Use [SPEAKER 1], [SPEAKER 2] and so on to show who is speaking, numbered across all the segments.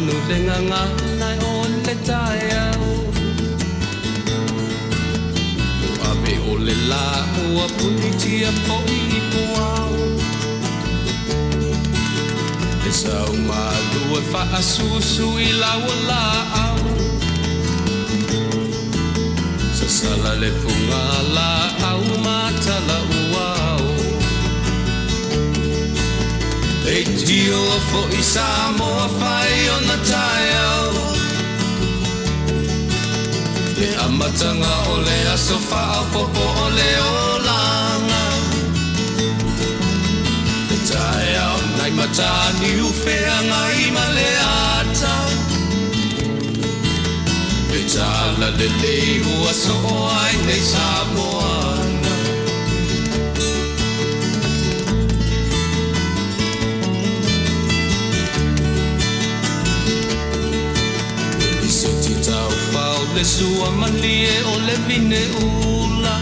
[SPEAKER 1] nu le nganga nai o le tai au Ave o le la ua puitia po I puau E sau malua wha susu I laua la au Sa sala le punga la au matala uau E tio fo I Samoa whai o na tai au Le amatanga o le aso wha popo o le o langa Le tai au nai matani ufea ngai ma le ata Le tala le ua so o ai nei Samoana Le sua malie o le vine ula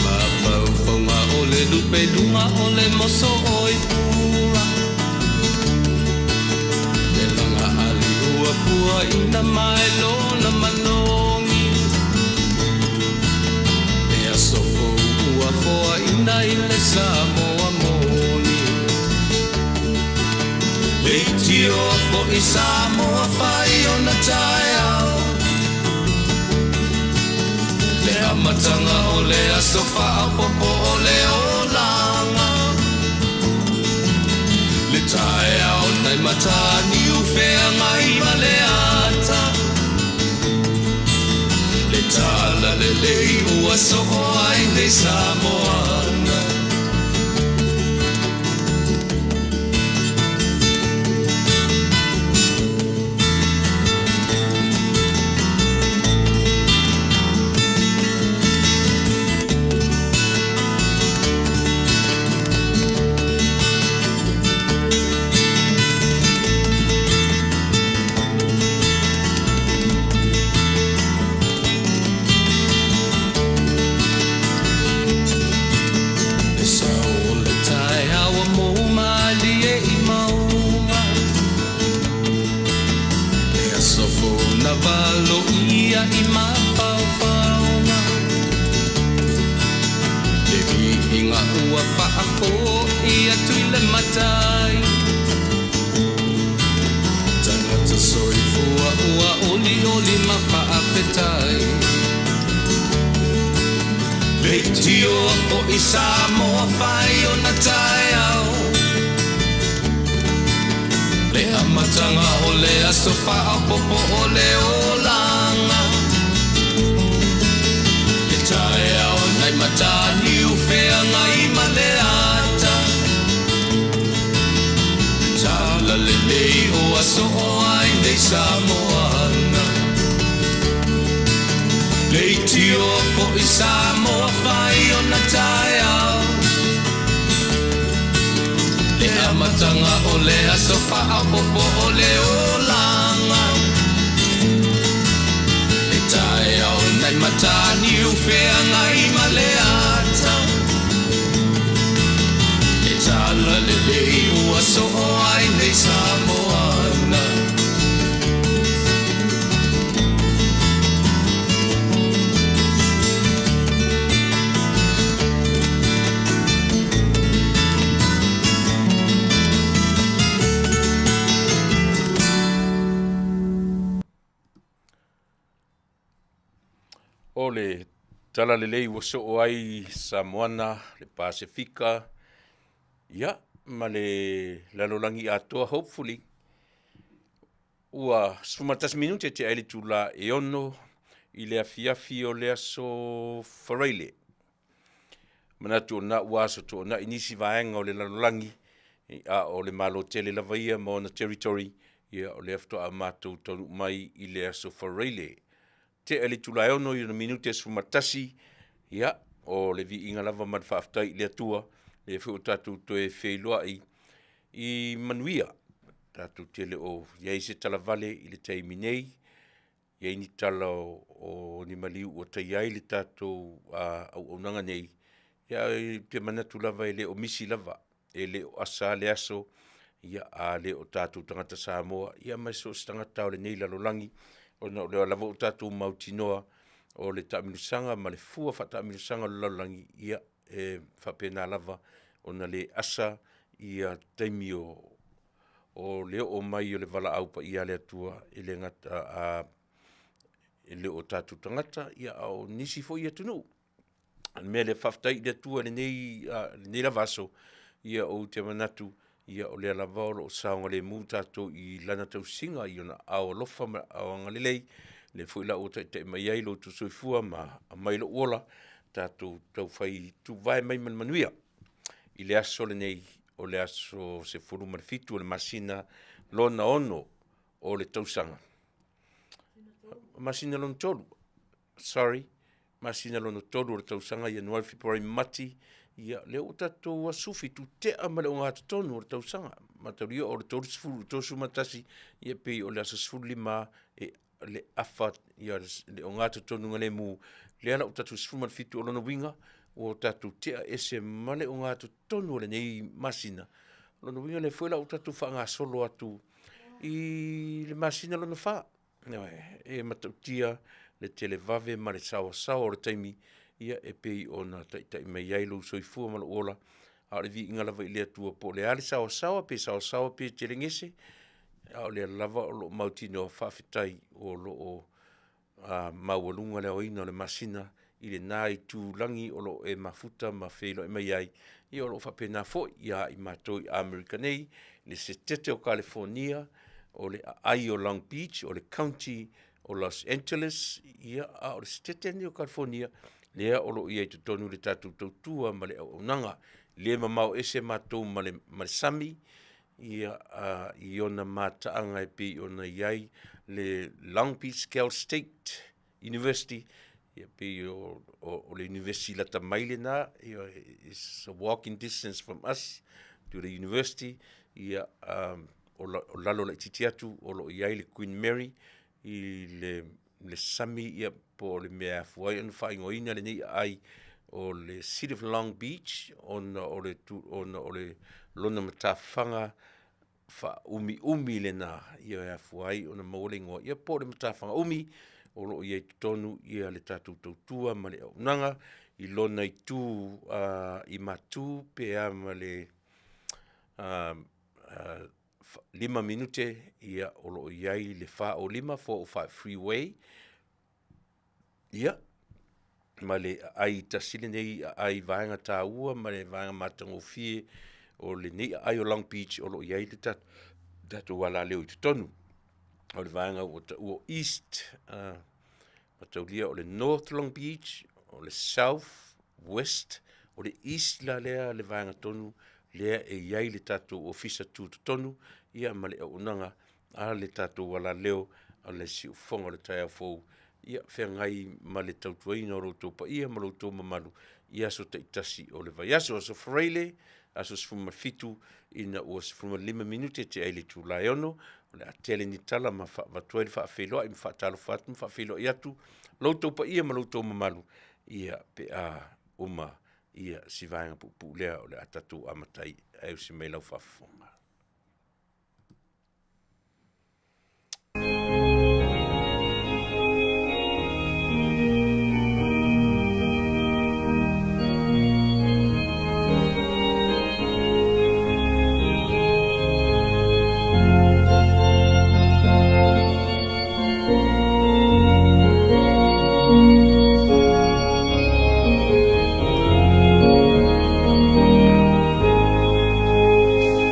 [SPEAKER 1] Mapau whaunga o le lupe lunga o le moso o I pula Le langa ali ua pua ina mai lona manongi Le asofo ua foa ina I le Samoa moni Le tio fo I Samoa whai o na tai au Le amatanga o le aso wha popo o le o langa Le tai au nai matani ufea ngai ma le ata Le tala le lei ua so o ai nei Samoana I mapaupaunga Le vihinga ua whaako I a tuile matai Tangata soifua ua oli oli ma Faafetai Le tio fo I Samoa whai o na tai au Le amatanga o le aso whaapopo o le o langa Le tai au nai matani ufea ngai ma le ata Le tala le lei o aso o ai nei Samoana Le tio fo I Samoa whai o na tai au Le amatanga o le aso whaapopo o le o langa Le tai au nai matani ufea ngai ma le ata Le tala le lei ua so o ai nei Samoana
[SPEAKER 2] O le tala lelei ua so o ai Samoana, le Pasifika, ia, ma le lalolangi atoa, hopefully, ua sumatas minute te aile tula e ono, I le afiafi o le aso whareile. Manatu o na ua aso to o na inisi vaenga o le lalolangi, a o le malo tele lavaia mo na territory, ia o le afto a matou tonu mai I le aso whareile. Te ali tulae ono I na minute sumatasi, ia, o le vi inga lava mad Faafetai le atua, le fu tatu toe wheiloa I Manuia, tatu tele o iei se tala Vale I le teiminei, iei ni tala o ni maliu o taiai le tatu au nanga nei, ia te manatu lava le o misi lava, le o asa le aso, ia a le o tātou tangata Samoa, ia mai so tangata o le nei lalolangi, o na o le lava o tātou mautinoa, o le taamilusanga, ma le fua fa taamilusanga o le lalolangi, ia whapena lava, o na le asa, ia taimi o leo o mai o le wala aupa ia le atua, i le ngata e le o tātou tangata, ia au nisi fo ia tunu. Mea le Faafetai le atua le nei la vaso, ia o te manatu, ia o le alava o saonga le mū tātou i lana tau singa, i ona au alofa ma au angalelei, le fuila o te mai ai lo tu soifua ma mai lo uola, tātou tau fai tu vai mai man manuia. I le aso le nei, o le aso se furu marifitu, o le masina lona ono o le tausanga. Masina lona tolu, sorry, masina lona tolu o le tausanga, Januari, Februari, Mati, ia le o tātou asufi tu te ama le o ngātu tonu o le tausanga. Matauria o le tolu sifuru, tosu matasi, ia pei o le asa sifuru lima, le afa, ia le o ngātu tonu ngale mu, le ala o tātou sifuru marifitu o lona winga, o tātou tea ese male o ngātu tonu o le nei masina. Lona winga le fuela o tātou wha ngā solo atu i le masina lona wha. E matautia le televave ma le sawa sawa o le taimi ia e pei o na tai mai ailu soifua ma le ola. A le vi inga lava i le atua po le ali sawa sawa pe telengese. A le lava o lo mautino Faafetai o lo o maualunga le oina o le masina i le nai tu langi o lo e mafuta ma feilo e mai ai. I o lo whapena fo ia i matoi Amerika nei, le setete o California, o le ai o Long Beach, o le county o Los Angeles, ia a o le setete ni o California, lea o lo ia i tutonu le tātou tautua ma le au nanga, le mamau ese matou ma le sami, ia i ona mataanga e pi ona iai le Long Beach Cal State University, ia pi o le university la tamaile na, it's a walking distance from us to the university, ia o lalo la titiatu o lo iai le Queen Mary i le sami ia po le mea fuai anu whaingoina le nei ai o le City of Long Beach ona o le lona matawhanga wha umi le na ia fuai ona maulingoa ia po le matawhanga umi o lo iai tonu ia le tātou tautua ma le aunanga i lona i tū i matu pe ama le 5 minute ia o lo iai le wha o 405 freeway ia ma le ai tasile nei ai vaenga tāua ma le vaenga matangofie o le nei ai o Long Beach o lo iai le tatu wala leo i tonu o le vaenga o East mataulia o le North Long Beach o le South West o le East la lea le vaenga tonu lea e iai le tatu ofisa tu tonu ia ma le unanga a le tatu wala leo a le si ufonga le tai afou ia whengai ma le tautuaina o roto pa ia ma roto mamalu ia so te itasi o le vai aso freile aso sfuma fitu ina o sfuma 5 minute te aile tu laiono le atele ni tala ma va tuele fa felo im fa talo fatu fa felo iatu roto pa ia ma roto mamalu ia pe a uma ia si vaenga pupu lea o le atatu amatai au si mai lau fafonga.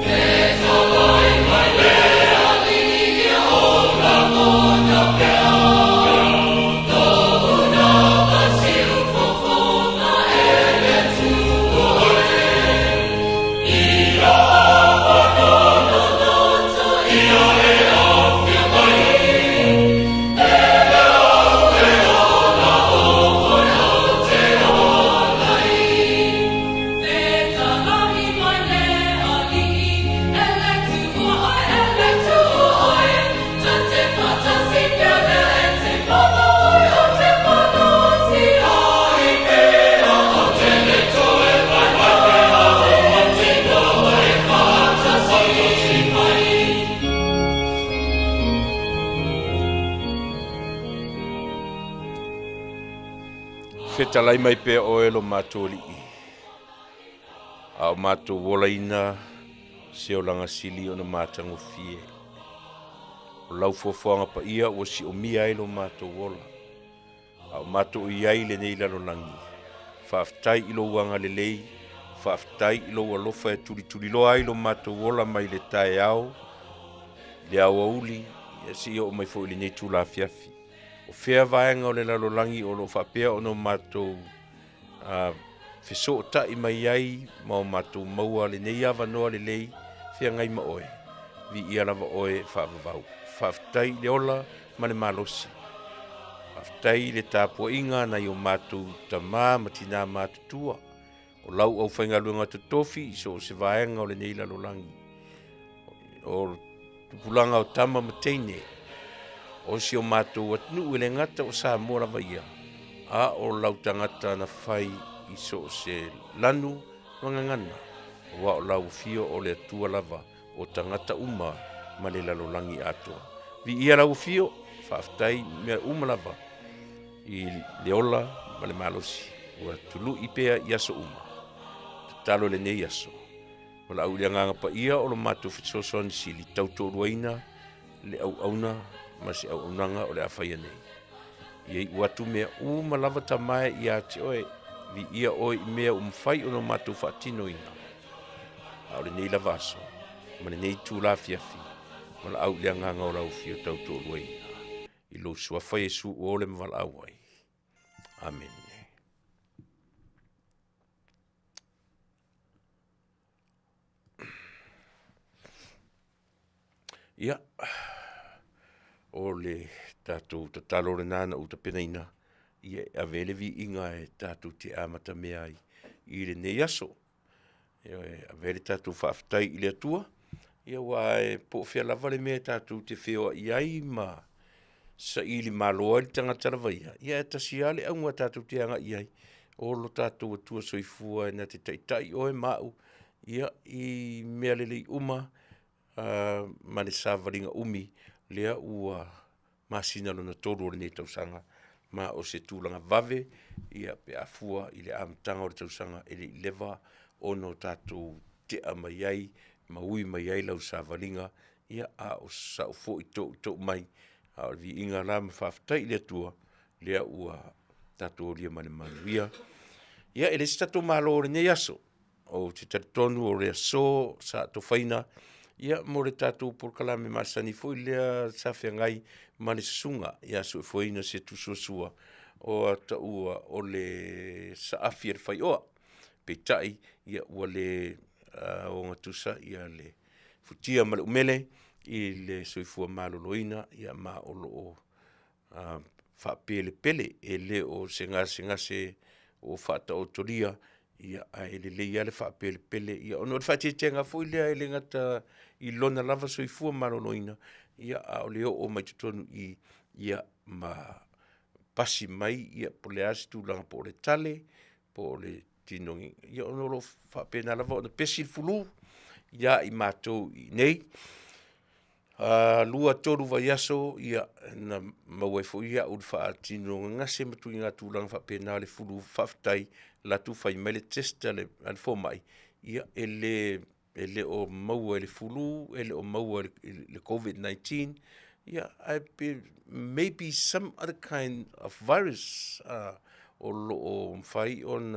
[SPEAKER 1] Yeah.
[SPEAKER 2] whetalai mai pe o elo mātoli I. A o mātou wolaina se o langa sili o na mātango fie. O lau fofoanga pa ia o si o mia ilo mātou wola. A o mātou iai le nei lalo langi. Faafetai ilo wanga le lei. Faafetai ilo walofa e tuli loa ilo mātou wola mai le tae au. Le au auli. Ia si o mai fo ili nei tula Afiafi. O fea vaenga o le lalo langi o lo whapea o no mātou wheso o ta I mai ai ma o mātou maua le nei awa noa le lei fea ngai ma oe. Vi ia lava oe whaavavau. Faafetai le ola ma le malosi. Faafetai le tāpua inga na I o mātou tamā ma tina mātutua. O lau au whainga luenga tutofi so o se vaenga o le nei lalo langi. O tupulanga o tama ma teine. O si o mātou atnu le ngata o Samoa lava ia. A o lau tangata na whai I so se lanu mangangana. Wa o lau fio o le atua lava o tangata uma ma le lalolangi atoa. Vi ia lau fio, Faafetai mea uma lava I le ola ma le malosi. Ua tulu I pea I aso uma. Talo le nei aso. O la au le nganga pa ia o lo mātou fitsoson si li tauto ruaina le au auna ma se au aunanga o le awhaia nei. Iei watu mea uma lava tamae I ate oe vi ia oe I mea umwhai o no mātou whaatino ina. Au le nei lava aso, ma le nei tūla Afiafi, ma la au le nganga o lau fio tauto ruaina. I lo sua whai e su o le mwala awai. Amen. Ia, o le tātou tatalo le nana o ta penaina, ia a vele vi inga e tātou te amata mea I le nei aso. Ia a vele tātou Faafetai I le atua, ia wa e po fea lava le mea tātou te feo iai ma sa ili maloa li tangata lava ia. Ia e tasiale au ngā tātou te anga iai, o lo tātou atua soifua na te taitai o e mau, ia I mea lele I uma, ma le savalinga umi lea ua masina lona tolu o le nei tausanga ma o se tūlanga vave ia pe afua I le amtanga o le tausanga e le leva o no tātou te amai ai ma ui mai ai lau savalinga ia a o sa o fo I tō mai a o vi inga la ma Faafetai le atua lea ua tātou lia mane Manuia ia e le si tātou malo o le nei aso o te taritonu o le aso sa tofaina ia mo le tātou por kalame masani foi lea safia ngai ma le sunga ia su foi na se tusuasua o ta ua o le saafi e fai oa pe tai ia ua le o ngatusa ia le futia ma le umele I le soifua maloloina ia ma o lo fa pele e le o se ngase o fata o toria ia ai le ia le fa pele ia ono fa tenga foi le le ngata I lona lava soifua maloloina ia o leo o mai tutonu ia ma pasi mai ia po le asi tūlanga po le tale po le tinongi ia ono lo whapena lava o na pesi fulu ia I mātou I nei lua toru vai aso ia na mawai fo ia o wha tinonga ngase matu I ngā tūlanga whapena le fulu Faafetai la tu fai mai le testa le alfo mai ia ele o maua le fulu, ele o maua le COVID-19, yeah, maybe some other kind of virus o lo o mfai on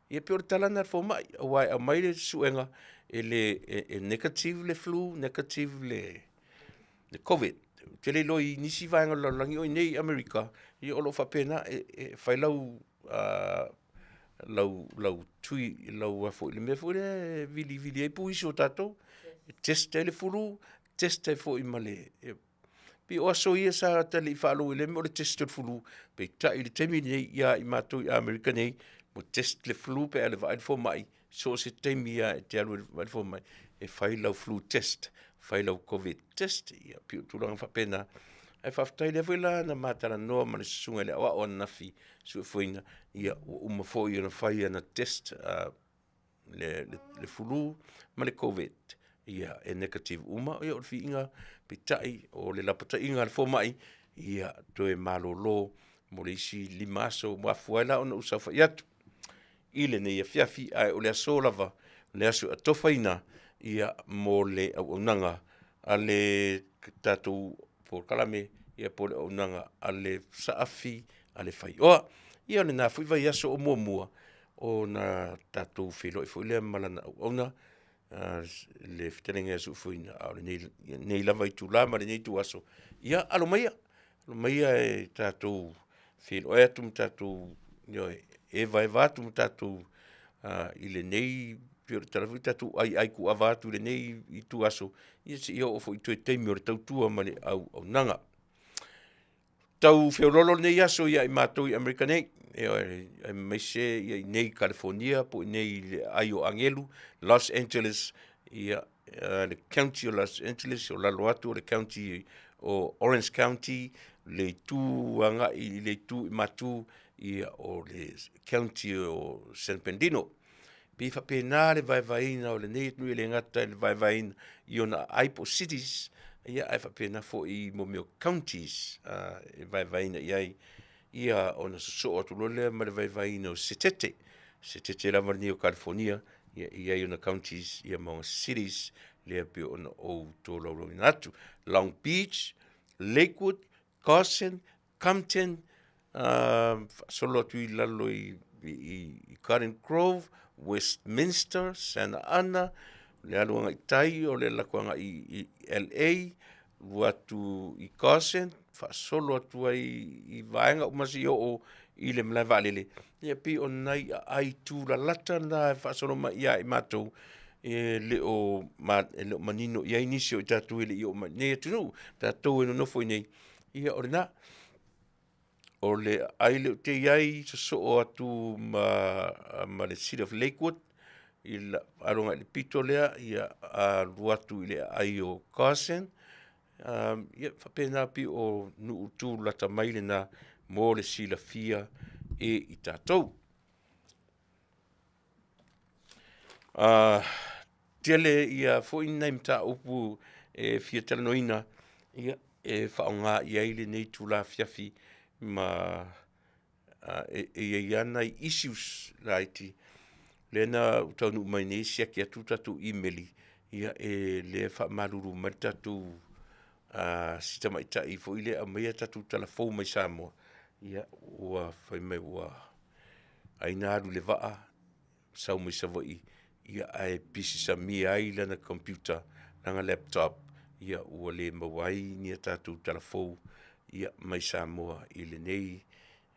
[SPEAKER 2] ia pe o talana fo mai wai a mai le suenga ele negative le flu, negative le COVID. Te le loi nisi vaenga langi o nei Amerika, ia o lo fa pena fai lau lau tui lau a fo le me fo le vili e pui so tato test le fulu test fo I male pe o so ia sa tali fa lo le mo le test fulu pe ta I le temi ia I mato I America nei mo test le fulu pe le vai fo mai so se temi ia te alu vai fo mai e fai lau flu test fai lau COVID test ia pe tu lang fa pena e Faafetai le vela na matala no ma le sunga le o na fi su foina ia uma fo ia na fai na test le fulu ma le COVID ia e negative uma ia o fi inga pitai o le lapata inga le fo mai ia to e malolo mo le isi limaso mafuaila ona usaufa iatu. Ile ne Afiafi ai o le aso lava, le aso atofaina ia mo le auaunanga a le tatou po kalame ia po le auaunanga a le saafi a le faioa. Ia le nā fuiwai aso o mua o na tatou whilo i fuilea malana auauna le fitalenga aso fuina a le nei lava i tū lama le nei tū aso. Ia alo maia e tatou whilo e atu tatou e vai vatu mutatu ile nei pio talafu tatu ai ku avatu le nei I tu aso ia se ia ofo I tu teimi o le tautua ma le au nanga tau feololo nei aso ia I matou I Americanei e meise ia I nei California po nei le ai o Angelu Los Angeles ia le county o Los Angeles o lalo atu le county o Orange County le tu anga I le tu I matu ia o le county o San Bernardino. Pe whapena le vaivaina o le nei nui le ngata le vaivaina I ona aipo cities ia ai whapena fo I momio counties e vaivaina ia ona so atu lole ma le vaivaina o Setete lava ni o California ia ona counties ia mga cities le pe ona o to lo atu Long Beach, Lakewood, Carson, Compton, solo tui lalo I Garden Grove, Westminster, Santa Ana, le aluanga I Tai o le lakuanga I LA, watu I Carson, solo atu I vaenga umasi o I le mlai valele. Ia pi o nai ai tu la lata na solo ma ia I matou le o manino ia inisi o tatu ile I o ne tunu tatu no foi nei ia orina o le aile te iai so o atu ma le City of Lakewood I la aronga le pito lea ia a ruatu ile ai o Carson ia whapena pi o nuu tū lata maile na mo le sila fia I tātou. Tele ia fo ina mta upu fia talanoina ia whaonga ia ile nei tūla Afiafi ma iana I issues laiti lena Taunuu mai nei sia ki atu tatu emaili ia le whamaruru mai tatu sita mai tai fo ile a mea tatu talafou mai Samoa ia ua whai mai ua aina aru le waa sau mai savoi ia ai pisi sa mi ai lana computer langa laptop ia ua le mawai ni tatu talafou ia mai Samoa ile nei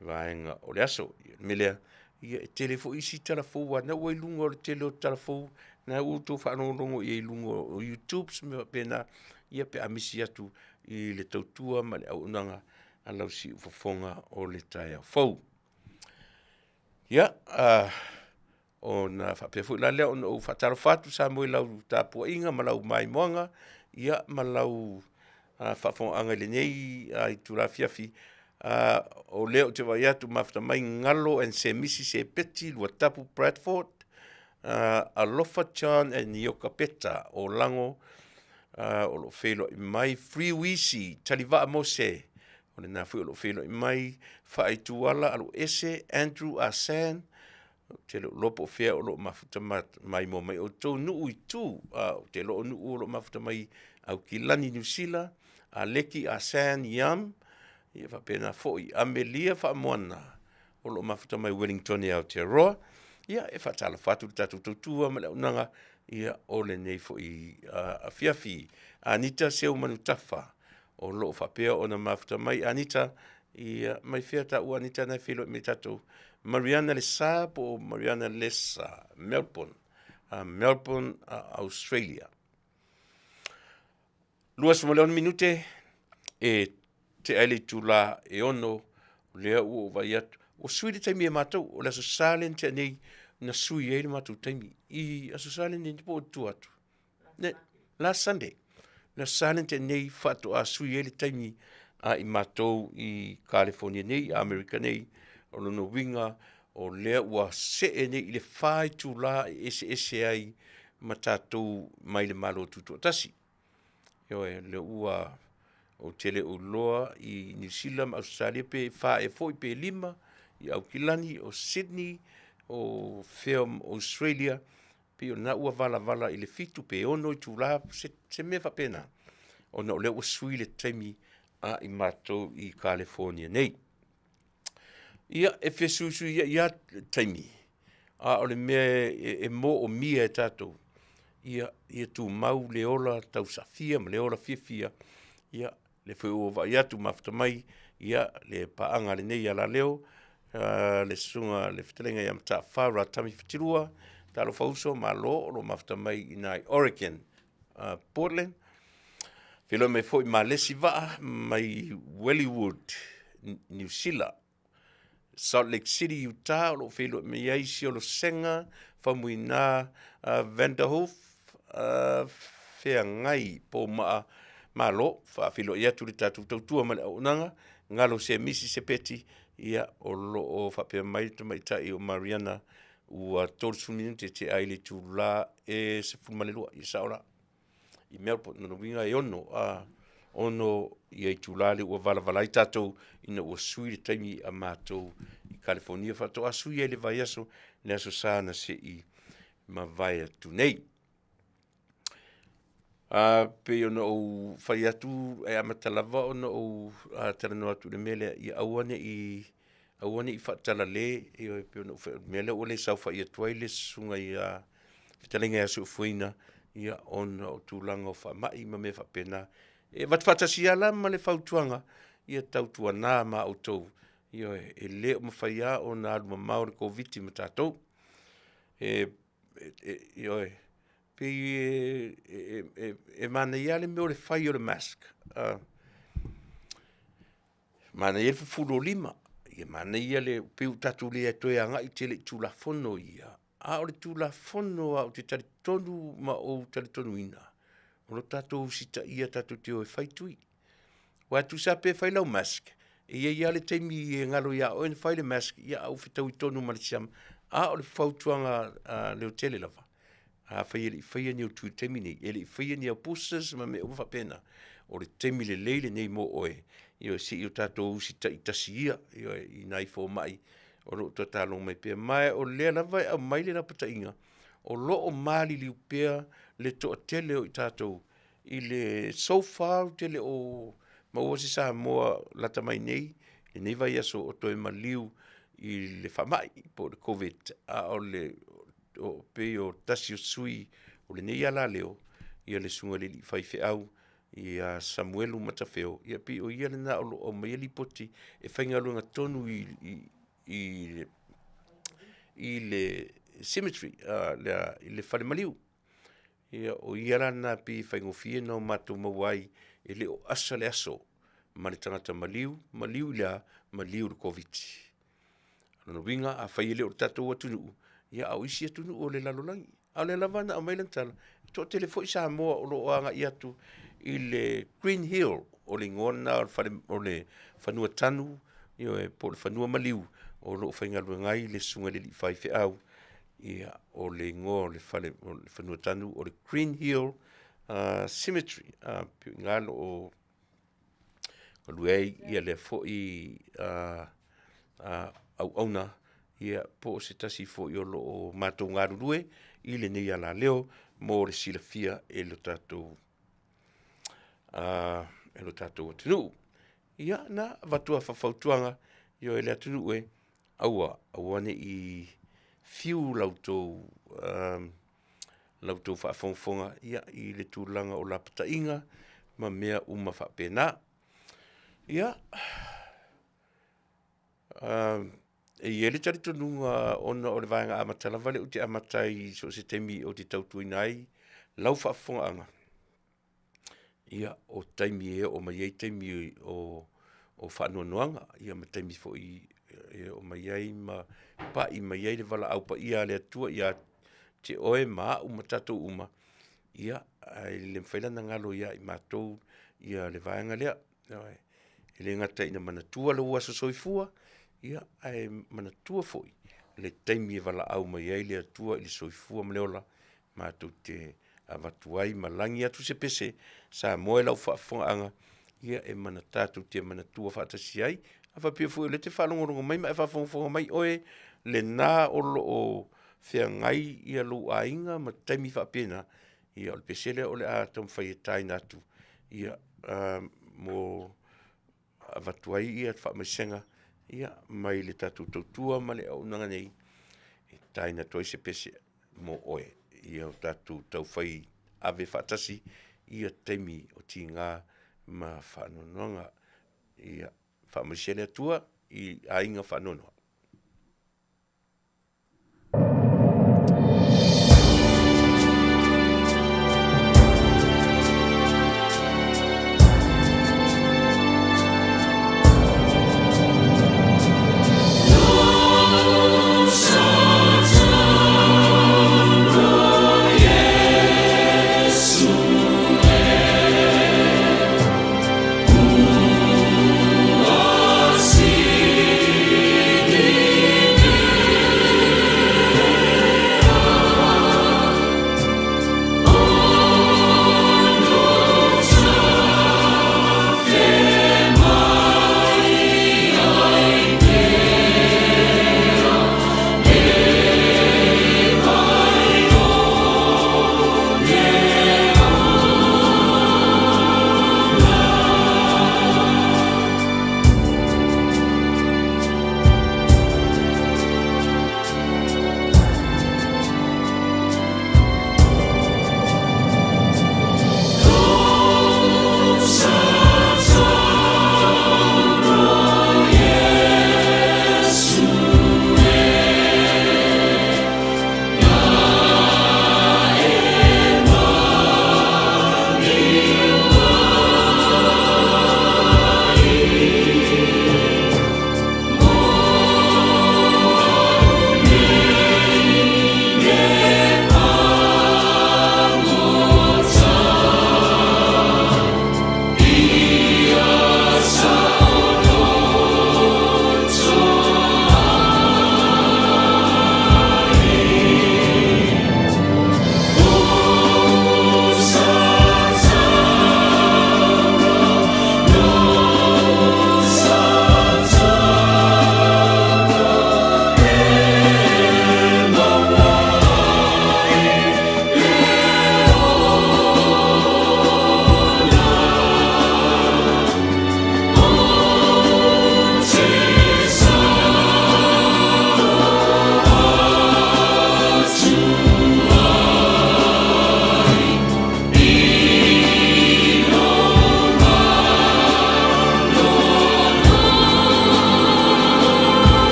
[SPEAKER 2] vaenga o le aso melea ia telefo isi talafou wa na ua ilunga o le tele o talafou na uto whanongongo ia ilunga o YouTube me pena ia pe amisi atu I le tautua ma le aunanga alau si ufafonga o le tai au fau. Ia, o na whapefu la lea o whataro fatu sa moe lau tāpua inga ma lau mai moanga ia ma lau whafonga anga le nei I tūra Afiafi o leo te vai atu mafta mai ngalo and se misi se peti lua tapu Bradford Alofa Chan and Nioka Peta o lango o lo whelo I mai Free Wisi taliwa mose o le na fui o lo whelo I mai whaituala alo ese Andrew Asan te lo lopo fea o lo mafuta mai mo mai o Taunuu I tū te lo nuu o lo mafuta mai au ki lani New Zealand Leki Asan Yam ia whapena foi Amelia whamoana o lo mafuta mai Wellington I Aotearoa ia e whatala whatu tatu tautua ma le unanga ia o le nei foi Afiafi Anita Seu Manu Tafa o lo whapea o na mafuta mai Anita ia mai whea ta ua Anita na whilo me tatou Mariana Lesa po Mariana Lesa Melbourne Australia luas maleon minute te aile tula e ono lea ua vai atu o sui le taimi e mātou o le aso salen te nei na sui e le mātou taimi I aso salen ne po tu atu last Sunday na salen te nei whato a sui e le taimi I mātou I California nei America nei o lono winga o lea ua se e nei I le whai tula ese ai ma tātou mai le malo tutu atasi le ua o tele uloa i New Zealand, Australia pe fa e foi pe lima i Aukilani o Sydney o film Australia pe o na ua vala i le fitu pe ono i tula se me fa pena ona o le ua sui le taimi a i matou i California nei ia e fesusu ia taimi a o le mea e mo o mia e tatou ia tu mau le ola tau safia ma le ola fia ia le foi o va ia tu mafta mai ia le paanga le nei ala leo le sunga le fitelenga ia mta fara tami fitirua talo fauso ma lo mafta mai inai Oregon Portland filo me foi ma lesi va mai Wellywood New Zealand Salt Lake City Utah lo filo me ia isi o lo senga famuina Vanderhoof fea ngai po ma lo fa filo ia tu tatu tautua ma unanga ngalo se misi se peti ia o lo o fa pe mai to mai tai o Mariana ua tolu minute te aile tu la e se fumalelo i saura i melpo no winga e ono ia i tu la le ua vala i tatou ina ua sui le taimi a matou i California fa to asui ele vai aso le aso sana se i ma vai atu nei pe ono o fai atu e amatalava ono o talanoa atu le mele i awane i whaatala le i pe ono mele o le sau fai atu ai le sunga i fitalenga asu ufuina i ono o tūlanga o wha mai ma me whapena e watwhatasi ala ma le whautuanga i tautua nā ma o tau i e le o mawhai a o nā aluma maore COVID ma tātou pe mana ia le meo le fai o le mask. Mana ia le fulo lima. Ia mana ia le peu tatu le atoe anga i tele tula fono ia. A o le tula fono a o te talitonu ma o talitonu ina. O lo tatu sita ia tatu te o e fai tui. Wa tu sa pe fai lau mask. Ia le teimi e ngalo ia o en fai le mask ia au fitau i tonu malisiam. A o le fautuanga leo tele lava. Fai ni o tui temi nei, ele fai ni o posters ma me ufa pena, o le temi le leile nei mo oe, io si io tato usi ta itasia, io i nai fo mai, o lo to talo mai pe mai o le la vai a mai le la pata inga, o lo o mali li upea le to tele o i tato, i le so far tele o ma o si sa moa lata mai nei, e nei vai aso o to e maliu i le famai po le COVID, a o le o pe o tasi o sui o le nei ala leo ia le sunga le li fai fe au ia Samuelu matafeo ia pe o ia le na o mai li poti e fainga lunga tonu i le cemetery le fale maliu ia o ia la na pe faingo fie no matu mawai e le o asa le aso ma le tangata maliu le COVID no winga a fai le o tatou atunu ia au isi atu o le lalolangi. Au le lavana a mailantala. To telefo i Samoa o lo anga i atu i le Green Hill o le ngona o le whanua tanu i o e po le whanua maliu o lo whaingalu ngai le sunga le li fai fe au ia o le ngo le whanua tanu o le Green Hill Cemetery ngalo o luei ia le fo i au auna ia po se tasi fo i o lo o matou ngarurue i le nei ala leo mo le silafia e lo tatou atunu. Ia na vatua whawhautuanga i o ele atunu e awane i fiu lautou whaafongfonga ia i le tūlanga o la patainga ma mea uma whapena. Ia e ele tari tonunga ona o le vaenga amatala vale uti amatai so se temi o te tautuina ai lau whaafonga ia o taimi e o mai ei taimi o whaanuanuanga ia ma taimi fo i o mai ei ma pa i mai ei le vala au pa ia le atua ia te oe ma uma tatou uma ia le mwhailana ngalo ia i mātou ia le vaenga lea ele ngata ina manatua le ua soifua ia ai manatua foi le taimi e vala au mai ai le atua i le soifua mleola mātou te avatuai malangi atu se pese sa moe lau whaafongaanga ia e mana tātou tia mana tua whaatasi ai, a whapia fu le te whanongorongo mai, ma e whafonga mai oe, le nā o lo o whea ngai ia lo a inga, ma taimi whapena, ia o le pesele o le a tam Faafetai natu, ia mo a watuai ia whaamasenga, ia mai le tātou tautua ma le au nanga nei, e taina toi se pese mo oe, ia o tātou tau whai ave whaatasi, ia taimi o ti ngā ma whanononga, ia whaamasene atua, i a inga whanonoa.
[SPEAKER 1] Yeah.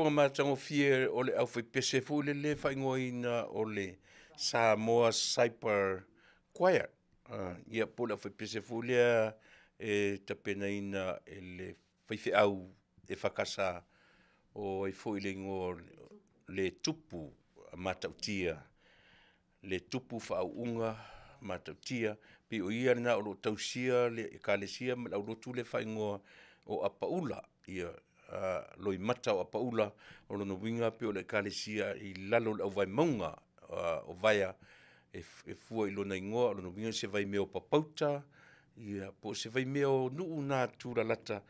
[SPEAKER 2] fonga mātango fie o le au whai pese fu le whaingoina o le Samoa Cyper Choir. Ia po le au whai pese fu lea e tapena ina e le whaiwhi au e whakasa o e fu le ngō le tupu matautia. Le tupu whaunga matautia. Pi o ia na o lo tausia le ekalesia ma au lotu le whaingoa o apaula ia loi mata o apaula o lono winga pe o le ekalesia i lalo au vai maunga o vaia e fua i lona ingoa o lono winga se vai meo papauta ia po se vai meo nuu nā tūra lata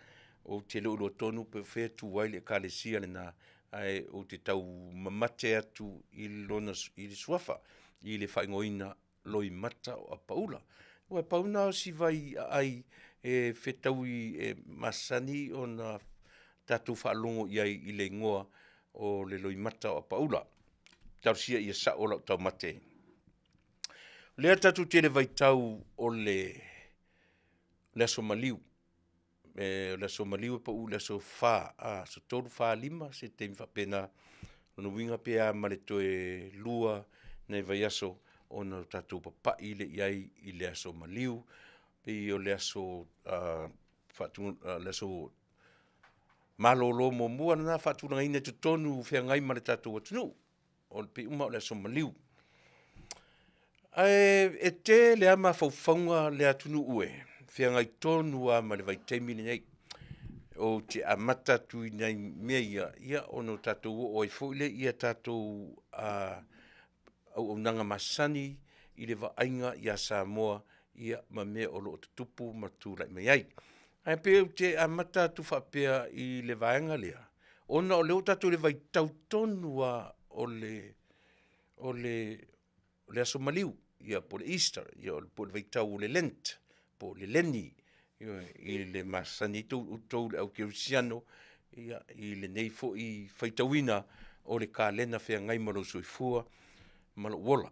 [SPEAKER 2] o te leo lo tonu pe whea tu wai le ekalesia le nā ai o te tau mamate atu i lona i le suafa i le whaingoina loi mata o apaula. Ua pauna o si vai ai e whetaui e masani o na tatu whaalongo iai i le ngoa o le loi mata o apaula. Tausia i a sa o lau tau mate. Lea tatu tele vai tau o le aso maliu. Le aso maliu e pa u le aso wha. So toru wha lima se te mwhapena. Ono winga pea ma le toe lua nei vai aso. Ona tatou papai le iai i le aso maliu, pe o le aso le aso malolo mo mua na fatuna ina te tonu fea ngai ma le tatou atunu, o pe uma o le aso maliu. E te le ama faufaunga le atunu ue, fea ngai tonu a ma le vai teimini nei, o te amata tui nei mea ia ono tatou o e fuile ia tatou au nanga masani i le vainga i a Samoa ia ma mea o loo tupu ma Tuilaepa mai ai. Ai pe te amata tu whapea i le vaenga lea. Ona o leo tatu le vai tautonua o le aso maliu ia po le Easter, ia po le vai tau o le Lent, po le Leni, i le masani tau le au Kerusiano, ia i le neifo i whaitawina o le kālena whea ngai maro soifua, malo wola.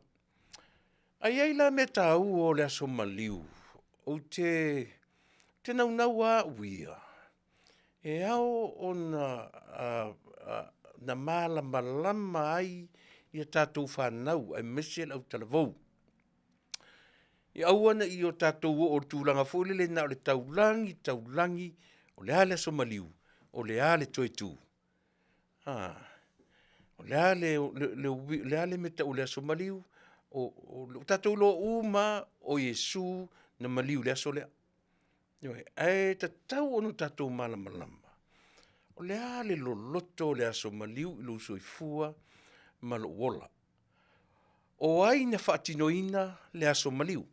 [SPEAKER 2] Ai la me tau o le aso maliu, o te nau a uia. E ao o na malama ai i a tātou whanau, ai mese au talavou. I auana i o tātou o tūlanga fōle le na o le taulangi, o le ale aso maliu, o le ale toe tū. Le ale meta o le aso maliu, o tatou lo uma o Yesu na maliu le aso lea. E tatau ono tatou malama. O le ale lo loto le aso maliu ilo soifua ma lo wola. O ai na whaatinoina le aso maliu.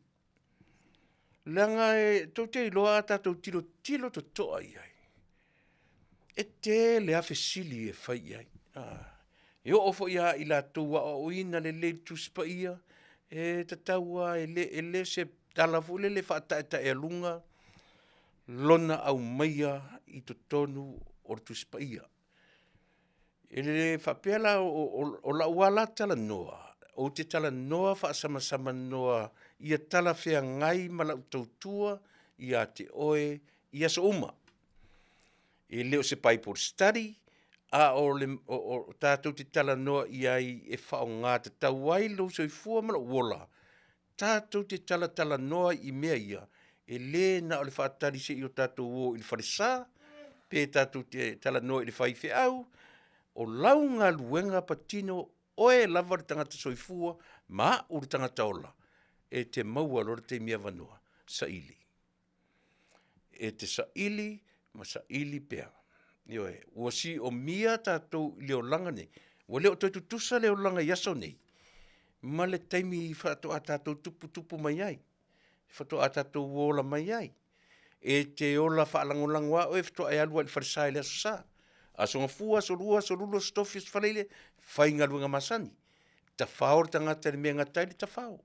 [SPEAKER 2] Langa tau te iloa tatou tilo to toa iai. E te le afesili e whai iai. E o ofo ia i la tua o ina le tuspa ia, e tataua e le se talafule le whaataeta e alunga, lona au maia i to tonu o tuspa ia. E le whapela o la uala tala noa, o te tala noa whaasama noa, ia tala whea ngai mala utautua, ia te oe, ia so uma. E leo se Bible study, a o tātou te tala noa i ai e whao ngā te tauai lo soifua mana wola. Tātou te tala noa i mea ia, e le na o le whaatari se i o tātou o i le wharesa, pe tātou te tala noa i le whaiwhi au, o lau ngā luenga patino oe lava le tangata soifua, ma o le tangata ola, e te maua lor te mea vanua, sa ili. E te sa ili, ma sa ili pea. Ioe, ua si o mia tātou leo langa nei. Ua leo toi tutusa leo langa yaso nei. Ma le taimi whato a tātou tupu mai ai. Whato a tātou wola mai ai. E te ola whaalangolangwa o e whato ai alua i wharesai lea so sa. A songa fua, so lua, so lulo, stofi, so whaleile, whainga luenga masani. Ta whao le tangata le mea ngatai le ta whao.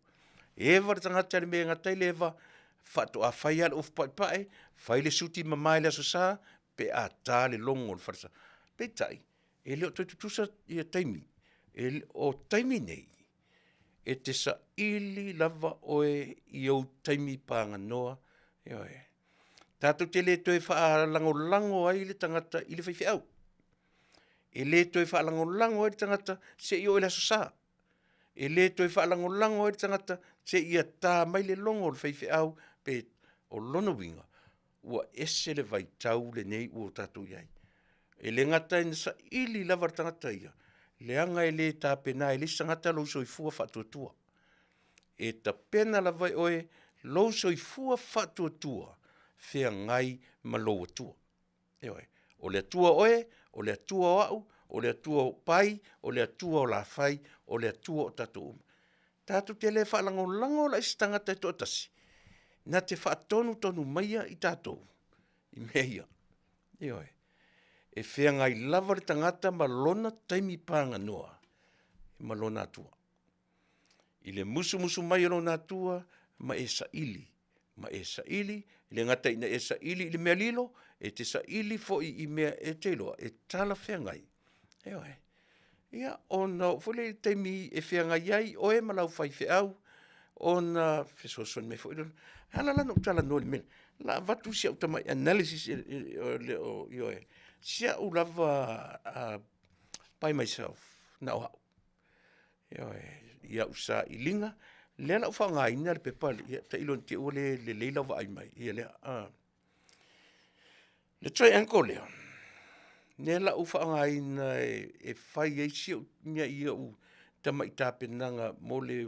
[SPEAKER 2] Ewa le tangata le mea ngatai le ewa whato a whai al of pai, whai le suti mamai lea so sa, pe a tāle longo le wharasa. Pe tai, e leo toi tutusa i a taimi. O taimi nei, e te sa ili lava oe i au taimi pānga noa. Tātou te le toi wha lango ai le tangata i le whaiwhi au. E le toi whaalangolango e tangata se i o ela sosa. E le toi whaalangolango e tangata se i a tā mai le longo le whaiwhi au pe o lono winga. Ua ese le vai tau le nei ua tātou iai. E le ngata ina sa ili lava tangata ia. Le anga e le tā pena e le sangata lo so i fua whatuatua. E ta pena la vai oe lo so i fua whatuatua. Whea ngai ma lo atua. E oe. O le atua oe, o le atua o au, o le atua o pai, o le atua o la fai, o le atua o tātou uma. Tātou te le whaalango la isi tangata e tōtasi. Nā te whaatonu maia i tātou. I mea. E oe. E whea ngai lava le tangata ma lona taimi pānga noa. Ma lona atua. I le musu mai o lona atua, ma e sa ili. Ma e sa ili, le ngata ina e sa ili, le mea lilo, e te sa ili fo i mea e te loa, e tala whea ngai. E oe. Ia, ona, fole taimi e whea ngai ai, oe malau whai wheau, ona, whesoson me fo i lona, hala lana o tala no le mena. La vatu sia utama analysis i oe. Sia u lava by myself, na o hau. Ia usa i linga, lea la ufa ngā ina le pepa, ta ilon te ua le leila wa ai mai. Ia lea, le triangle lea. Nea la ufa ngā ina e whai eisi o mea ia u tama i tāpenanga mo le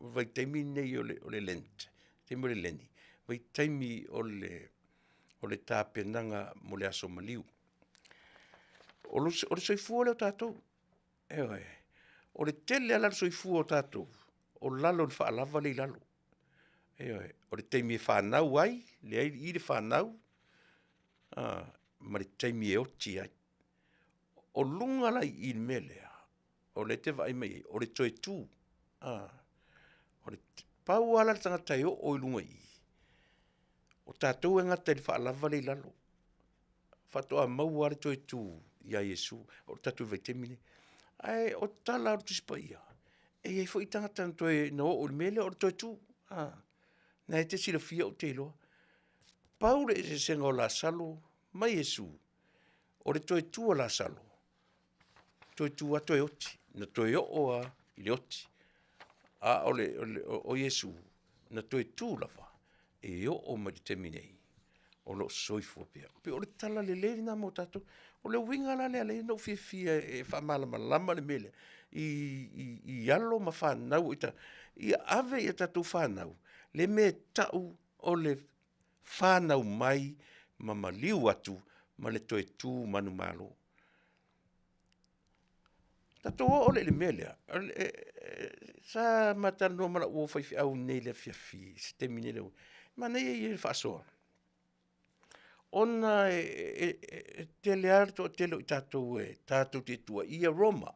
[SPEAKER 2] vaitaimi nei o le lent. Te mo le leni. Vaitaimi o le tāpenanga mo le aso maliu. O le soifua leo tātou. Ewe. O le tele ala soifua o tātou. O lalo le whaalava le lalo. Ewe. O le teimi e whanau ai. Le ai i le whanau. Ma le teimi e oti ai. O lunga lai i le melea. O le te vai mai. O le toe tū. O le pau ala le tangata e o i lunga i. O tātou e ngata le whaalava le lalo. Whatoa mau ale toe tū. Ia Yesu, o tatu vai temine. Ai, o tala o tuspa ia. E iei fo i tangata na toe na o le mele o toe tū. Na e te sila fia o te loa. Paule e se senga o la salo, mai Yesu. O le toe tū o la salo. Toe tū a toe oti. Na toe o a i le oti. O Yesu, na toe tū lava. E o ma di teminei. O lo soifua pia. Pe o le tala le leili na mo tātou. O le winga la le no fia e whamalama le mele. I alo ma whanau ita. I ave i tātou whanau. Le me tau o le whanau mai ma maliu atu ma le toe tū manu malo. Tātou o le mele. Sa matano mala ua whaifi au nei le Afiafi. Se temine leo. Ma nei e le whaasoa. Ona tele arto o tele o tātou tātou te tua ia Roma.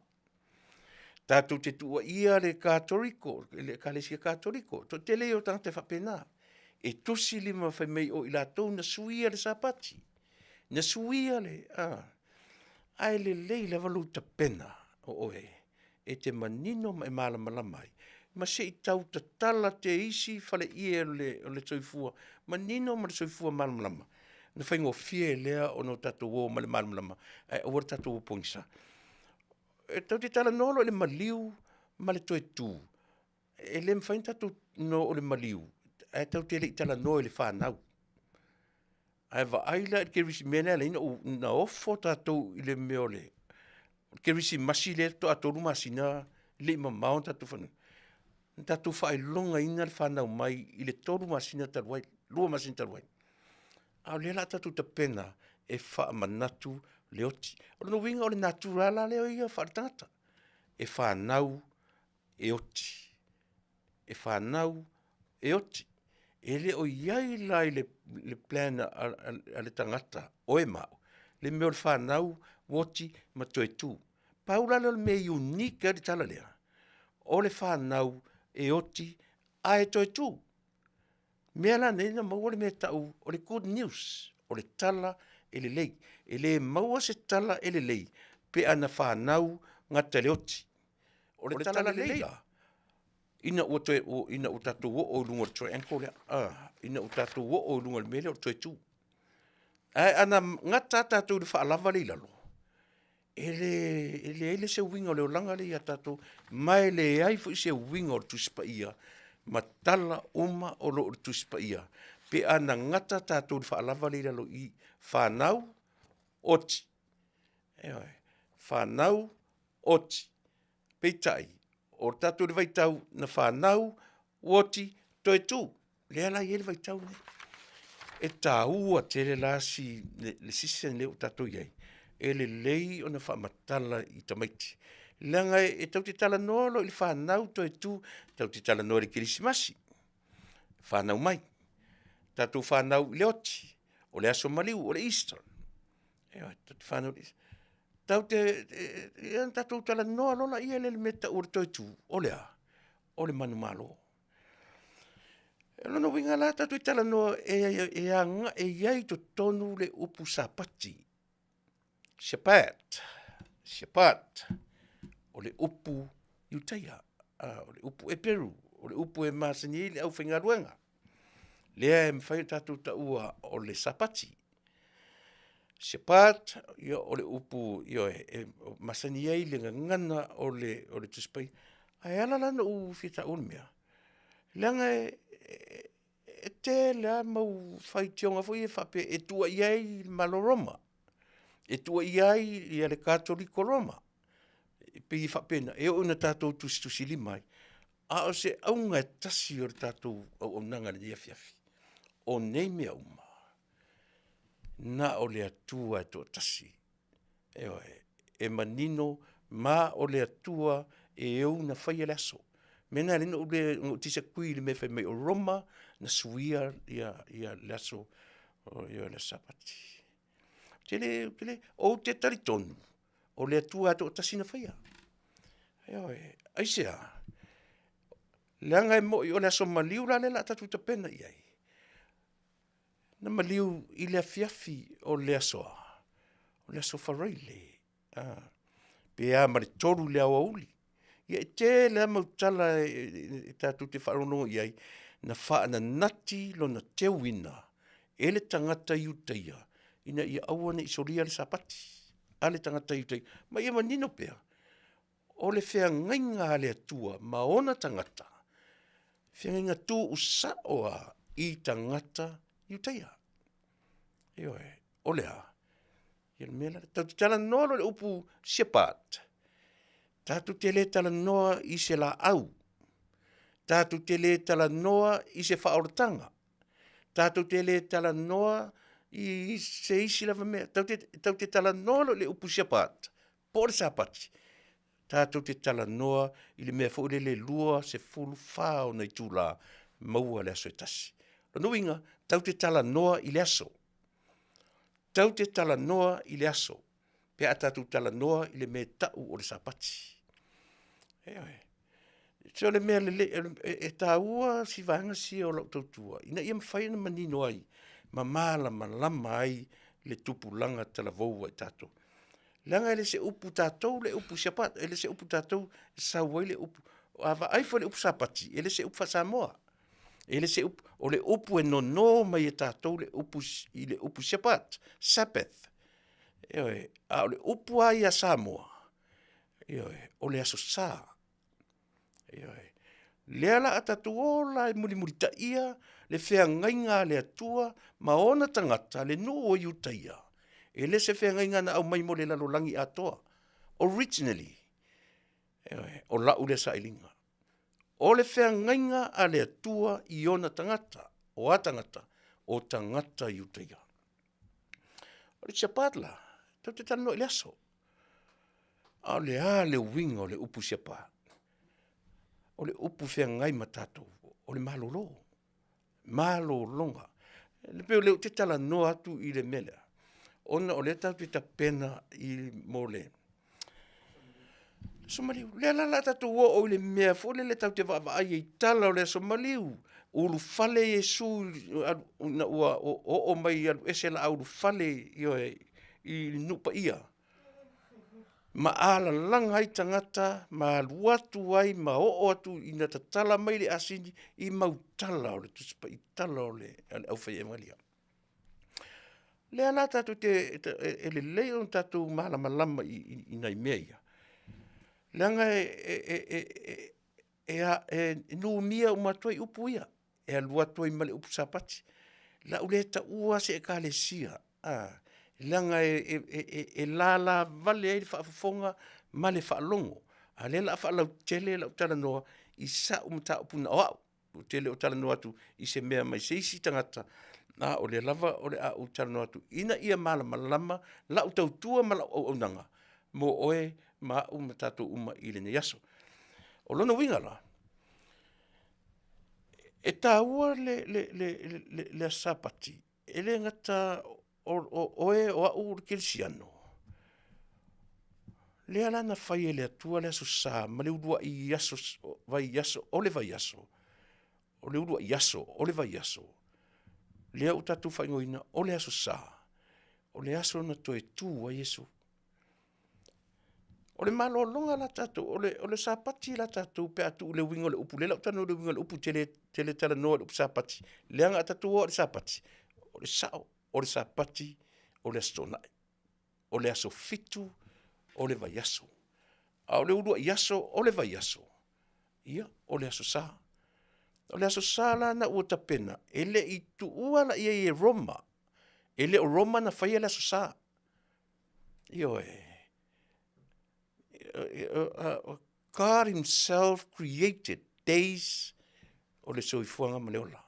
[SPEAKER 2] Tātou te tua ia le Katoriko, le Kalesia Katoriko. To tele o tangata whapena. E tosi lima whai mei o i lātou na suia le sapati. Na suia le, ai le lei le walu ta pena o oe. E te manino mai malamalama ai. Ma se i tau ta tala te isi whale ia o le soifua. Manino ma le soifua malamalama. Na whaingo fie lea o no tātou o ma le malamalama. O wara tātou o poingsa. E tau te tala nolo le maliu ma le toe tū. E le mwhain tātou no o le maliu. E tau te le i tala no e le whanau. E wa aila e ke risi mena le ina o na ofo tātou i le meo le. Ke risi masi le to a toru masina le ima maon tātou whanu. Tātou whae longa ina le whanau mai i le toru masina taruai. Lua masina taruai. Au le la tatu ta pena e wha manatu le oti. O no winga o le naturala leo ia whaatangata. E whanau e oti. E whanau e oti. E le o iai lai le plan a le tangata o e mau. Le meo le whanau woti ma toe tū. Paula le me unique a le tala lea. O le whanau e oti a e toe tū. Mea la nei na maua le mea tau o le good news, o le tala e le lei. E le maua se tala e le lei, pe ana whanau ngata le oti. O le tala le lei la, ina ua tātou o lunga le triangle lea, ina ua tātou o lunga le mele o toe tū. Ana ngata tātou le whaalava le lalo. ele se winga o le olanga le ia tatou, mai le ai fu se winga o le tusipa ia, matala uma o lo tusipa ia, pe ana ngata tatou le whaalava le lo i whanau oti, whanau oti, peitai, o tatou le vaitau na whanau oti toi tu, le ala i ele vaitau ne, e tā ua tele la si le sisen le o tatou iai, ele lei o na whaamatala i tamaiti. Langa e tau te tala nolo i whanau toi tu, tau te tala nolo i kirisimasi. Whanau mai. Tatou whanau i le oti, o le aso maliu, o le Easter. Tau te whanau le tau tatou tala nolo la i ele le meta ura toi tu, o le a, o le manu malo. Lono winga la tatou tala no e iai to tonu le upu sapati. Shepat, o le upu Utaia, o le upu e Peru, o le upu e Masani, le au whingaruenga. Lea e mwhai tātou ta ua o le sapati. Shepat, o le upu, e Masani ei le ngana o le tuspai. Ai ala lana u whita unmea. Langa e te lea mau whai tionga fo i e whape e tua iai maloroma. E tua iai i ale katoliko Roma. Pe i whapena, e o na tātou tusi limai. A o se aunga e tasi o tātou au nanga ni Afiafi. O nei mea uma. Na o le atua e tō tasi. E manino, ma o le atua e au na whai e laso. Mena lino o le tisa kui le me whai mai o Roma, na suia ia laso o le sapati. Tele, o te taritonu, o le atua ato o tasina whaia. Aisea, leanga e mo i o le aso maliu la le la tatu ta pena iai. Na maliu i le Afiafi o le asoa, o le aso whareile. Pe a mare toru le awa uli. Ia e te lea mautala e tatu te wharono iai, na wha na nati lo na teuina, e le tangata Utaia, ina ia awane i soria le sapati, a le tangata Utaia, ma ia manino pea, o le whea ngainga le atua, ma ona tangata, whea ngainga tu usaoa i tangata Utaia. O le a, ia le mela, tau te tala nolo le upu Shepat, tatu te le tala noa i se la au, tatu te le tala noa i se whaoratanga, tatu te le tala noa i se isi lava mea, tau te tala noa le upu Shepat, po le sapati, tatu te tala noa i le mea fōre le lua se fulu whao nei tūla maua le aso e tasi. Lono inga, tau te tala noa i le aso. Tau te tala noa i le aso. Pe a tatu tala noa i le mea tau o le sapati. So le mea e tā ua si vanga si o lau tautua. Ina ia mwhai na manino ai, ma lama ai le tupu langa tala vau ai tātou. Langa ele se upu tātou, le upu Shepat, ele se upu tātou, sauai le upu, ava aifo le upu sapati, ele se upu Samoa. Ele se upu, o le upu e no mai e tātou, le upu Shepat, Sabbath. A le upu ai a Samoa. O le aso sā. Lea la atatu ola e muri ta ia, le whea ngainga le atua, ma ona tangata, le no o Utaia. E le se whea ngainga na au mai mo le lalolangi atoa. Originally. O lau le sailinga. O le whea ngainga a le atua i ona tangata, o atangata, o tangata Utaia. O le Shepat la, tau te tano i le aso. A le winga o le upu Shepat. O le upu whea ngai matatou, o le malolo. Malolonga. Le peo leo te tala no atu i le mele. Ona o le tau te tapena i mole. Somaliu, le la tatu o le mea fole le tau te vava ai i tala o le Somaliu. Ulu fale Yesu na ua o mai alu ese la ulu fale i nupa ia. Ma ala langa ai tangata, ma aluatu ai, ma o atu i na tatala mai le asini i mautala o le tuspa i tala o le au whai e malia. Lea la tātou e le leo tātou malama i nei mea ia. Leanga nuumia umatoi upu ia. E alua toi male upu sapati. La uleta ua se e kalesia. Leanga la vale e whaafonga male whaalongo. A le la whaalau tele la utala noa i sa umata upuna oau. Tele utala noa tu i se mea mai se isi tangata. O le lava o le a utala noa tu. Ina ia malama la utautua ma la au nanga. Mo oe ma umatato uma i le ne yaso. O lona winga la. E tāua le sapati. E le ngata oe o au kilsiano. Le alana fai e le atua le aso sa, ma le udua i yaso, vai yaso, o le vai yaso. O le udua i yaso, o le vai yaso. Le au tatu fai ngoina, o le aso sa. O le aso na toe tu a Yesu. O le malo longa la tatu, o le sapati la tatu, pe atu le wingo le upu, le lau tanu le wingo le upu, tele tala noa le upu sapati. Le anga tatu o le sapati. O le sao, o le sapati, o le astonai. O le aso fitu, o le vai yaso. A o le udua yaso, o le vai yaso. Ia, o le aso sa. O le aso sa la na ua tapena. Ele i tu ua la ia i Roma. Ele o Roma na fai le aso sa. Io God himself created days o le soifuanga maleola.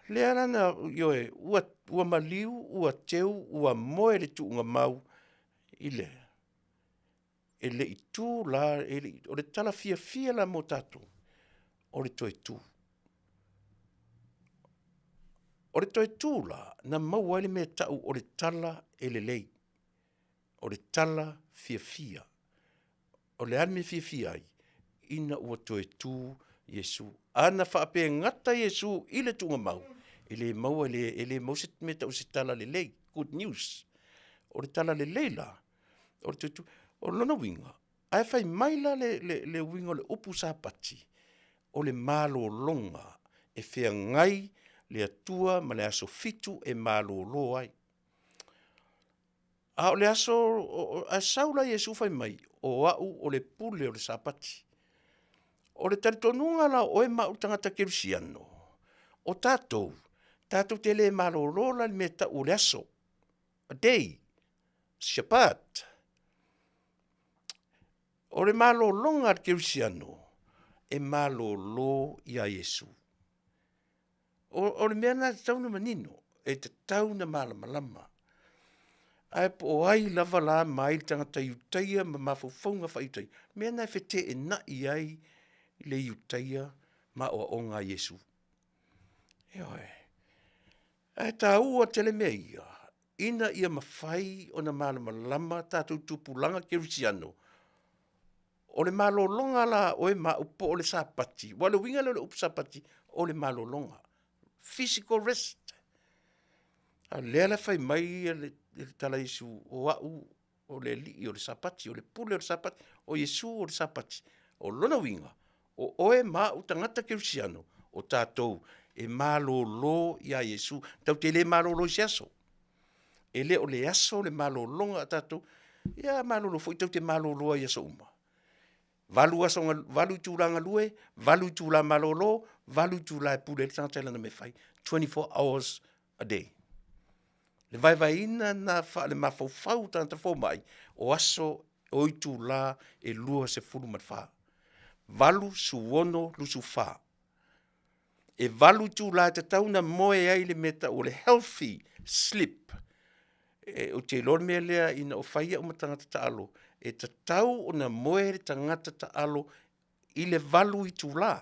[SPEAKER 2] Le ana na ua maliu, ua teu, ua moe le tuunga mau ile. Ele i tu la, o le tala fia la mo tatu. O le toi tu. O le toi tu la, na maua ele me tau o le tala ele lei. O le tala fia. O le alme fia ai. Ina ua toi tu Yesu. Ana whaape ngata Yesu i le tunga mau. Ele maua ele mauset me tau se tala le lei. Good news. O le tala le lei la. O le toi tu. O lona winga. Ai fai maila le winga le upu sapati. O le malo longa. E fea ngai le atua ma le aso fitu e malo lo ai. A o le aso, a saula Yesu fai mai, o au o le pule o le sapati. O le taritonunga la o e mau tangata kerusiano. O tātou te le malo lola le meta o le aso. A day, Shabbat. O le malo longa kerusiano, e malo lo ia Yesu. O le mea na tauna manino, e te tauna malama. Ai po ai lava la mai tangata iutaia ma mawhauwhaunga whaiutai. Mea nai whete e nai ai le iutaia ma o ngā Yesu. Eoi. Ai tā ua tele mea ia. Ina ia mawhai o na malama tātou tupulanga kerusiano. O le malolonga la o e ma upo o le sapati. Wale winga le upo sapati o le malolonga. Physical rest. A lea la whai mai le tala Yesu o au o le li o le sapati, o le pule o le sapati, o Yesu o le sapati, o lona winga, o oe ma u tangata kerusiano, o tātou e malolo ia Yesu, tau te le malolo i aso. E le o le aso le malolonga a tātou, ia malolo fo i tau te malolo i aso uma. Valu tūranga lue, valu tūra malolo, valu tūra e pule, le tangata ilana me fai, 24 hours a day. Le vai ina na le mafau tanta fo mai o aso o itu la e lua se fulu matfa. Valu suono lusu fa. E valu tu la te tauna moe ai le meta o le healthy sleep. E o te lor mea lea ina o whaia o matangata ta alo. E te tau o na moe le tangata ta alo i le valu i tu la.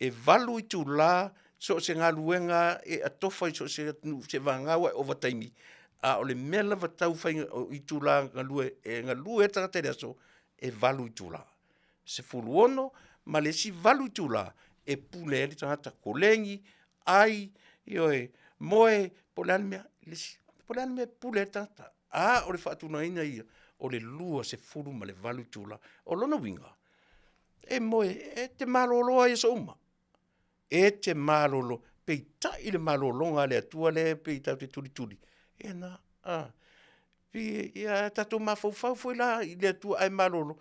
[SPEAKER 2] E valu i tu la so se ngā luenga e atofai so se vangawa e overtime. A o le mela vatau whai i tūla ngā lue tangata rea so e valu i tūla. Se fuluono, ma le si valu i tūla e pule e tangata kolengi, ai, ioe, moe, poleanmea, poleanmea pule e tangata. A o le whaatuna ina ia, o le lua se fulu ma le valu i tūla. O lona winga, e moe, e te maloloa i so uma. E te malolo, peita i le malolonga le atua le peita te tuli. Ena, ia tatou mafaufau foi la i le atua ai malolo.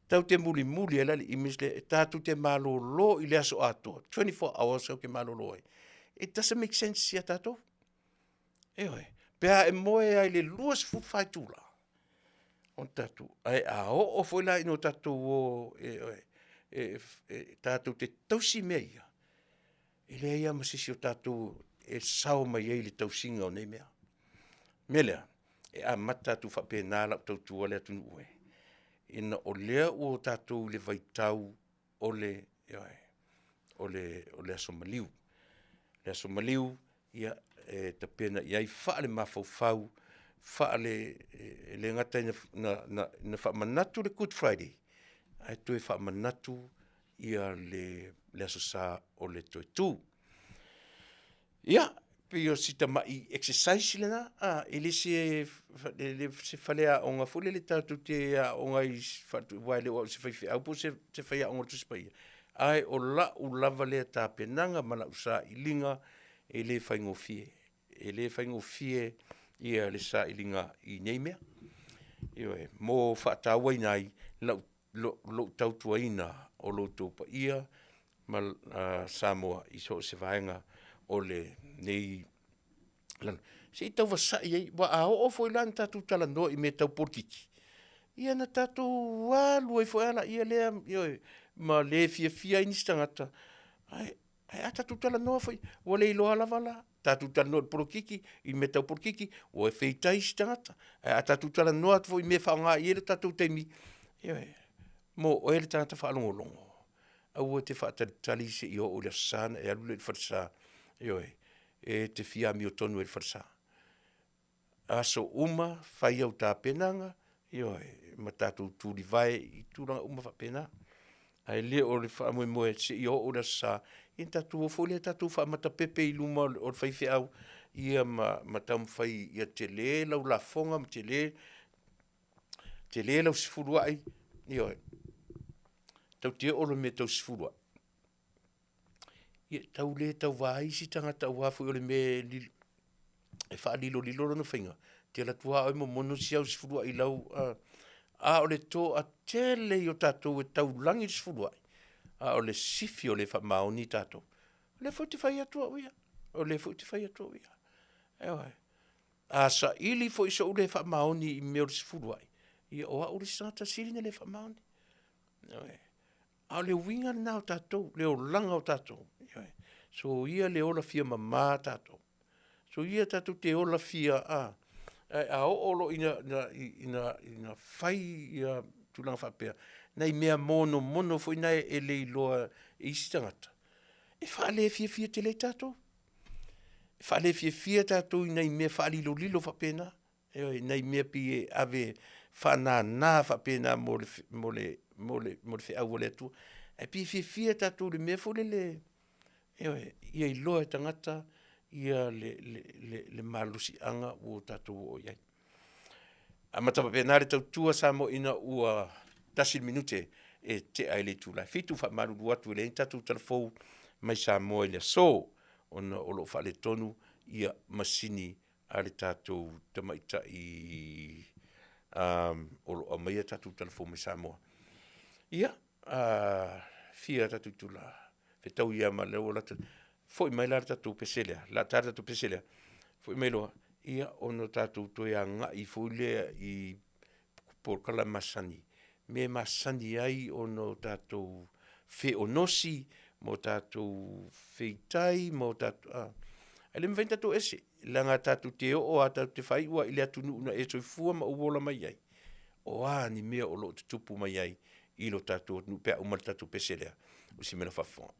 [SPEAKER 2] Tau te muli ala li imis le tatou te malolo i le aso atoa. 24 hours au ke malolo ai. It doesn't make sense sia tatou. Eoi, pea moe ai le luas fufai tula. On tatou, ai o foi la ino tatou tatou te tausi mea. Ile ia masisi o tatou sao mai ei le tausinga o nei mea. Melea, mata tu whapena la tautua le atunu ue. Ina o lea o tatou le vaitau o le asomaliu. Le asomaliu ia ta pena iai wha le mafaufau, wha le ngata na whamanatu le Good Friday. Ai tue whamanatu ia le asosa o le toitu. Ia, pio sita mai exercise lena, ili se whalea o ngā fule le tātou te o ngai waile o se whaiwhi au po se whaia o ngā tuspai. Ai o la u lava lea tā penanga mana usa ilinga e le whaingofie. E le whaingofie ia le sa ilinga i neimea. Iwe, mō whaatawai nai lo tautuaina o lo tōpa ia ma Samoa i so se vaenga o le nei lan. Se tau wasai ei, wa a o foi lan tatu tala no i me tau portiki. Ia na tatu walu e foi ala ia lea, ma le fia ini stangata. Ai tatu tala no foi, wa le ilo ala vala. Tatu tala no porkiki, i me tau porkiki, o e feitai stangata. Ai tatu tala no at foi me whaonga i ele tatu teimi. Mo o ele tangata whaalongolongo. Au te whaatali se i o le sana e alu le whatsa. E te fia mi o tonu e whatsa. Aso uma, whai au tā penanga, ma tātou tūri vai i tūranga uma whapena. Ai le o le whaamui moe se i o le sa. I tātou o fōlea tātou whaamata pepe i luma o le whaiwhi au. Ia ma taum whai ia te le lau la fonga, ma te le lau sifurua ai. Tau te olo me tau sifurua. Ia tau le tau waisi tangata wafu o le me e wha lilo no whainga. Te la tua oi mo mono si au sifurua i lau. O le tō a tele i o tātou e tau langi sifurua. O le sifi o le wha maoni tātou. O le futi whai atua uia. O le futi whai atua uia. Sa ili fo iso ule wha maoni i meo le sifurua. Ia oa ule sangata sirina le wha maoni. Le winga na o tātou, le o langa o tātou. So ia le ola fia mamā tātou. So ia tātou te ola fia a olo ina whai ia tūlanga whapea. Nei mea mono fo ina e le iloa e isi tangata. E whaale fia te le tātou. E whaale fia tātou i nei mea whaali lilo whapena. Nei mea pi e ave whanā whapena mo le fe au le tu. E pi fia tātou le mea fo le ia i loa tangata ia le malusi anga o tātou o iai. Matapa penare tau tua Samoa ina ua 10 minute e te aile tūlai. Fitu wha maruru atu le tātou telefou mai Samoa ile so ona olo wha le tonu ia masini ale tātou tamaita i olo a maia tātou telefou mai Samoa. Ia, fia tātou tūla. Fetau ia ma leo lata. Foi mai la tātou peselea. La tātou peselea. Foi mai loa. Ia ono tātou toi a ngā i fuilea i porkala masani. Me masani ai ono tātou fe onosi, mo tātou feitai, mo tātou... Ele me venta tātou ese. Langa tātou te o a tātou te whai ua ili atu nuuna e toi fua ma uola mai ai. O ni mea o lo te tupu mai ai. Ilo tātou nu pea umar tātou peselea. Usi mena whafonga.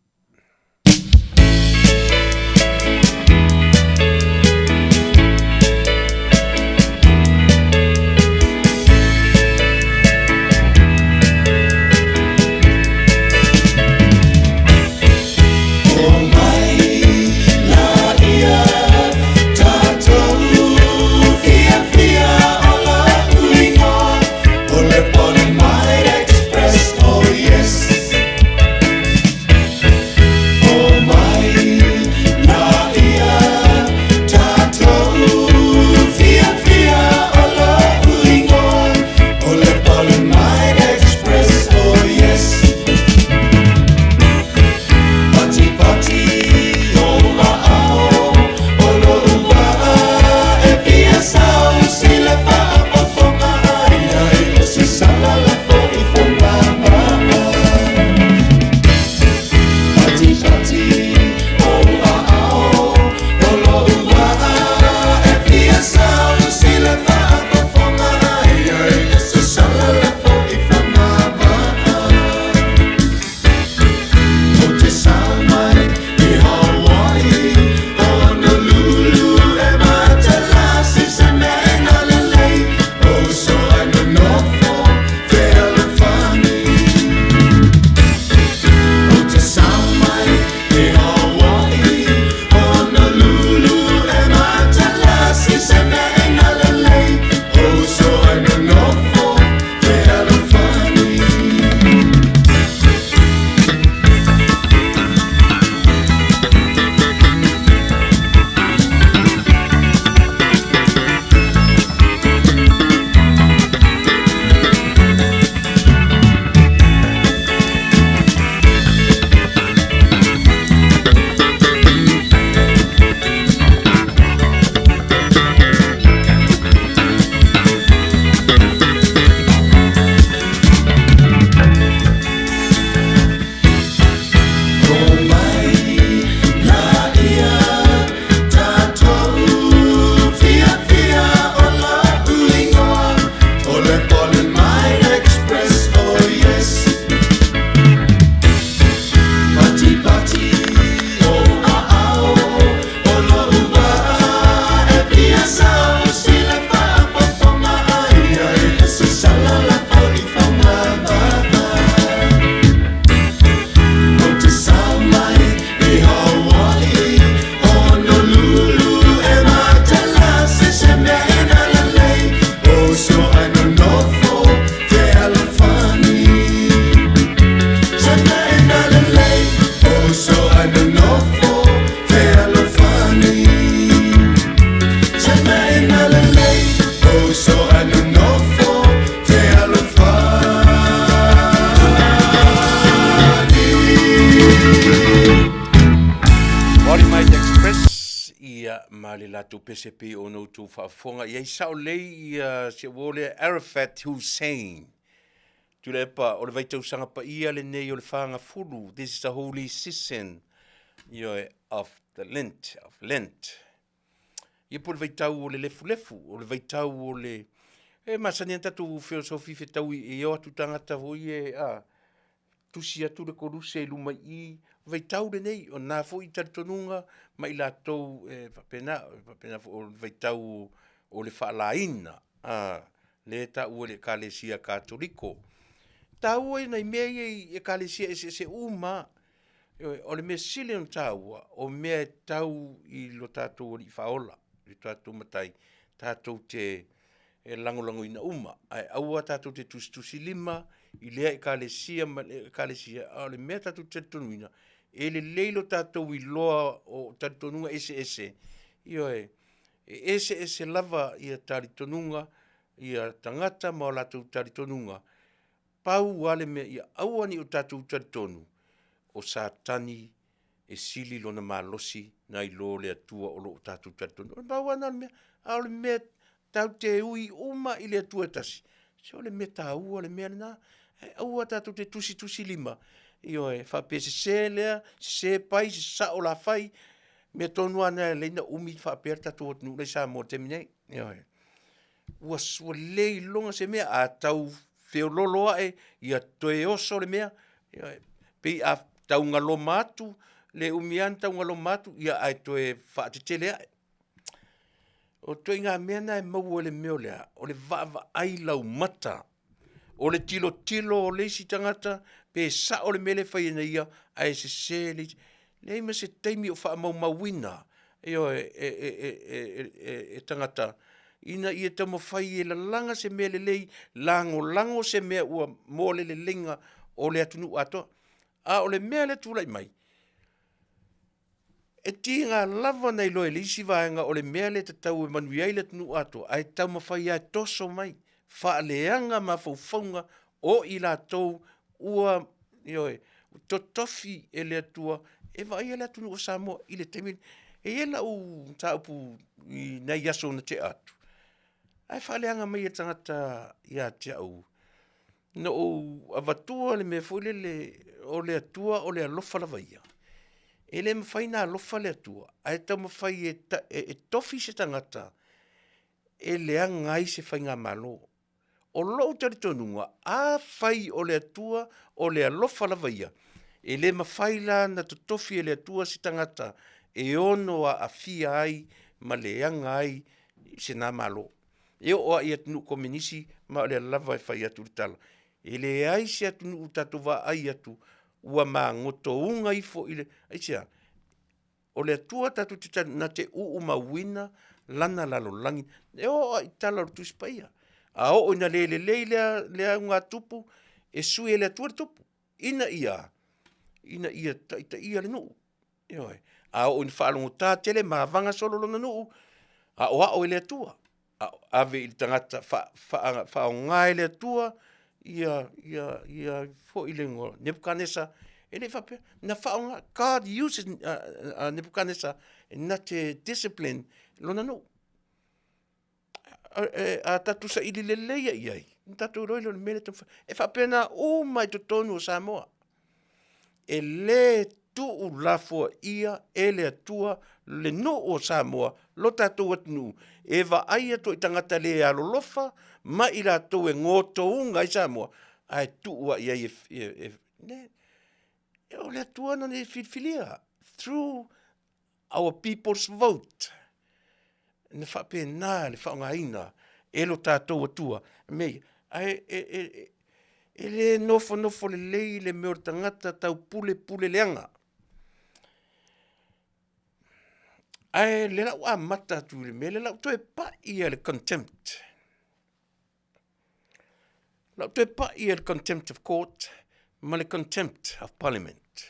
[SPEAKER 2] Ia, ma le lātou pesepe o nou tū whaafonga. Ia sao lei se wole Arafat Hussein. Tuilaepa, o le vaitau sanga pa ia le nei o le whaanga fulu. This is the holy season of the Lent, of Lent. Ia po le vaitau o le lefu, o le vaitau o le... masani tatu filosofi fetau i o atu tangata hoi tusi atu le koruse luma i vaitau le nei o nā fo i taritonunga ma i lātou papena o le vaitau o le whaalaina le ta ua le kalesia katoliko. Ta ua i nei mea i kalesia se uma o le mea sile on taua o mea tau i lo tātou o li whaola, i tātou matai, tātou te lango ina uma. Ai aua tātou te tusi lima, i lea i kalesia, o le mea tātou te tonuina. E le leilo tātou i loa o taritonunga ese. Ese lava i a taritonunga, i a tangata ma o lātou taritonunga. Pau wale mea i a auani o tātou taritonu. O sātani e sili lona malosi na i lo le atua o lo tātou taritonu. Pau wana mea, au le mea tau te ui uma i le atua tasi. Se o le mea tā ua le mea na, aua tātou te tusi lima. Whapese se lea, se pai, se sa o la fai, mea tonu ana leina umi whapere tātou o tunu, le sa mo te minei. Ua lei longa se mea, a tau whiololoa ia toe oso le mea, pei a tau ngalo matu, le umian tau ngalo matu, ia ai toe whaatetele ai. O toi ngā mea na mau le meo lea, o le vava ai lau mata, o le tilo o leisi tangata, pe sa o le mele whai na ia, ai se le ima se teimi o wha mauina, tangata, ina ia tamo whai e la langa se mele lei, lango se mea ua mole le linga o le atunu ato, a o le mea le tūlai mai. E ti ngā lava nei loe le isi vaenga o le mea le te tau e Manuia le tunu ato, ai tau mawhai ai toso mai, whaaleanga ma faufaunga o i la tau ua, totofi e le atua, e vai e le atunu o Samoa i le temin, e la u taupu i nei aso na te atu. Ai whaaleanga mai e tangata i a te au. No o avatua le mea fuile o le atua o le alofa la vaia. E le mawhai nā alofa le atua, ai tau mawhai e tofi se tangata, e le angai se whai ngā malo. O lou taritonunga, a whai o le atua o le alofa la vaia. E le mawhai la na tofi e le atua se tangata, e ono a afia ai, ma le angai se nā malo. E o a i atunu kominisi, ma le lava e whai atu tala. E le ai se atunu utatu wa ai atu, ua mā ngoto unga ifo ile, aisia, o le atua tatu te na te mawina, lana lalo langi, e o i tala rutu spaia. A o ina lea ngā tupu, e sui e le atua tupu. Ina ia ta ia le nuu. A o ina whaalongo tā tele, mā vanga solo lona nuu, a o e le atua. Ave i tangata whaonga e le atua, ia fo i le ngora. Nebuchadnezzar, ele whape, na whaonga, God uses Nebuchadnezzar, na te discipline, lona no. A tatu sa ili le leia iai. Tatu roilo le mele tau e whapena o mai to tonu o Samoa. E le tu lafo ia, e le atua, le no o Samoa, lo tatu atnu. E va aia to i tangata le alolofa, ma i la to e ngoto unga i Samoa. Ai tu ua iai o le atua na ne filfilia. Through our people's vote. Ne whapena, le whaongaina, e lo tātou atua. Mei, e le nofo le lei le meo tangata tau pule leanga. Ai le lau a mata tu le me, le lau toe pa ia le contempt. Lau toe pa ia le contempt of court, ma le contempt of parliament.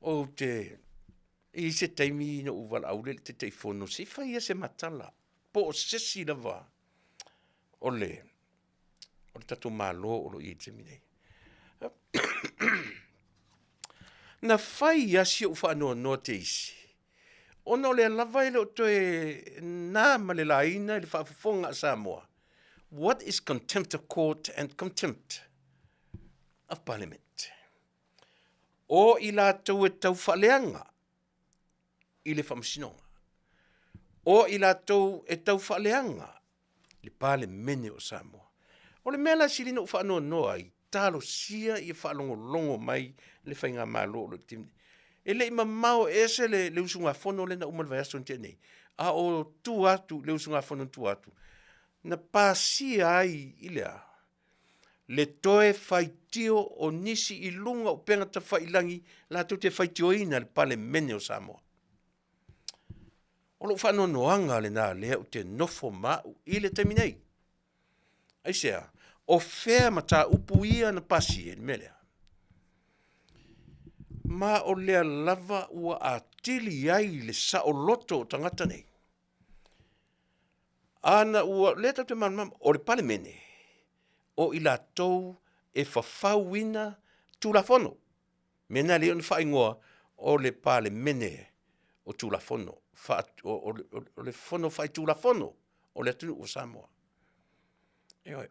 [SPEAKER 2] O te, i se taimi na uwala aule te teifono, se whaia se matala, po o sesi lava, o le tato malo o lo i te minei. Na whai asi o whanua no te isi, Ono le lava ele o toe nā ma le laina le whaafafonga a Samoa. What is contempt of court and contempt of parliament? O i lātou e tau whaleanga i le whamasinonga. O i lātou e tau whaleanga le pale mene o Samoa. O le mea la siri no whaanoa noa i talo sia i whaalongo longo mai le whainga malo o le timni. E le ima mao ese le usunga fono le na umalwa yaso nte nei. A o tu atu, le usunga fono tu atu. Na pasia ai ilea. Le toe whaitio o nisi i lunga o penga ta whailangi la tu te whaitio ina le pale mene o Samoa. O lo whanoa noanga le nā lea o te nofo mau i le teminei. Aisea, o whea mata upu ia na pasi e melea. Ma o lea lava ua a tili ai le sa o loto o tangata nei. Ana ua leta te manmam o le pale mene. O i la tou e whawhauina tulafono. Mena leo ni whaingoa o le pale mene o tulafono. O le fono whai tulafono o le atunu o Samoa.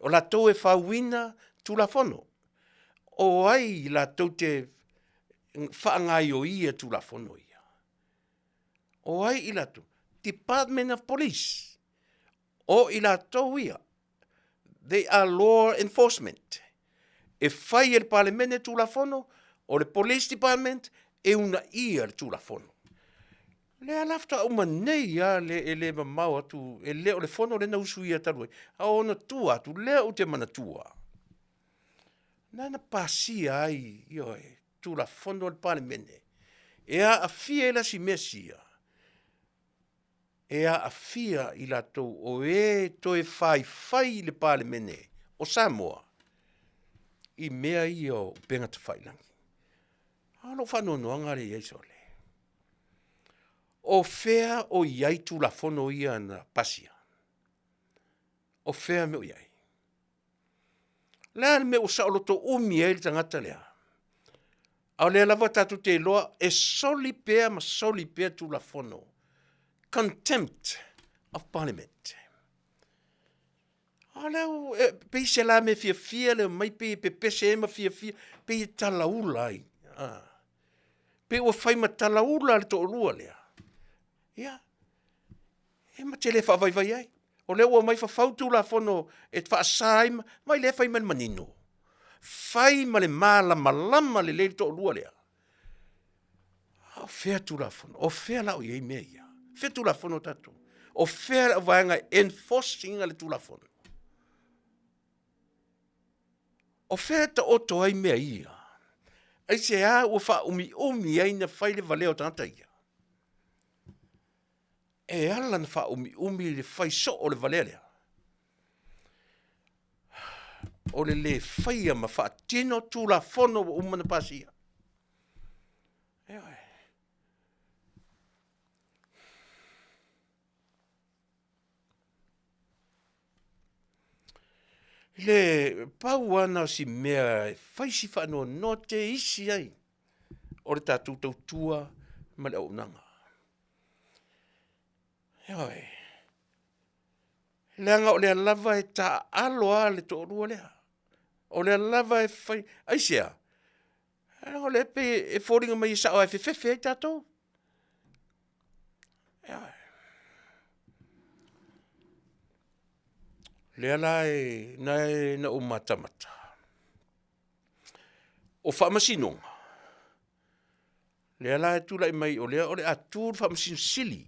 [SPEAKER 2] O la tou e whauina tulafono. O ai la tou te whaangai o ia tulafono ia. O ai i la tou. Department of Police. O i la tou ia. They are law enforcement. E whai e le palemene tulafono, o le police department, e una ia le tulafono. Le alafta uma nei a le mamau atu, e leo le fono le nausu ia talui. A ona tua atu, leo te mana tua. Nana pasia ai, ioe, tulafono le palemene. E a afia la si mesia. E a afia i la tou o e toe whai le palemene o Samoa i mea i o penga te whailangi. Ano whanonoanga le iei o whea o iai tulafono ia na pasia. O whea me o iai. Lea me o saoloto umi e le tangata lea. Au lea lava tatu te loa e soli pea ma soli pea tulafono. Contempt of Parliament. Aleu, pe se la me fia le mai pe se ma fia pe talaula ai. Pe o fai ma talaula le to lua lea. Ia. E ma tele fa vai ai. O le o mai fa fautu la fono e fa sai mai le fai man manino. Fai ma le mala malama le to lua lea. O fea tu la fono, o fea la o ye meia. Fe tulafono tatu. O fea vaenga enforcing ale tulafono. O fea ta oto ai mea ia. Ai se a o fa umi ai na whai le valeo tangata ia. E ala na fa umi le whai so o le valeo lea. O le whai ma fa tino tulafono o umana pasia. Eoi. Le pau ana si mea whaisi whanau no te isi ai. O le tātou tautua ma le au nanga. Eoi. Leanga o le lava e ta aloa le to orua lea. O le lava e whai. Aisea. O le pe e whoringa mai sa o e whewhewhe e tātou. Eoi. Lea lai na o matamata. O whamasinonga. Lea lai tūlai mai o lea o le atūr whamasin sili.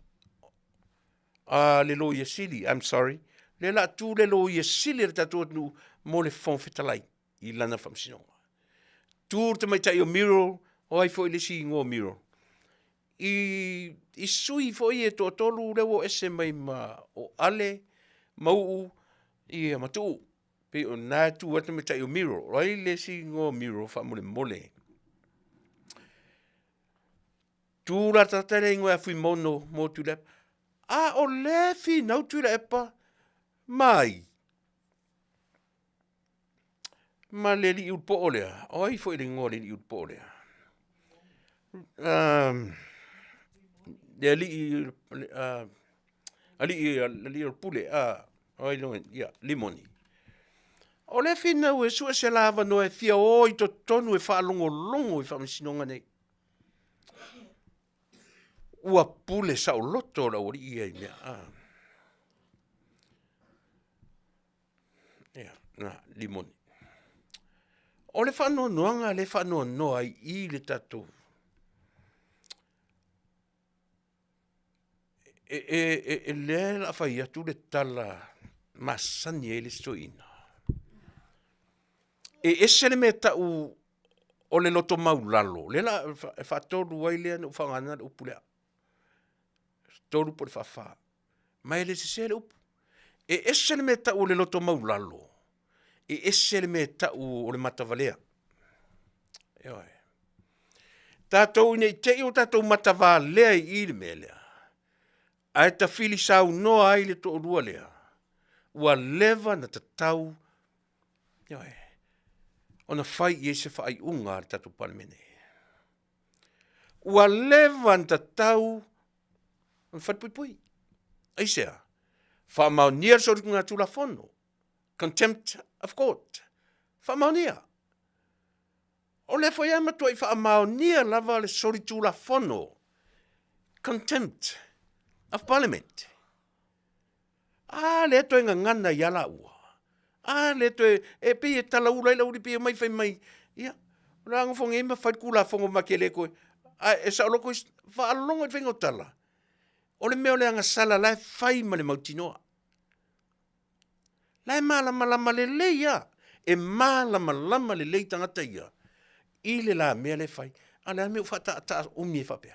[SPEAKER 2] Le lo ia sili, I'm sorry. Lea la atūr le lo ia sili re tātua nu mo le whonwhetalai i lana whamasinonga. Tūr te mai tai o miro, o ai fo i le si ngō miro. I sui fo i e tō tolu rewo ese mai ma o ale, mau ia matu pe o na tu wata me tai o miro rai le si ngo miro fa mole tu la tatare ngo a fui mono mo Tuilaepa o le fi no Tuilaepa mai ma le li u po olea oi foi le ngo le li u po olea ali pule oi no ia limoni o le fina u su se lava no e fia o I to tonu e fa longo e fa misinonga nei ua pule sa o loto la ori ia me ia na limoni o le fa no noanga le fa no ai I le tatu le la fa ia tu le tala masani ele soina ese le meta o le loto maulalo le la fa tolu wai le no fa ngana o pule tolu por fa mai le se le ese le meta o le loto maulalo ese le meta o le matavalea oi tatou nei te o tatou matavalea I le melea ai ta fili sau no ai le to rua lea ua leva na tatau oi ona fai I se fai unga tatu palemene ua leva na tatau on fat pui ai sea fa maunia so nga tula fono contempt of court fa maunia o le foi ama toi fa maunia lava le sori tula fono contempt of parliament le toi ngana yala ua le toi e pe tala ula ila uri pe mai fai mai ia rango fonga ima fai kula fonga makele ko e sa loko fa longo vengo tala o le meo le anga sala la fai ma le mautinoa la mala le leia e mala le lei tangata ia ile la mea le fai ala me fa ta umi fa pe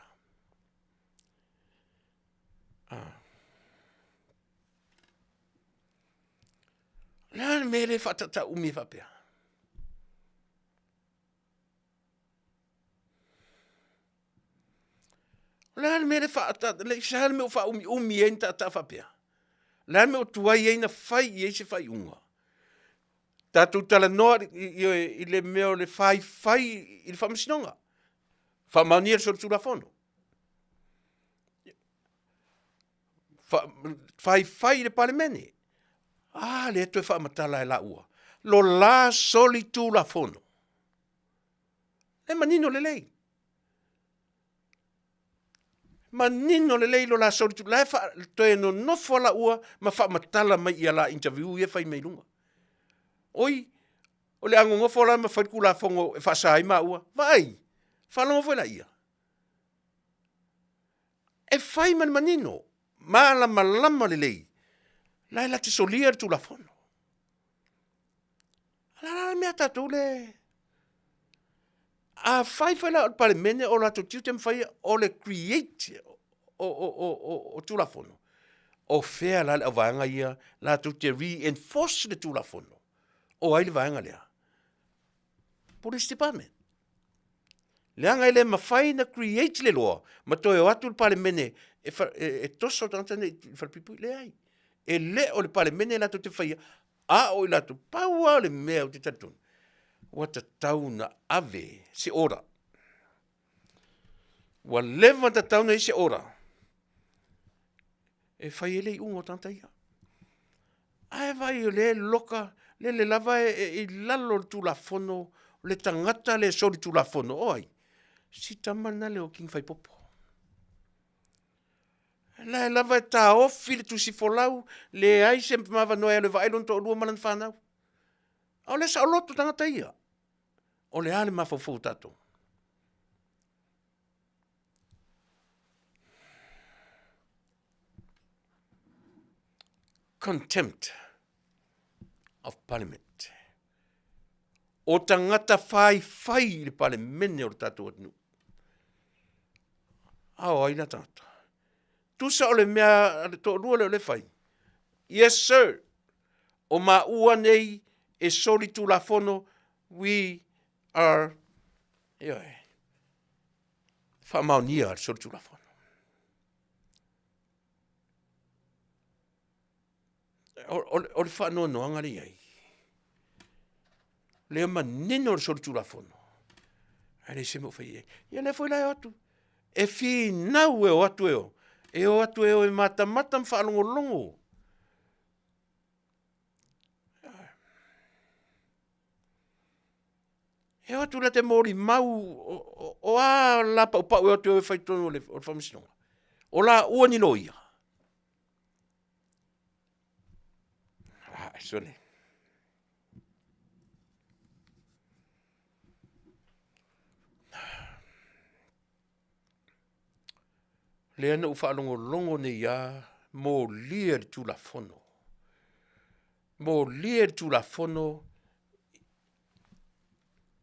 [SPEAKER 2] la me le fa ta umi fa pe la me le fa ta le sa me fa umi enta ta fa pe la me tu ai na fai e se fai unga tatu tala no I le meo le fai I le famisinonga fa mania so tu la fono fai le palemene le to fa matala la ua lo la soli tu la fono e manino le lei lo la soli tu la fa to no fo la ua ma fa matala mai ia la interview e fai mai lunga oi o le ango ngofo la ma fa kula fongo e fa sai ma ua vai fa lo fo la ia e fai man manino malama le lei la te solia tu la fono la me tatu le a fai la palemene o la tu tem fai o le create o tu la fono o fea la vanga ia la tu te reinforce le tu la fono o ai le vanga lea police department leanga ele mafai na create le loa ma toe o atu le palemene e toso tanta nei falpipu le ai e le o le palemene la tu te fai o la tu paua le mea o te tatun wa ta tauna ave si ora wa leva ta tauna si ora e fai ele ungo tanta ia ai vai le loka le lava e lalo tu la fono le tangata le sori tu la fono oi si tamana le o king fai popo la lava ta ofil tu si folau le ai sempre mava no le vai lon to lu malan fana o le sa lotu tangata ia o le ale mafofo tato contempt of parliament o tangata fai le palemene o tato atu ai na tata tu sa o le mea to lua le fai yes sir o ma ua nei e soli tu la fono we are fa maunia soli tu la fono o le fa no angari ai le manino soli tu la fono ale se mo fai ia le foi la atu e fi nau e o atu e o E o atu e o e mata mwhaalongolongo. E o atu la te mori mau o a la pau e atu e whaitonu o le whamisinonga. O la ua ni loia. Sone. Le ana u whaalongolongo ne ia mo lia le tula fono. Mo lia le tula fono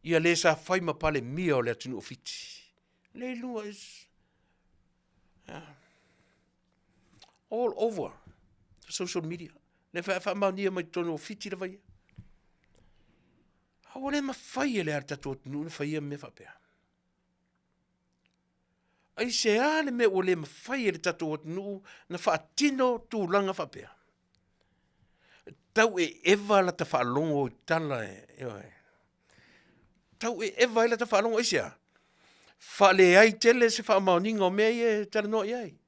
[SPEAKER 2] ia le sa fai ma pale mia o le atunu ofiti. Le lunga is all over the social media. Le fa maunia mai tono ofiti le vai. Hau le ma fai le arta tonu le fai me fa pea. Ai se ale me o le ma fai le tato nu na fa tino tu langa fa pea. Tau e eva la ta fa longo tala e. Tau e eva la ta fa longo isia. Fa le ai tele se fa mauninga o mea e tala no iai.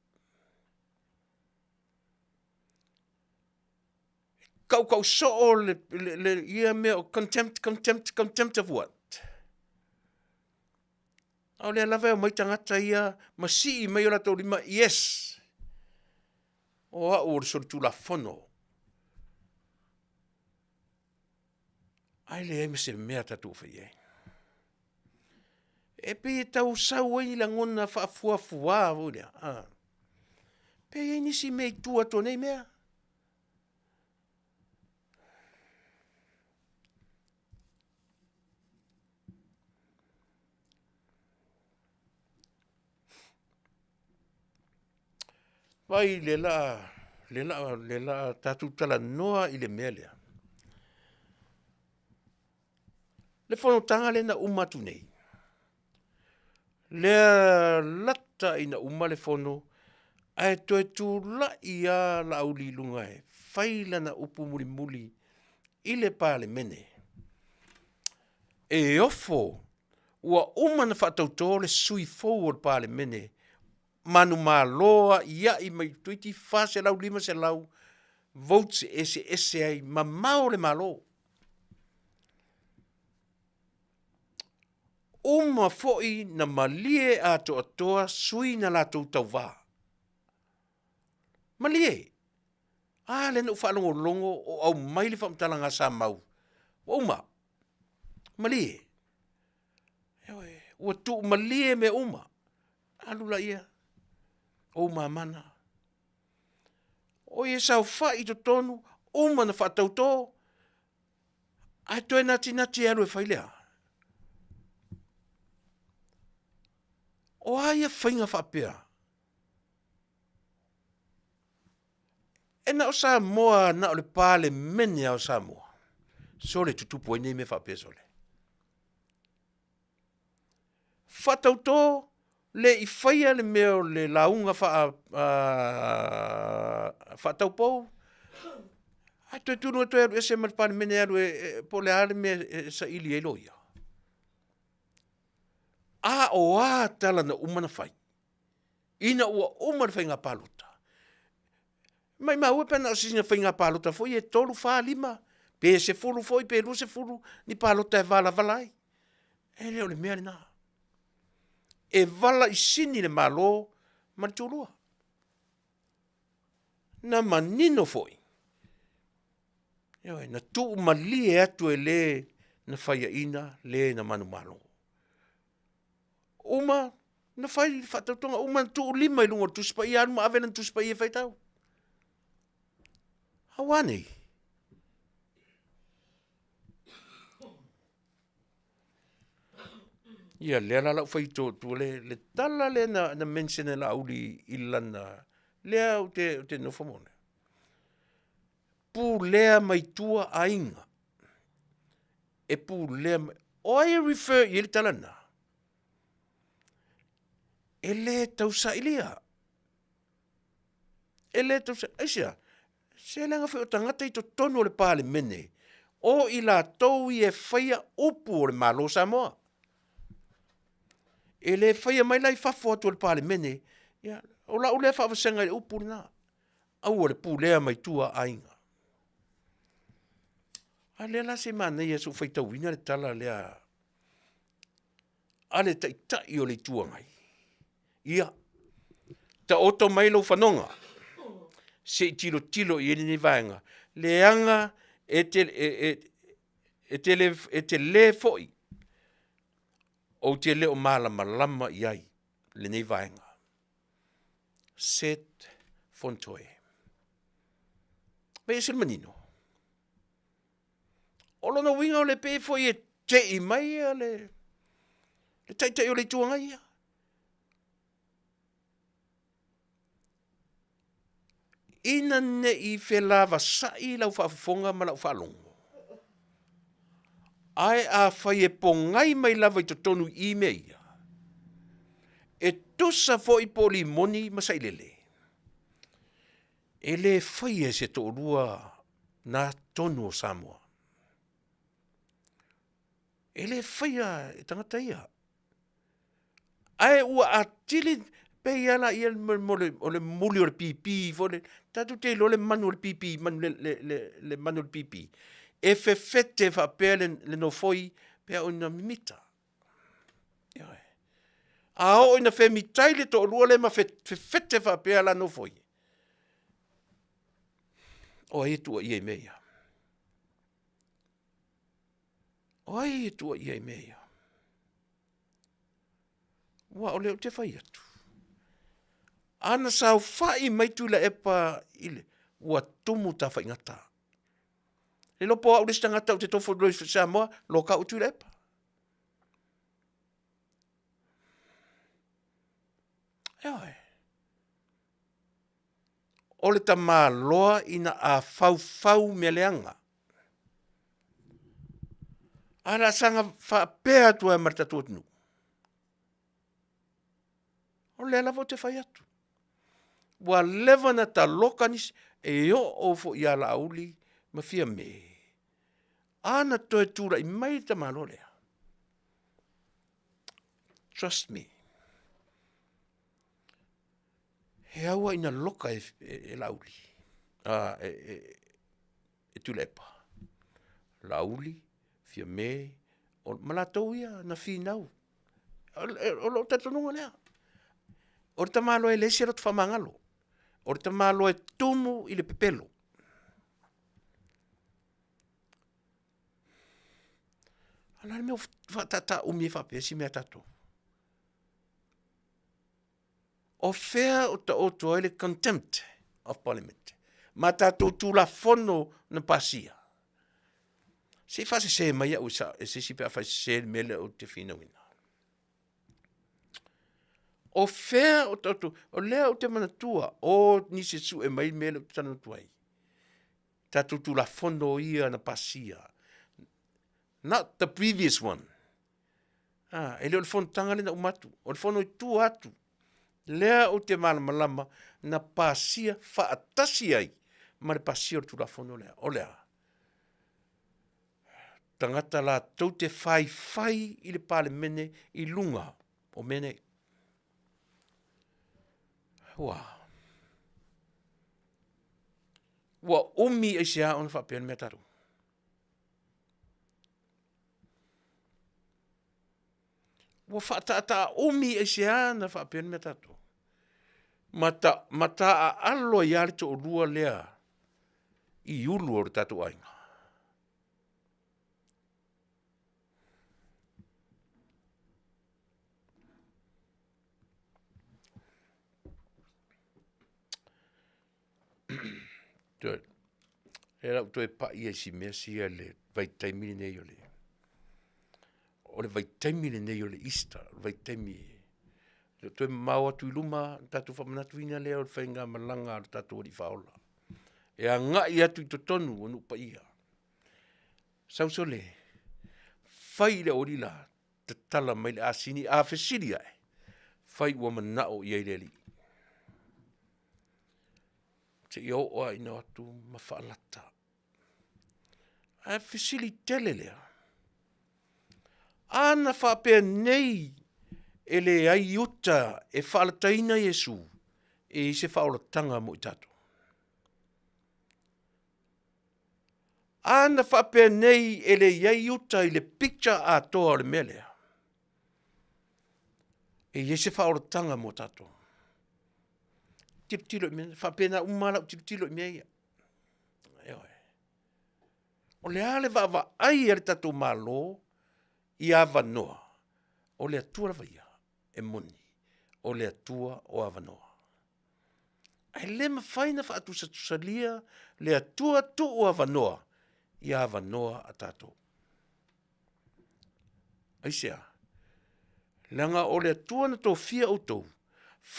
[SPEAKER 2] Kau so le ia me o contempt of what? Au le lava o mai tangata ia masi mai o la tau lima, yes. O a o so tu la fono. Ai le ai me se mea tatu fa iai. E pe tau sau ai la ngona fa fuafua o lea. Pe iai nisi mei tua tonei mea. Vai le la tatu tala noa i le mea lea. Le fono tanga le na umatu nei. Le lata i na uma le fono, ai toe tu la ia la au li lunga e. Faila na upu muli i le pale mene. E ofo, ua uma na whatautore sui forward pale mene. Manu maloa ia i mai tuiti Fasa lau lima se lau votes ese ai ma maore malo. Uma foi na malie a toa sui na la tau wā. Malie. Le na ufalongo longo o au maile whamtalanga sa mau. Uma. Malie. Ua tu malie me uma. Alula ia. O mana. O ia sau wha i to tonu, uma na whatau tō, ai toi nati alu e whailea. O aia whainga whapea. E na o Samoa na o le pāle mene au Samoa. Sole tutupu e nei me whapea sole. Whatau tō, le i whaia le meo le launga whatau pou. Ai toi tunu e toi alu e se maripane mene alu e po le ale me sa ili e loia. O tala na umana whai. Ina ua umana whai ngā pāluta. Mai ue pena o sisina whai ngā pāluta foi e tolu wha lima. Pe se fulu foi, pe lu se fulu, ni pāluta e vala valai. E leo le mea le nā. E vala i sini le malo manitulua. Na manino foi. Na tu malie atu e le na whaia ina le na manu malo. Uma na whai whatautonga, uma na tu lima i lunga tuspa i anu ma ave na tuspa i e whaitau. Hawane. Ia lea la lau whaito tu le tala le na mention la auli ilana. Lea o te nofamone. Pū lea mai tua ainga. E pū lea mai... O ai refer i le talana. E le tausa ilia. E le tausa... Aisia, se lenga whi o tangata i to tonu o le pāle mene. O i la tau i e whaia upu o le malo Samoa. E le whaia mai lai whafo atu o le pāle mene. Ia, o la ule whaawasenga i upu na. Au le pūlea mai tua ainga. A lea la se mana ia su whaitauina le tala lea. A le tai o le tua ngai. Ia, ta oto mai lau whanonga. Se tilo i ni vaenga. Leanga e te le foi. O te leo malama i ai. Le nei vaenga. Set fontoe. Pe ese manino. Olo no winga o le pe foi e te i mai le tai o le tuanga ia. Ina ne i whelava sai lau whaafonga ma lau whaalongo. Ai a whai e pongai mai lava i to tonu i mea. E tusa fo i poli moni masailele. E le whai e se to rua na tonu o Samoa. E le whai e tangata ia. Ai ua a tili pe ala ia o le muli o le pipi fole tatu te lo le manu le pipi le manu le pipi e fete fa pele le no foi pe ona mimita a o ina fe mitai le to lo le ma fete fa pele no foi o ai tu ia meia o ai tu ia meia wa o le te fai atu ana sau fai mai Tuilaepa ile ua tumu ta fai ngata. Le lopo au lista ngata o te tofo roi Samoa lo ka o Tuilaepa. Eoi. O le tama loa ina a fau me leanga. Ana sanga fa pea tua marta tuatnu. O le lavo te fai atu. Wa levana ta lokanis e o fo ia la auli ma fia me. Ana toe tura i mai ta malolea. Trust me. He aua ina loka e lauli. E Tuilaepa. Lauli, fia me, o malatou ia na finau. O lo tatonunga lea. O ta malo e lesi rot famangalo. O ta malo e tumu i le pepelo. Ala me tata umi fa pesi me tato. O fea o ta oto ele contempt of parliament. Ma tato tu la fono na pasia. Se fa se mai o sa e se si pe fa se mele o te fina wina. O fea o tatu, o lea o te manatua, o nisi su e mai mele o tanu tuai. Tatu tu la fondo ia na pasia. Not the previous one. Ele o le fono tangale na umatu, o le fono i tu atu. Lea o te malama na pasia fa atasi ai, ma le pasia o tu la fondo lea. O lea. Tangata la tau te fai i le pale mene i lunga o mene. Wa umi e sea on fa pen metaru. Wa fa ta umi e sea na fa pen metaru. Mata a alo ia le to rua lea i ulu o tatu ainga. Era to e pa ia si mesi le vai taimi nei ole. O le vai taimi nei ole Easter, vai taimi. Le to mau atu luma tatu fa manatu ina le o fainga malanga tatu di faula. E a nga ia tu to tonu onu pa ia. Sau sole. Fai le orila te tala mai le asini a fesilia. Fai wa manao ia le li. Te yo o ina atu mafalata. A fesili tele lea. Ana fa pe nei e le ai uta e whaalataina Iesu e se whaolatanga mo i tato. Ana whapea nei e le iai uta i le picture a toa o le melea. E se whaolatanga mo tato. Tiptilo i mea, whapea na umala tiptilo i mea ia. O le ale va ai ale tato malo i avanoa. O le atua vaia e moni. O le atua o avanoa. Ai le mawhaina whaatusa-tusalia le atua tu o avanoa i avanoa a tato. Ai sea. Langa o le atua na tō fia au tau.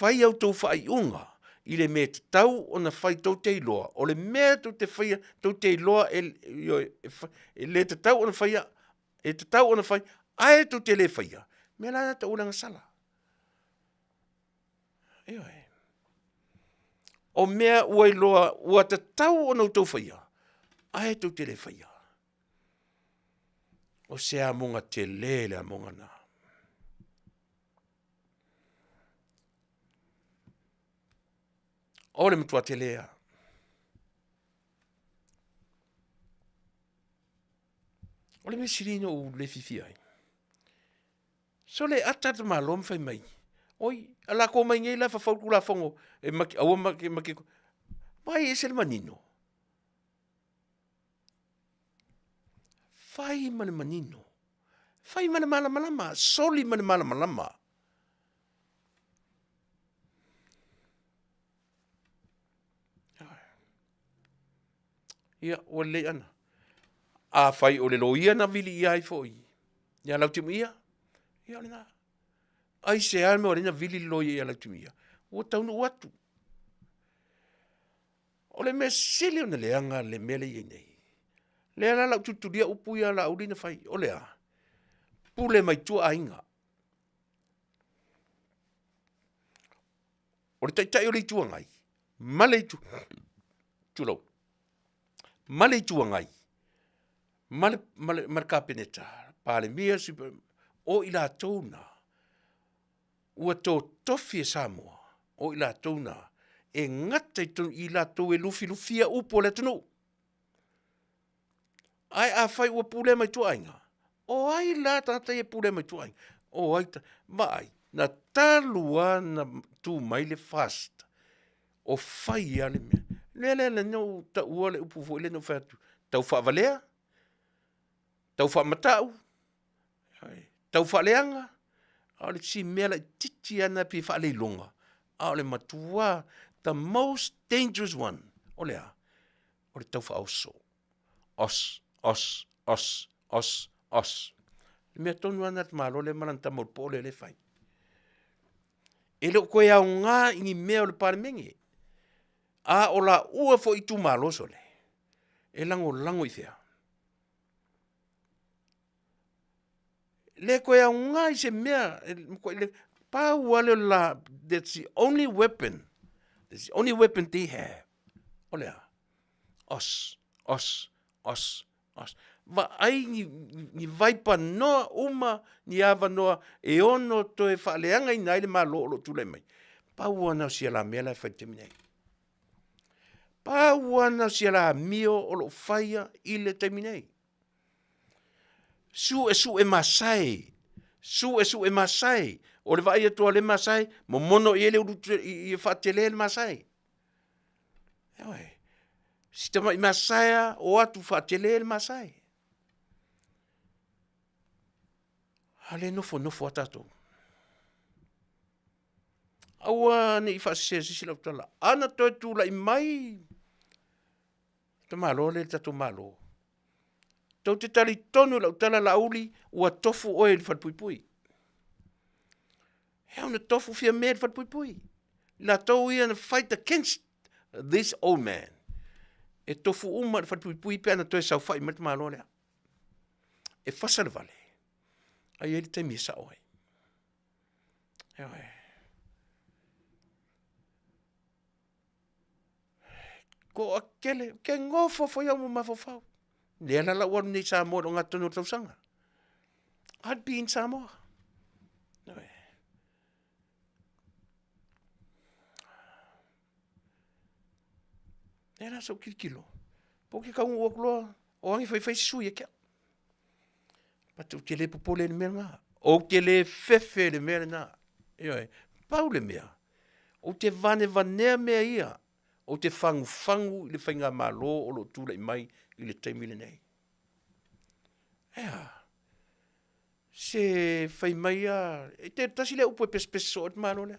[SPEAKER 2] Whai au tau whai unga. I le mea te tau o na whai tau te iloa. O le mea tau te whai tau te iloa e le te tau o na whai e te tau o na whai ae tau te le whai. Mea lana ta uranga sala. Eo e. O mea ua iloa ua te tau o na tau whai. Ae tau te le whai. O sea monga te le a monga na. O le mtua te lea. O le mesirino u le fifi ai. So le atata malom fai mai. Oi, ala ko mai ngai la fa fa kula fongo e maki awa maki mai ese le manino. Fai male manino. Fai male malama, soli male malama. Ia, o le ana. A fai o le loia na vili ia i foi. Ia lau timu ia. Ia le na. Ai se alme o le na vili loia ia lau timu ia. O taunu watu. O le mea sili o na leanga le mele i nei. Le ana lau tuturia upu ia la urina fai. O le a. Pule mai tua ainga. O le taitai o le tua ngai. Male i tu. Tulau. Male i tua ngai. Male ka peneta. Pale mia super. O ila tauna. Ua tō tofi e Samoa. O ila tauna. E ngata i la tō e lufia upo le tunu. Ai a fai ua pule mai tuainga. O ai la tata e pule mai tuainga. O ai ta. Mai. Na talua na tu mai le fast. O fai ale mea. Lele no ta ua le upu fo ile no fatu. Tau wha valea. Tau wha matau. Tau wha leanga. Au le si mea la titi ana pi wha le longa. Au le matua. The most dangerous one. O lea. O le tau wha oso. Os. Mea tonu ana te malo le malanta mo pole le fai. E leo koe au ngā ingi mea o le paremenge. A o la ua fo i tu malo so le. E lango i fea. Le koe au ngā i se mea. Pa wale la. That's the only weapon. That's the only weapon they have. O lea. Os. Va ai ni vaipa noa uma ni ava noa e ono to e whaaleanga i naile ma lo tule mai. Pauana si ala mea la whai teminei. Pauana si ala mio o lo whaia i le teminei. Su e masai. Su e masai. O le vai atua le masai, mo mono i ele urutu i whatele le masai. Ewe. Si tama i masaya o atu whatele le masai. Ale nofo atato. Aua ne i whasese sisi lau tala. Ana toi tūla i mai. Ta malo le tato malo. Tau te tali tonu lau tala la uli ua tofu oe li whatpuipui. Heo na tofu fia mea li whatpuipui. La tau ia na fight against this old man. E tofu uma li whatpuipui pe ana toi sau whai mata malo lea. E Fasa le Vale. Ai ele te misa oe. Ewe. Ko akele, ke ngofo fo ia mo mafofau. Lea la waru nei Samoa o ngā tonu tausanga. I'd be in Samoa. Ewe. Era so kilo. Poki ka ua kuloa, o angi fai sui e kia. Patu ke le popole le mea ngā. O ke le fefe le mea ngā. Ioi, pau le mea. O te vanea mea ia. O te fangu i le whainga malo o lo tūla i mai i le taimile nei. Ea. Se whai mai a, e te tasi le upo e pespes so at malo lea.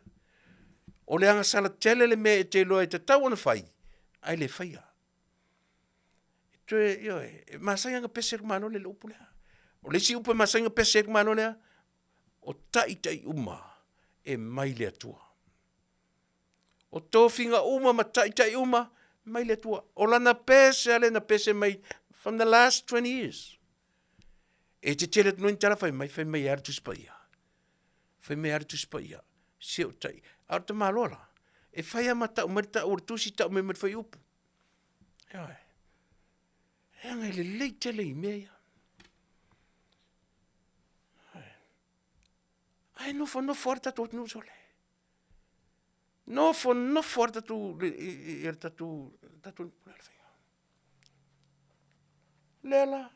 [SPEAKER 2] O le anga sala tele le mea e te loa e te tau ana whai. Ai le whai a. Ioi, masai anga pese malo le upo lea. O le si upo masai anga pese malo lea. O tai uma e mai le atua. O tōwhinga uma ma tai uma mai le atua. O lana pese ale na pese mai from the last 20 years. E te tele tunu tala whai mai ara tu spaia. Whai mai ara tu spaia. Se o tai. Ar te malola. E whai ama tau marita o tusi tau me whai upu. Ioi. E anga le lei tele i mea. Ai no for tatu nu sole. No for tatu tatu Lela,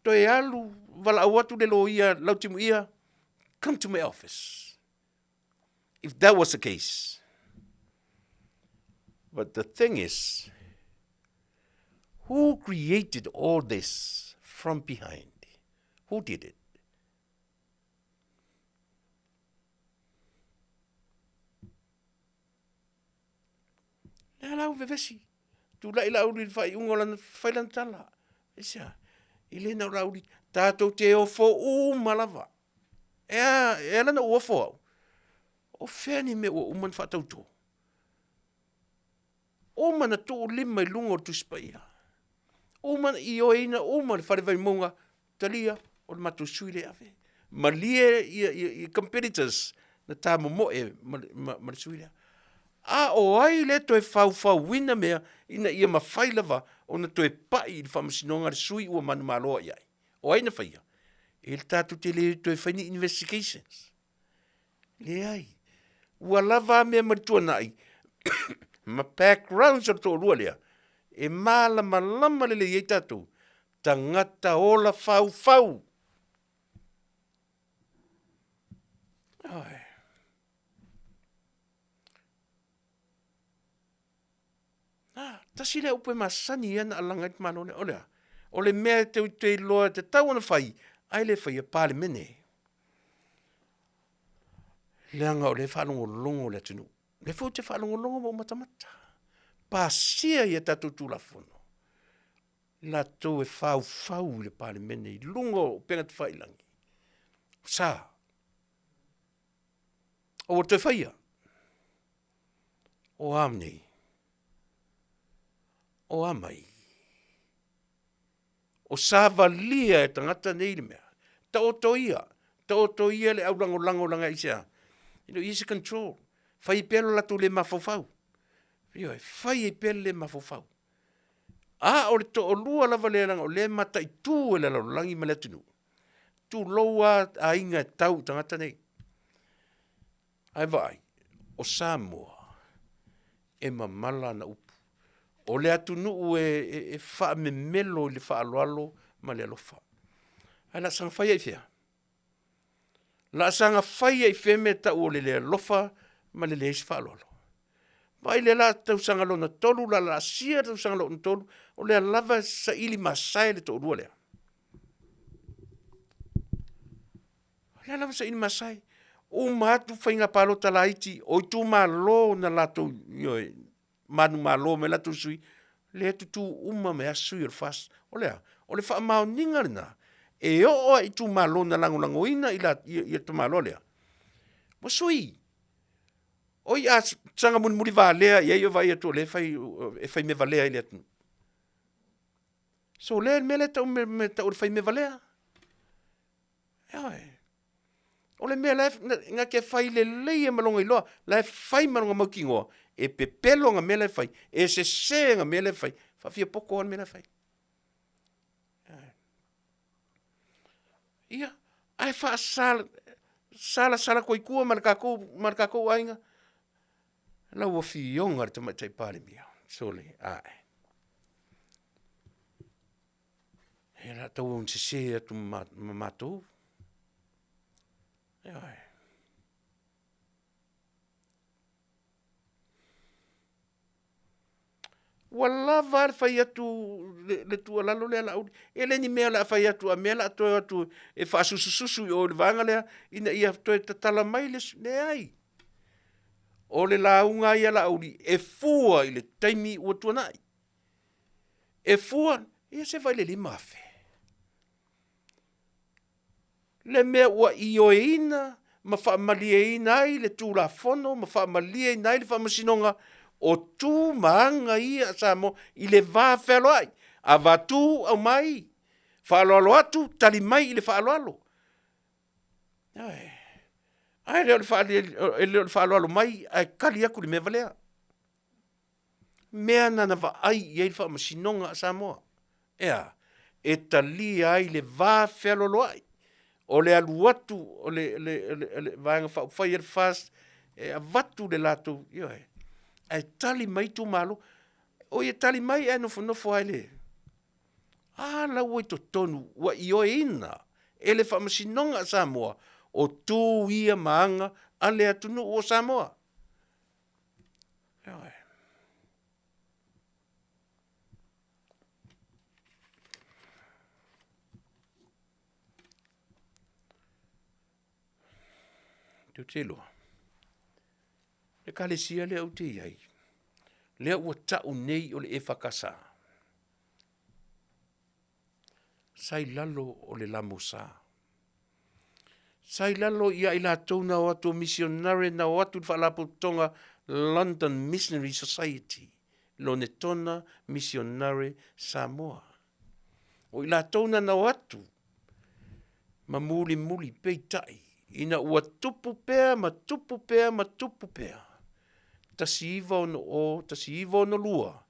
[SPEAKER 2] toi alu vala watu de lo ia lautimu ia. Come to my office. If that was the case. But the thing is, who created all this from behind? Who did it? Nea lau vevesi. Tu lai lauri whai ungolan whailan tala. Isia. Ile na lauri. Tātou te ofo malava. Ea lana ofo au. O wheni me o uman whatauto. O mana tō lima i lunga o tuspaia. O mana i oina o mana wharewai monga. Talia o le matu suile ave. Malie i competitors na tā momoe ma suile ave. A o ai le to e fau wina mea ina ia mawhailava o na to e pai i whamasinonga sui ua manu maloa iai. O ai na whaia. E le tātu te le to e whaini investigations. Le ai. Ua lava mea maritua nai. Ma background sa to rua lea. E malama le le iei tātu. Tangata ola fau. Ai. Tasi le upe masani ana alanga i mano le olea. O le mea te loa te tau ana whai, ai le whai a pāle mene. Le anga o le whalongo longo le tunu. Le fu te whalongo longo mo matamata. Pāsia i a tatu tūlafono. La tau e fau le pāle mene. Lungo o penga te whailangi. Sā. O te whaia. O amnei. O amai. O sāvalia e tangata nei le mea. Ta o ia le au lango langa isa. Easy control. Whai pelo latu le mafofau. Whai e pelo le mafofau. O le to o lua lava le langa o le mata i tū e le langi ma le tunu. Tu loa a inga tau tangata nei. Ai vai. O Samoa. E mamala na upu. O le atu nuu e wha me melo le wha aloalo ma le alofa. Ai la sanga whaia i whea. La sanga whaia i whea me ta o le alofa ma le leisi wha aloalo. Vai le la tau sanga lo na tolu, la sia tau sanga lo na tolu, o le lava sa ili masai le to urua lea. Le lava sa ili masai. O matu whainga palo tala iti, o tu malo na lato manu malo me latu sui, le tu uma me asui or fas. O lea, o le wha mao ninga rina. E o i tu malo na lango ina i tu malo lea. Mo sui. O i a sanga muri Valea, i o vai atu le fai me Valea i le atu. So le me le tau me tau fai me Valea. O le mea nga ke fai le leia malonga i loa, la fai malonga maukingoa, e pepelo nga mea le fai, e se nga mea le fai, fia poko an mea le fai. Ia, ai fa sala koi kua marakakou ainga, la ua fionga te mai tai pare mia, sole, ai. E la tau on se atu matou. E ai. Wala var fai atu le tua lalo le ala uri. E le ni mea la fai atu a mea la atoe atu e wha susu i o le vanga lea ina ia toe tatala mai le ai. O le launga ia la uri e fua i le taimi ua tuanai. E fua, ia se vai le lima afe. Le mea ua i o e ina, ma wha malie ina ai le tūla fono, ma wha malie ina ai le wha masinonga, o tū maanga ia Samoa i le vā whelo ai. A vātū au mai. Whaaloalo atu, tali mai i le whaaloalo. Ai leo le whaaloalo mai, ai kali aku le mea valea. Mea nana va ai i le wha masinonga a Samoa. Ea, e tali ai le vā whelo ai. O le alu atu, o le vāenga whai e fast, e a vatu le latu, ioe. Ai tali mai tu malo, o ia tali mai e nofo ai le. La ua i to tonu, ua i oe ina, e le whamasinonga a Samoa, o tū ia maanga, a le atunu o Samoa. Ioe. Teo te loa. Le kalesia le au te iai. Lea ua tau nei o le e whakasa. Sai lalo o le lamosa. Sai lalo ia i la tau na o atu missionary na o atu whalapo tonga London Missionary Society. Lo ne tona missionary Samoa. O i la tau na o atu. Ma muli peitai. Ina ua tupu pea, ma tupu pea. Tasi iwa ono lua,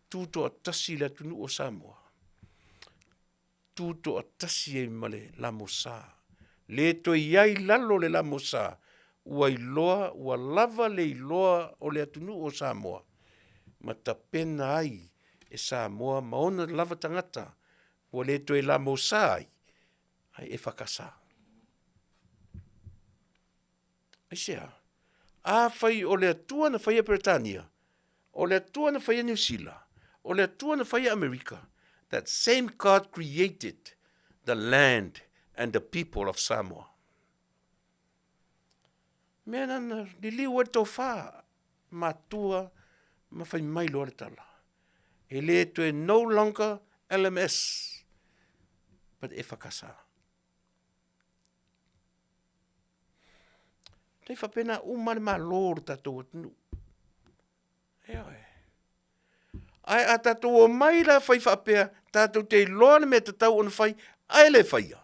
[SPEAKER 2] tūto a tasi la tunu o Samoa. Tūto a tasi e male lamosa. Le to iai lalo le lamosa, ua iloa, ua lava le iloa o le atunu o Samoa. Ma ta pena ai e Samoa, ma ona lava tangata, ua le to e lamosa ai e whakasa. Ai sea. Fai o le atua na fai a Britania, o le atua na fai a New Zealand, o le atua na fai a America. That same God created the land and the people of Samoa. Mea nana, li liu e tau wha, matua, ma fai mai loa le tala. E le to e no longer LMS, but e whakasa. Te whapena umane ma lor tatou atunu. Eoe. Ai a tatou o mai la whai whapea, tatou te loane me tatau ona whai, ai le whaia.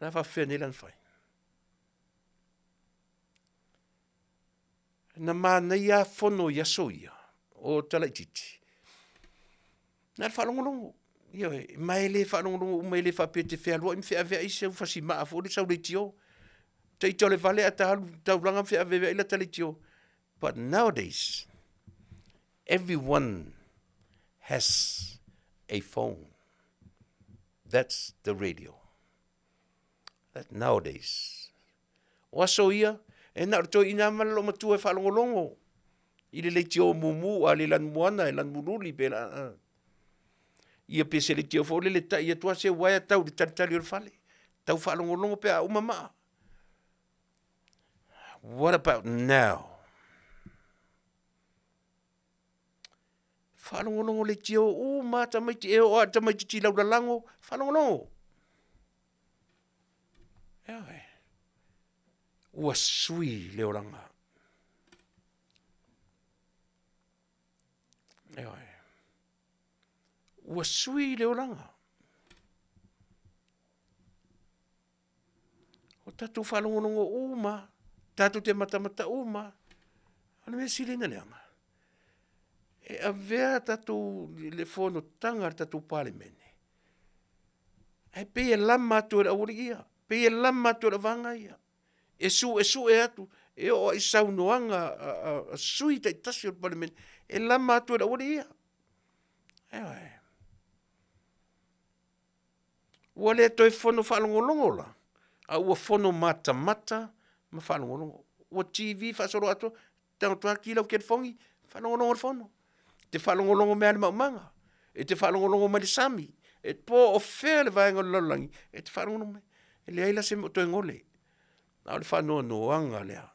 [SPEAKER 2] La whawhea nilan whai. Na mana ia whono ia soia, o talaititi. Nā whalongolongo. Eoe, mai le whalongolongo, mai le whapea te whea loa, im whea vea ise, whasi maa fo, le sau le tio. Te ito le vale a tauranga whea vea ila tali tio. But nowadays, everyone has a phone. That's the radio. That nowadays. Waso ia, e na to ina malo matu e whalongolongo. Ile le tio mumu, a le lan muana, e lan mululi pe la. Ia pese le tio fo le ta, ia tua se waia tau de tali o fale. Tau whalongolongo pe a umama. What about now? Whalongolongo le tio, ma tamaiti e o a tamaiti ti lau lango, whalongolongo. Eoe. Ua sui leoranga. Eoe. Ua sui leoranga. O tatu whalongolongo ma, tatu te matamata ma, ana me silina leanga. E a vea tatu le fono tanga tatu palemene. Ai pe e lama tu e auri ia. Pe e lama tu e vanga ia. E su e atu. E o i saunoanga a sui te tasi o palemene. E lama tu e auri ia. Eoe. ua le toe fono whaalongolongo la. A ua fono mata ma whaalongolongo. Ua TV whaasoro ato, tau tua kila o fongi, whaalongolongo le fono. Te whaalongolongo mea le maumanga. E te whaalongolongo mai le sami. E po o whea le vaenga le lalangi. E te whaalongolongo mai. E le aila se mo toe ngole. A le whaanoa noanga lea.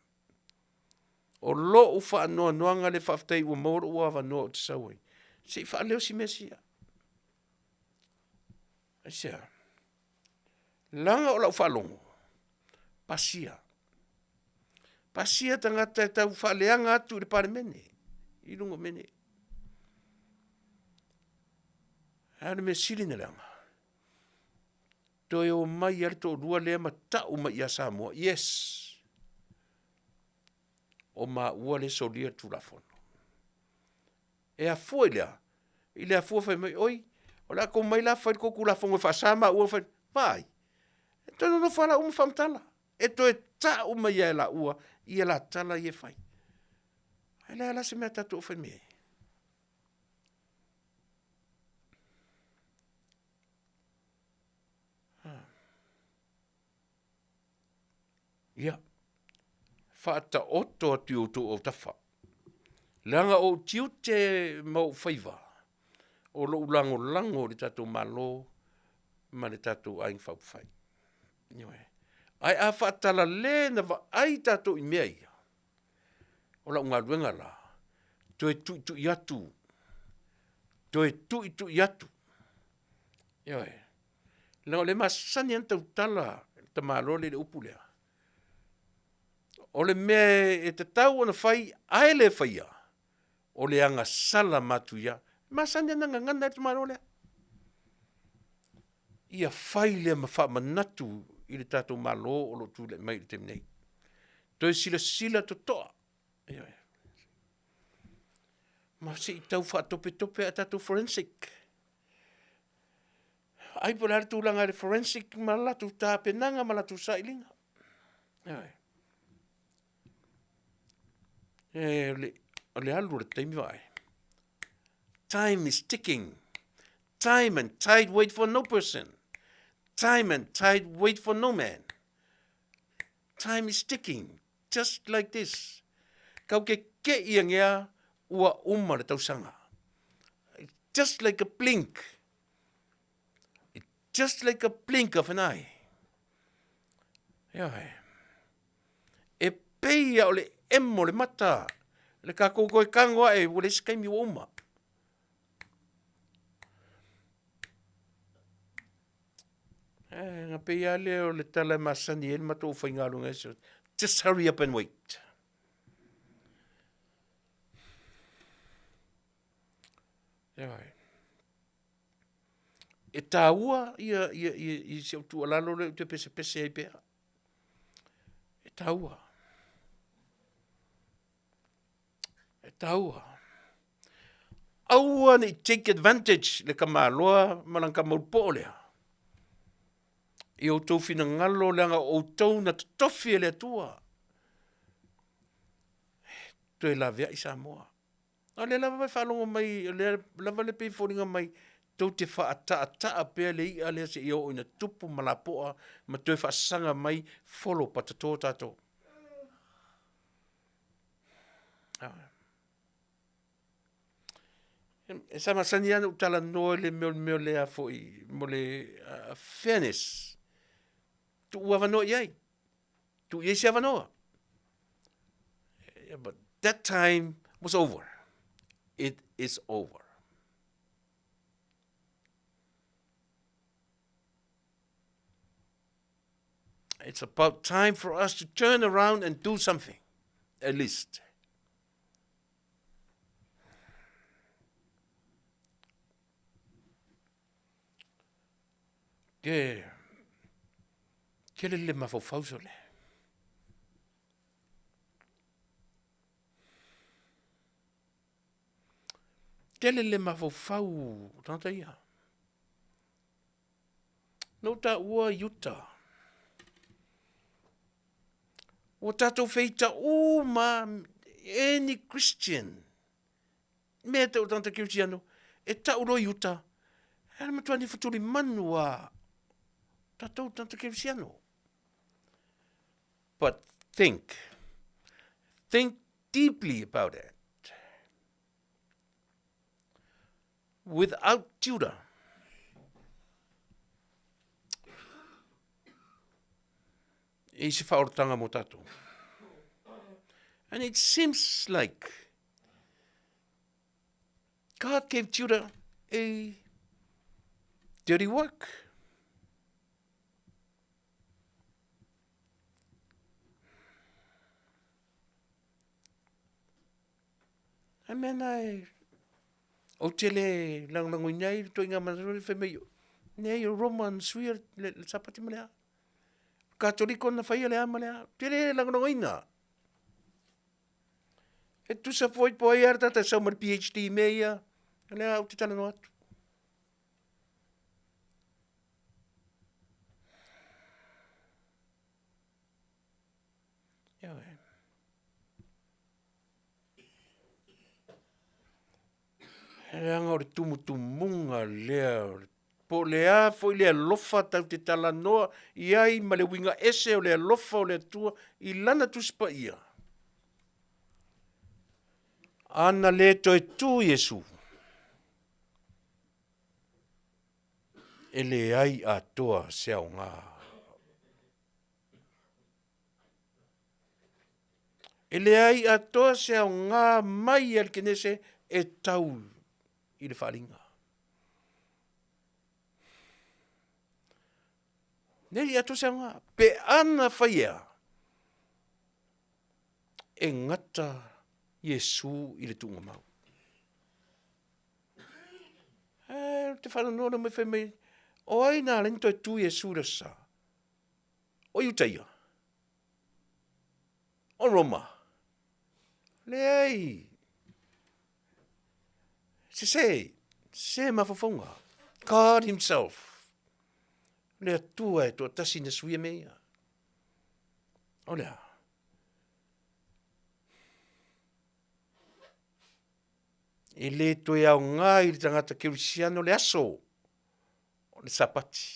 [SPEAKER 2] O lo u whaanoa noanga le Faafetai ua mauro ua wanoa o te sauai. Se whaaleo si mesia. Aisea. Langa o lau whaalongo. Pasia. Pasia tangata e tau whaaleanga atu le pare mene. I lungo mene. Hane me siri na langa. Toi o mai ar to rua lea ma tau mai a Samoa. Yes. O ma ua le solia tulafono. E a fua lea. I le a fua fai mai, oi, o la ko mai la fai koku la fongo Fasa ma ua fai, vai. E toi no fala famtala. E toi tau mai e la ua, i la tala i e fai. E le ala se mea tatu o fai mea. Ia. Whaata oto atu o to o tafa. Langa o tiu te mau whaiva. O lo ulango lango le tatou malo, ma le tatou aing whauwhai. Ai a whaatala le na wa ai tatou i mea ia. O la unga ruenga la. Toe tu i atu. Toe tu i atu. Langa le masani anta utala ta malo le upulea. O le mea e te tau ana whai, ai le whaia. O le anga sala matu ia. Masanya nanga ngana e te marolea. Ia whai lea ma wha manatu i le tātou malo o lo tūle mai le temnei. Toi sila to toa. Ma se i tau wha tope a tātou forensic. Ai po lare tūlanga le forensic ma latu tāpenanga ma latu sailinga. O le alu le taimi vai. Time is ticking. Time and tide wait for no person. Time and tide wait for no man. Time is ticking, just like this. Kau ke iangea ua uma le tausanga. Just like a blink. Just like a blink of an eye. E peia o le emo le mata. Le kako koe kangoa e ule skaimi ua uma. Nga peia le o le tala masani e mato o whaingalunga e so. Just hurry up and wait. E tāua i se o tu alalo le te pese ai pēra. E tāua. Aua ni take advantage le kamaloa malanga maulpo lea. I o tau fina ngalo leanga o tau na tofi le tua. Toi la vea i Samoa. O le lava whalongo mai, le lava le pei fōringa mai, tau te wha pēr le i alea se i o ina tupu malapoa, ma toi whaasanga mai, follow patato tato. E sama sani ana utala noe le meo lea foi, mo le fairness. Tu ua wanoa iai. Tu iai se wanoa. But that time was over. It is over. It's about time for us to turn around and do something, at least. Ke le mafofau so le. Ke le mafofau tanta ia. No ta ua yuta. O tatou feita ma any Christian. Me te o tanta kiusiano. E ta uro yuta. Hana matua ni futuri manua. Tatou tanta kerisiano. But think deeply about it. Without Judah, e se whaorotanga mo tatou. And it seems like God gave Judah a dirty work. I mean, o tele lang unyai to inga manuri femeyo. Nei Roman swear le sapati malea. Katoliko na faia le amalea. Tele lang uina. E tu sa foi po ia tata sa mar PhD meia. Lea o te tala no atu. Ia e. Anga o tumutumunga lea. Po lea foi lea lofa tau te tala noa. Iai ma le winga ese o lea lofa o lea tua. I lana tu spa ia. Ana le toi tu Yesu. E le ai a toa seao ngā. E le ai a toa seao ngā mai al kenese e tau i le wharinga. Neri a toa seao ngā. Pe ana whaia. E ngata Yesu i le tunga mau. Te whananoa me whemei. O ai nā lento e tu Yesu rasa. O iutaia. O Roma. Le ai. Se mafafonga. God himself. Le atua e tua tasi na suia mea. O lea. E le toi au ngā i le tangata kerisiano le aso. O le sapati.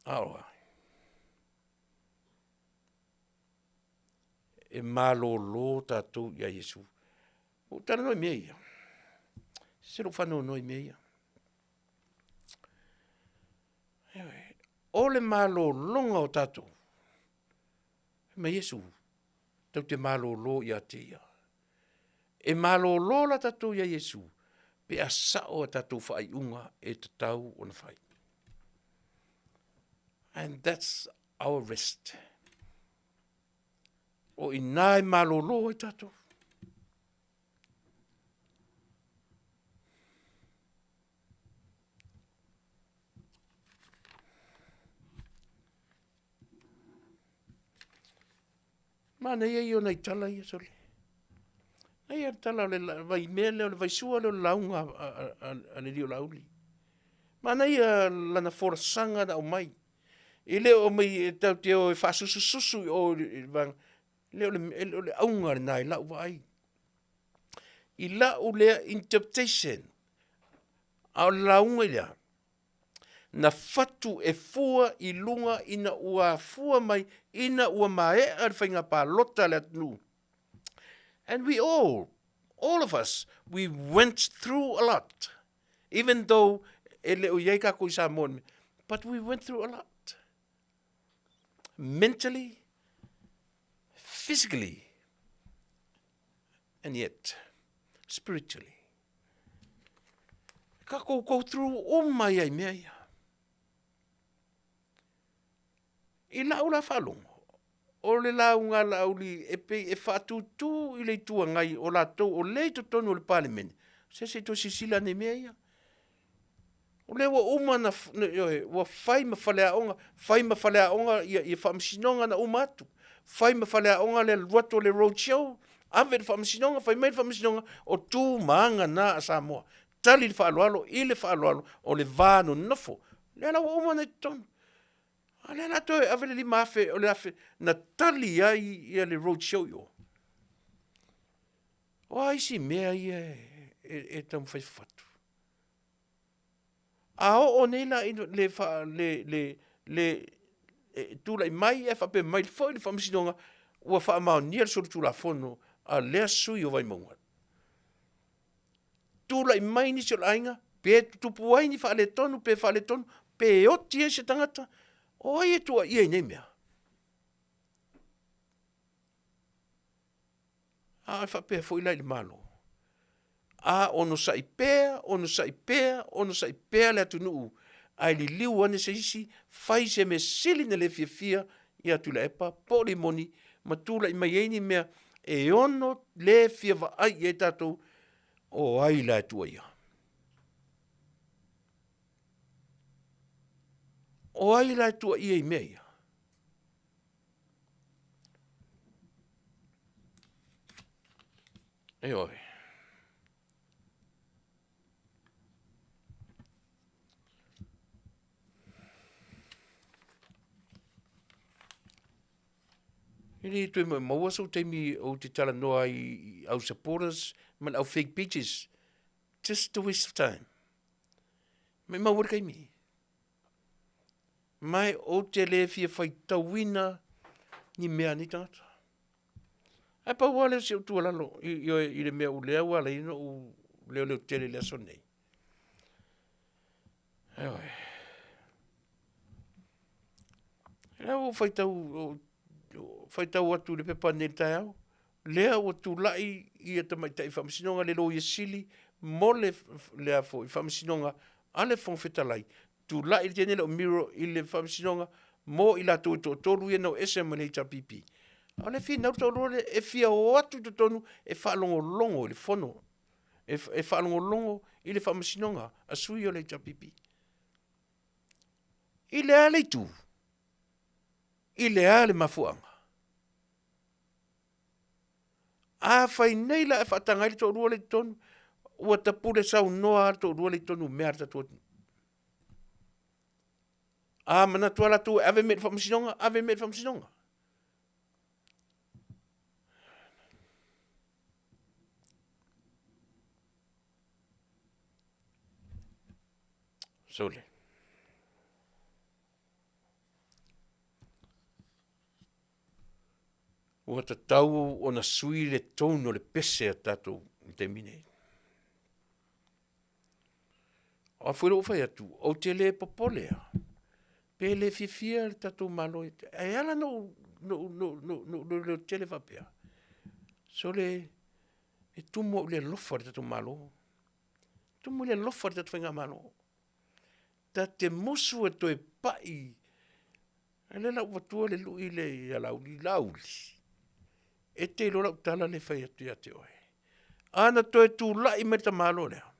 [SPEAKER 2] Aoa. E malolo tatou ia Yesu. O tala noi mea ia. Se lo whanau noi mea ia. O le malolonga o tatou. Me Yesu. Tau te malolo ia te ia. E malolo la tatou ia Yesu. Pe a sao a tatou whai unga e te tau o na whai. And that's our rest. O inai malolo e tatou. Mana ia i o nei tala ia sole. Ai ar tala le vai mele o le vai sua le launga a le rio lauli. Mana ia lana forasanga na o mai. I leo o mai tau te o e whasusususu o vang. Leo le aunga nai lau vai. I lau lea interpretation. A launga lea. Na fatu e fua i lunga ina ua fua mai ina ua mae ar whainga pā lota le atunu. And we all of us, we went through a lot. Even though e leo iei kako i Samoan, but we went through a lot. Mentally, physically, and yet spiritually. Kako go through o mai ai mea ia. I laula whalongo. O le launga lauli e pe e whatutu i le tua ngai o la tau o le tonu o le parliament. Se to sisila ne mea ia. O le wa uma na wa whai ma whalea onga i whamsinonga na umatu. Whai ma whalea onga le ruato le roadshow. Ave le whamsinonga, whai mai le whamsinonga o tū maanga na a Samoa. Tali le whaaloalo, i le whaaloalo o le vānu nofo. Le ala wa uma na tonu. Ale la toi ave le mafe o le afe na tali ai le roadshow yo. O ai si mea ia e tam fai fatu. A o nei la le fa le tula mai e fa pe mai foi le famisinonga ua fa ma ni so tula fono a le sui o vai monga. Tula mai ni so ainga pe tupu ai ni fa le tonu pe o tie se tangata o e tua ia nei mea. A fa pe foi lai le malo. A ono sa ipea le atunu ai li liu ane se isi fai se me sili ne le fia ia Tuilaepa poli moni matula i mai eini mea e ono le fia va ai e tatou o ai la tua ia. O ai la tua ia i mea ia. E oi. Ili tue mo maua so teimi o te tala noa i au supporters man au fake pages. Just a waste of time. Me maua kai mi. Mai o te le fia fai tauina ni mea ni tangata. Ai pa wale se utua lalo i le mea u lea wale ino u leo tele lea so nei. Eoi. Leo fai tau atu le pepa nei tai au. Lea o tu lai i e tamaitai whamasinonga le lo i sili mo lea fo i whamasinonga ale Faafetai. Tu lai tene o miro i le whamasinonga mo i la tolu i no ese ma le pipi. Ale fi nau tau role e fia o atu to tonu e whaalongo longo i le fono. E whaalongo longo i le whamasinonga a sui o le pipi. I le ale tu. I le ale mafuanga. A fai nei la e whaatangai le tau rua le tonu. Ua tapule sau noa tau rua le tonu mea tatu. A mana tuala tu ave met whamasinonga. Sole. Ua ta tau o na sui le tono le pese a tatou i te mine. O fuero fai atu, o te le popolea. Pe le fifia le tatou malo. E ala no le tele vapea. So le tumo le lofa le tatou malo. Tumo le lofa le tatou whenga malo. Ta te musu e toi pai. E le lau watua le lui le lauli. E te lola utala le fai atu ia te oe. Ana toi tu lai me ta malo lea.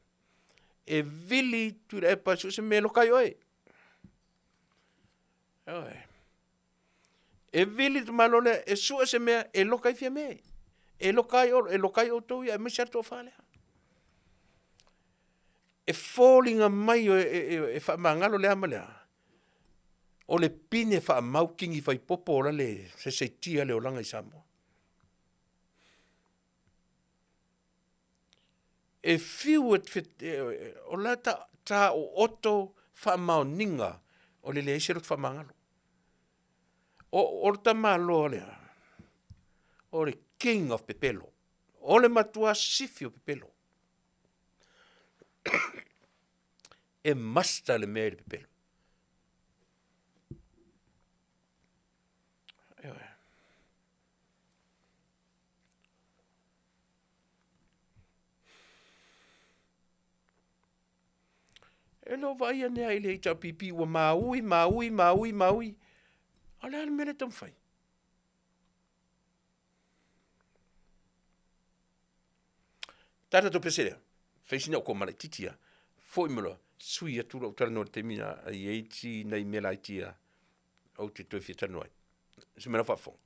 [SPEAKER 2] E vili Tuilaepa su se me lokai oe. Oe. E vili tu malo lea e su se mea e lokai fia me. E lokai o tau ia e misa to fale. E fallinga mai e fa mangalo lea ma lea. O le pine fa maukingi fai popo ora le se tia le olanga i Samoa. E fiu o la ta o oto fa maoninga o le leisero fa mangalo. O ta malo lea. O le king of pepelo. O le matua sifio pepelo. E masta le mea le pepelo. E lo vai ane ai le ita pipi ua maui. Ale ale mele tam fai. Tata to pesere. Feisina o ko mala titia. Foi melo. Sui atu lo tala no te mina ai eiti nei mela itia. O te toi fia tanoi. Se mena fa fong.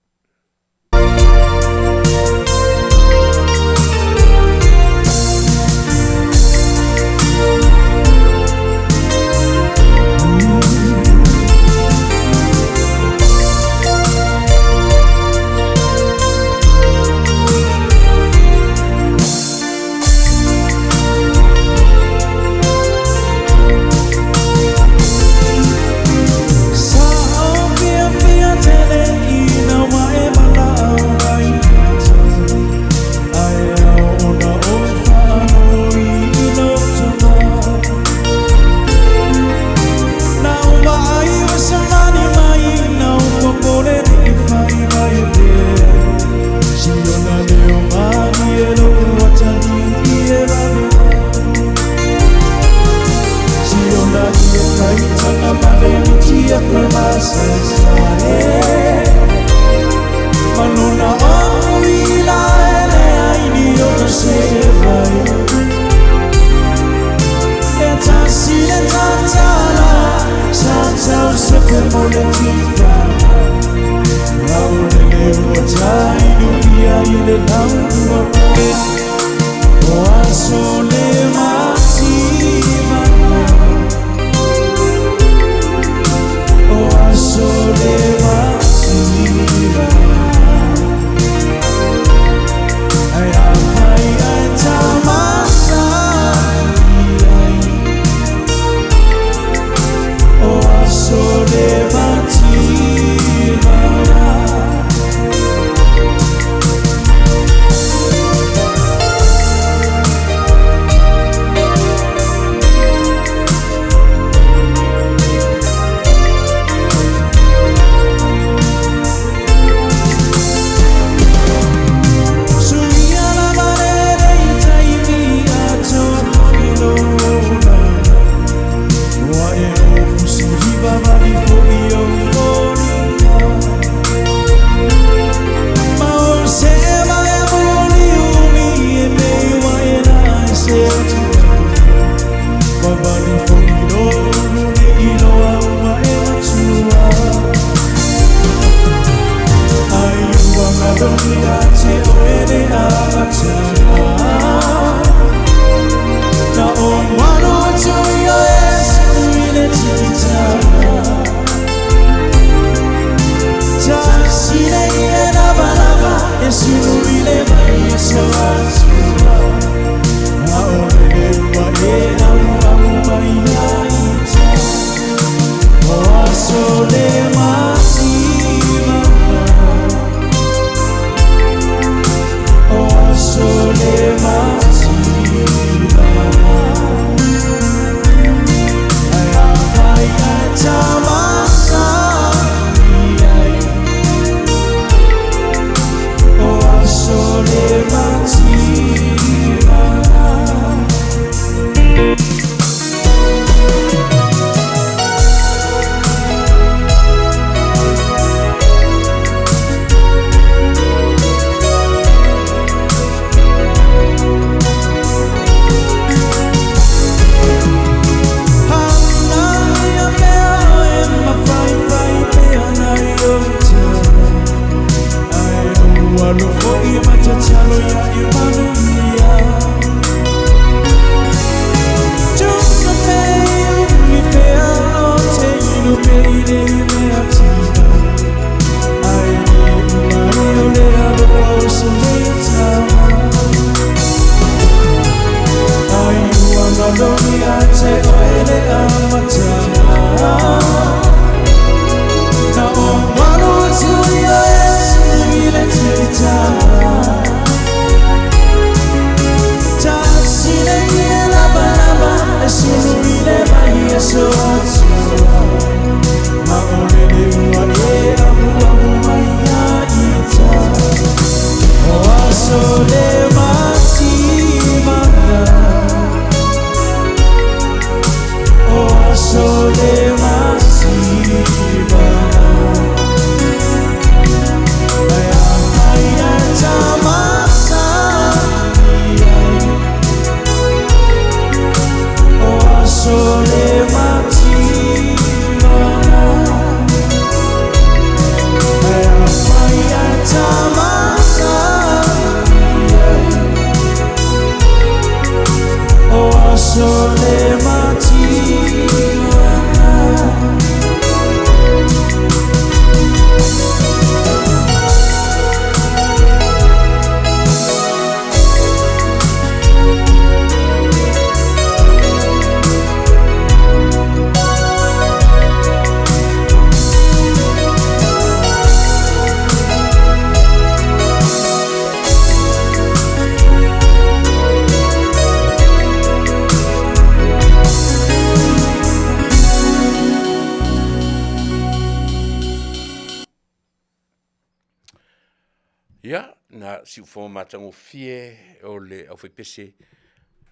[SPEAKER 2] Ia, na si ufo matango fie o le au fai pese,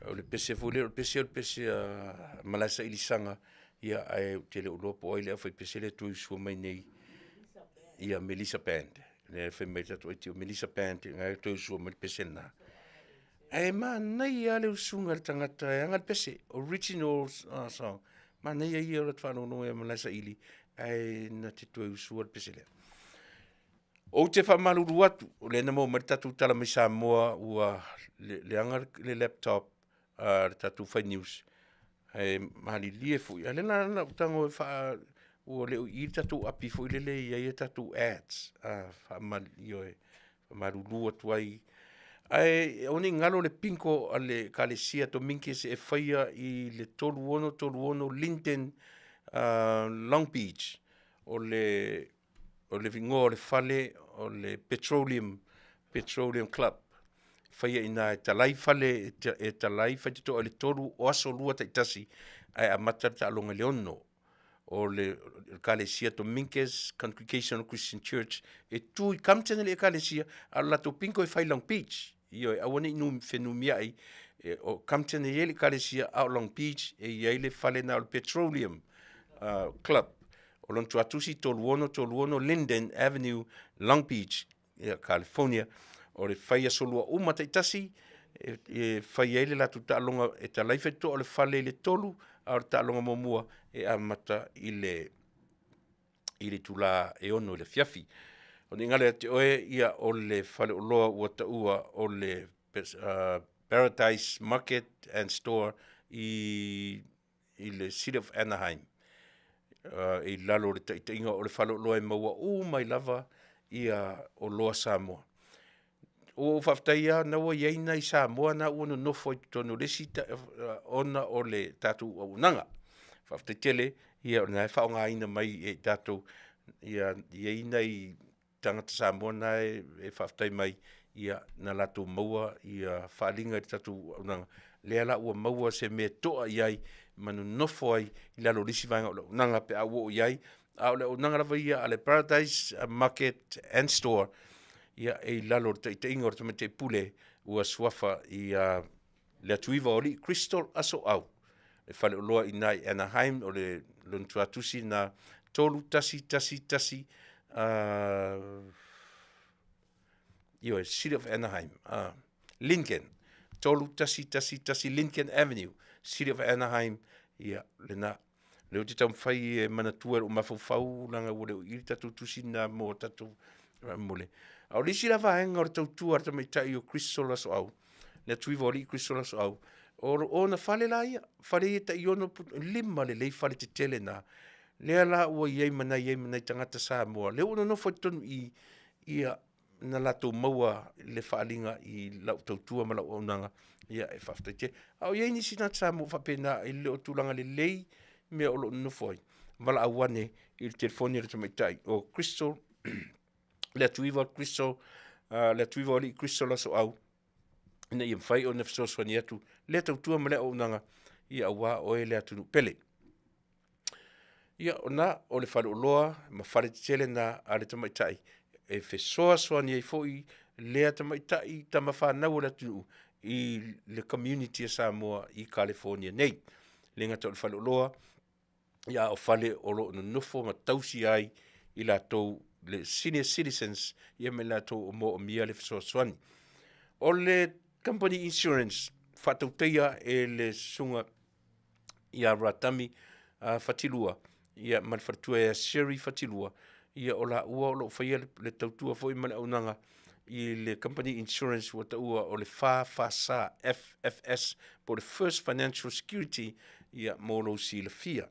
[SPEAKER 2] o le pese fule, o le pese malasa ilisanga, ia ai te le ulopo o le au fai pese le tui sua mai nei, ia Melissa Band, le fai mai tatu iti o Melissa Band, ngai tui sua mai pese na. Ai nei ale usunga le tangata, anga le pese, original song, nei ia o le whanau no e malasa ili, ai na te tue usua pesele. O te whamaluru atu, o le namo mari tatu tala mai Samoa ua le anga le laptop, le tatu whai news. Mahali lie fui. Ale na utango ua le i tatu api fui lele i tatu ads. Whamali ioe, whamaluru atu ai. Ai, oni ngalo le pinko ale kalesia to minke se e whaia i le tolu ono Linden, Long Beach, o le vingo o le fale o le petroleum club. Whaia ina e talai fale e talai whaitito o le tolu o aso lua taitasi ai a matata alonga leono o le kalesia to Minkes Congregational Christian Church e tui kamtene le kalesia ala to pinko e whai Long Beach. Io e awane inu whenumia ai o kamtene ye le kalesia out Long Beach e ye le fale na o petroleum club. O lon tuatusi toluono Linden Avenue, Long Beach, California. O le whaia solua taitasi e whaia ele la tu taalonga e ta laifeto o le whale le tolu a le taalonga momua e amata i le tula e ono le fiafi. O ni ngale te oe ia o le whale o loa ua taua o le Paradise Market and Store i le City of Anaheim. I lalo le taitainga o le whale o loa e maua mai lava ia o loa Samoa. O Faafetai na ua iei nei Samoa na ua no nofo i tonu lesi ona o le tatu o unanga. Faafetai tele ia o nai whaonga ina mai e tatu ia iei nei tangata Samoa na e Faafetai mai ia na lato maua ia whaalinga i tatu o unanga. Lea la ua maua se me toa iai manu nofo ai i lalo lisi vanga o le unanga pe au o iai. A o le unanga lava ia ale Paradise Market and Store ia e lalo te ingo te te pule ua swafa i le atuiva o li Crystal aso au. E whale o loa i nai Anaheim o le lontuatusi na tolu tasi io e City of Anaheim. Lincoln. Tolu tasi Lincoln Avenue. City of Anaheim. Ia le na. Leo te tam whai e manatua o mawhau langa ua leo i tatu tusi na mo tatu mole. Au lisi la vaenga o le tautua arta mai tai o Crystal aso au. Le tuiva o li Crystal aso au. O na whale la ia. Whale ia tai ono lima le lei whale te tele na. Lea la ua iei manai tangata Samoa. Leo ono no whaitonu i ia na lato maua le whaalinga i lau tautua ma lau aunanga. Ia e Faafetai te. Au iei nisi nat Samoa whapena i leo tūlanga le lei mea o lo nufoi. Wala awane i le telefoni le tamaitai. O Crystal, le atuiva o Crystal, le atuiva o li Crystal aso au. Ina i mwhai o nefsoswani atu. Le tautua ma le aunanga. Ia awa o e le atunu pele. Ia ona o le whale o loa, ma whale te tele na a le tamaitai. E fesoa swani e foi le tamaitai tama whanau le atunu i le community a Samoa i California nei. Le ngata o le whale o loa, ia o whale o lo nufo ma tausi ai i la tau le senior citizens ia me la tau o mo o mia le fesoa swani. O le company insurance, whatauteia e le sunga ia ratami whatilua, ia malwhatua e Sherry whatilua, ia o la ua o lo whaia le tautua fo i male aunanga i le company insurance wa taua o le Fasa FFS po le First Financial Security ia molo si le fia.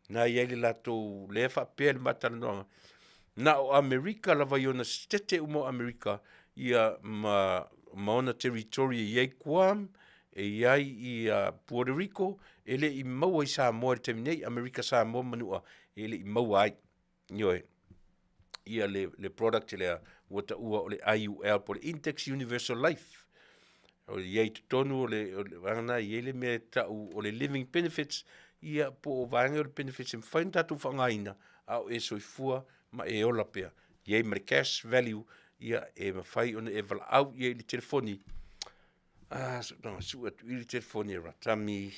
[SPEAKER 2] Na ia le lato le whapea le matalanoanga. Na o Amerika lava iona stete umo Amerika ia maona territory iei Guam, e iai i Puerto Rico, ele i maua i Samoa le teminei, Amerika Samoa manua, ele i maua ai. Ioe, ia le product lea wata ua o le IUL po le Index Universal Life. O le iei tutonu o le wangana i ele me tau o le living benefits, ia po o vanga o le benefits in whain tatu whangaina, au e soifua ma e ola pea. Iei ma le cash value, ia e mawhai ona e vala au iei le telefoni. So no, su atu i le telefoni ratami.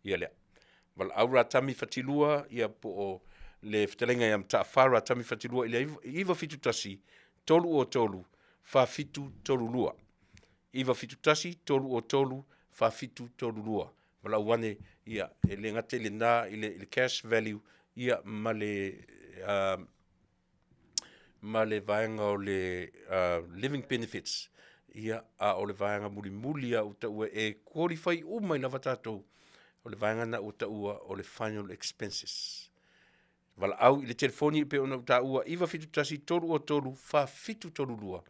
[SPEAKER 2] Ia lea. Vala au ratami whatilua, ia po o le whatalenga ia mta wha ratami whatilua, ia iwa fitu tasi, tolu o tolu, wha fitu tolu lua. iwa fitu tasi, tolu o tolu, fafitu tolu lua. Wala wane ia, le ngate le na, le cash value, ia male vaenga o le living benefits, ia a o le vaenga muli a uta ua e qualify umai lava tātou, o le vaenga na uta ua o le final expenses. Wala au i le telefoni pe ona uta ua iwa fitu tasi tolu o tolu, fafitu tolu lua.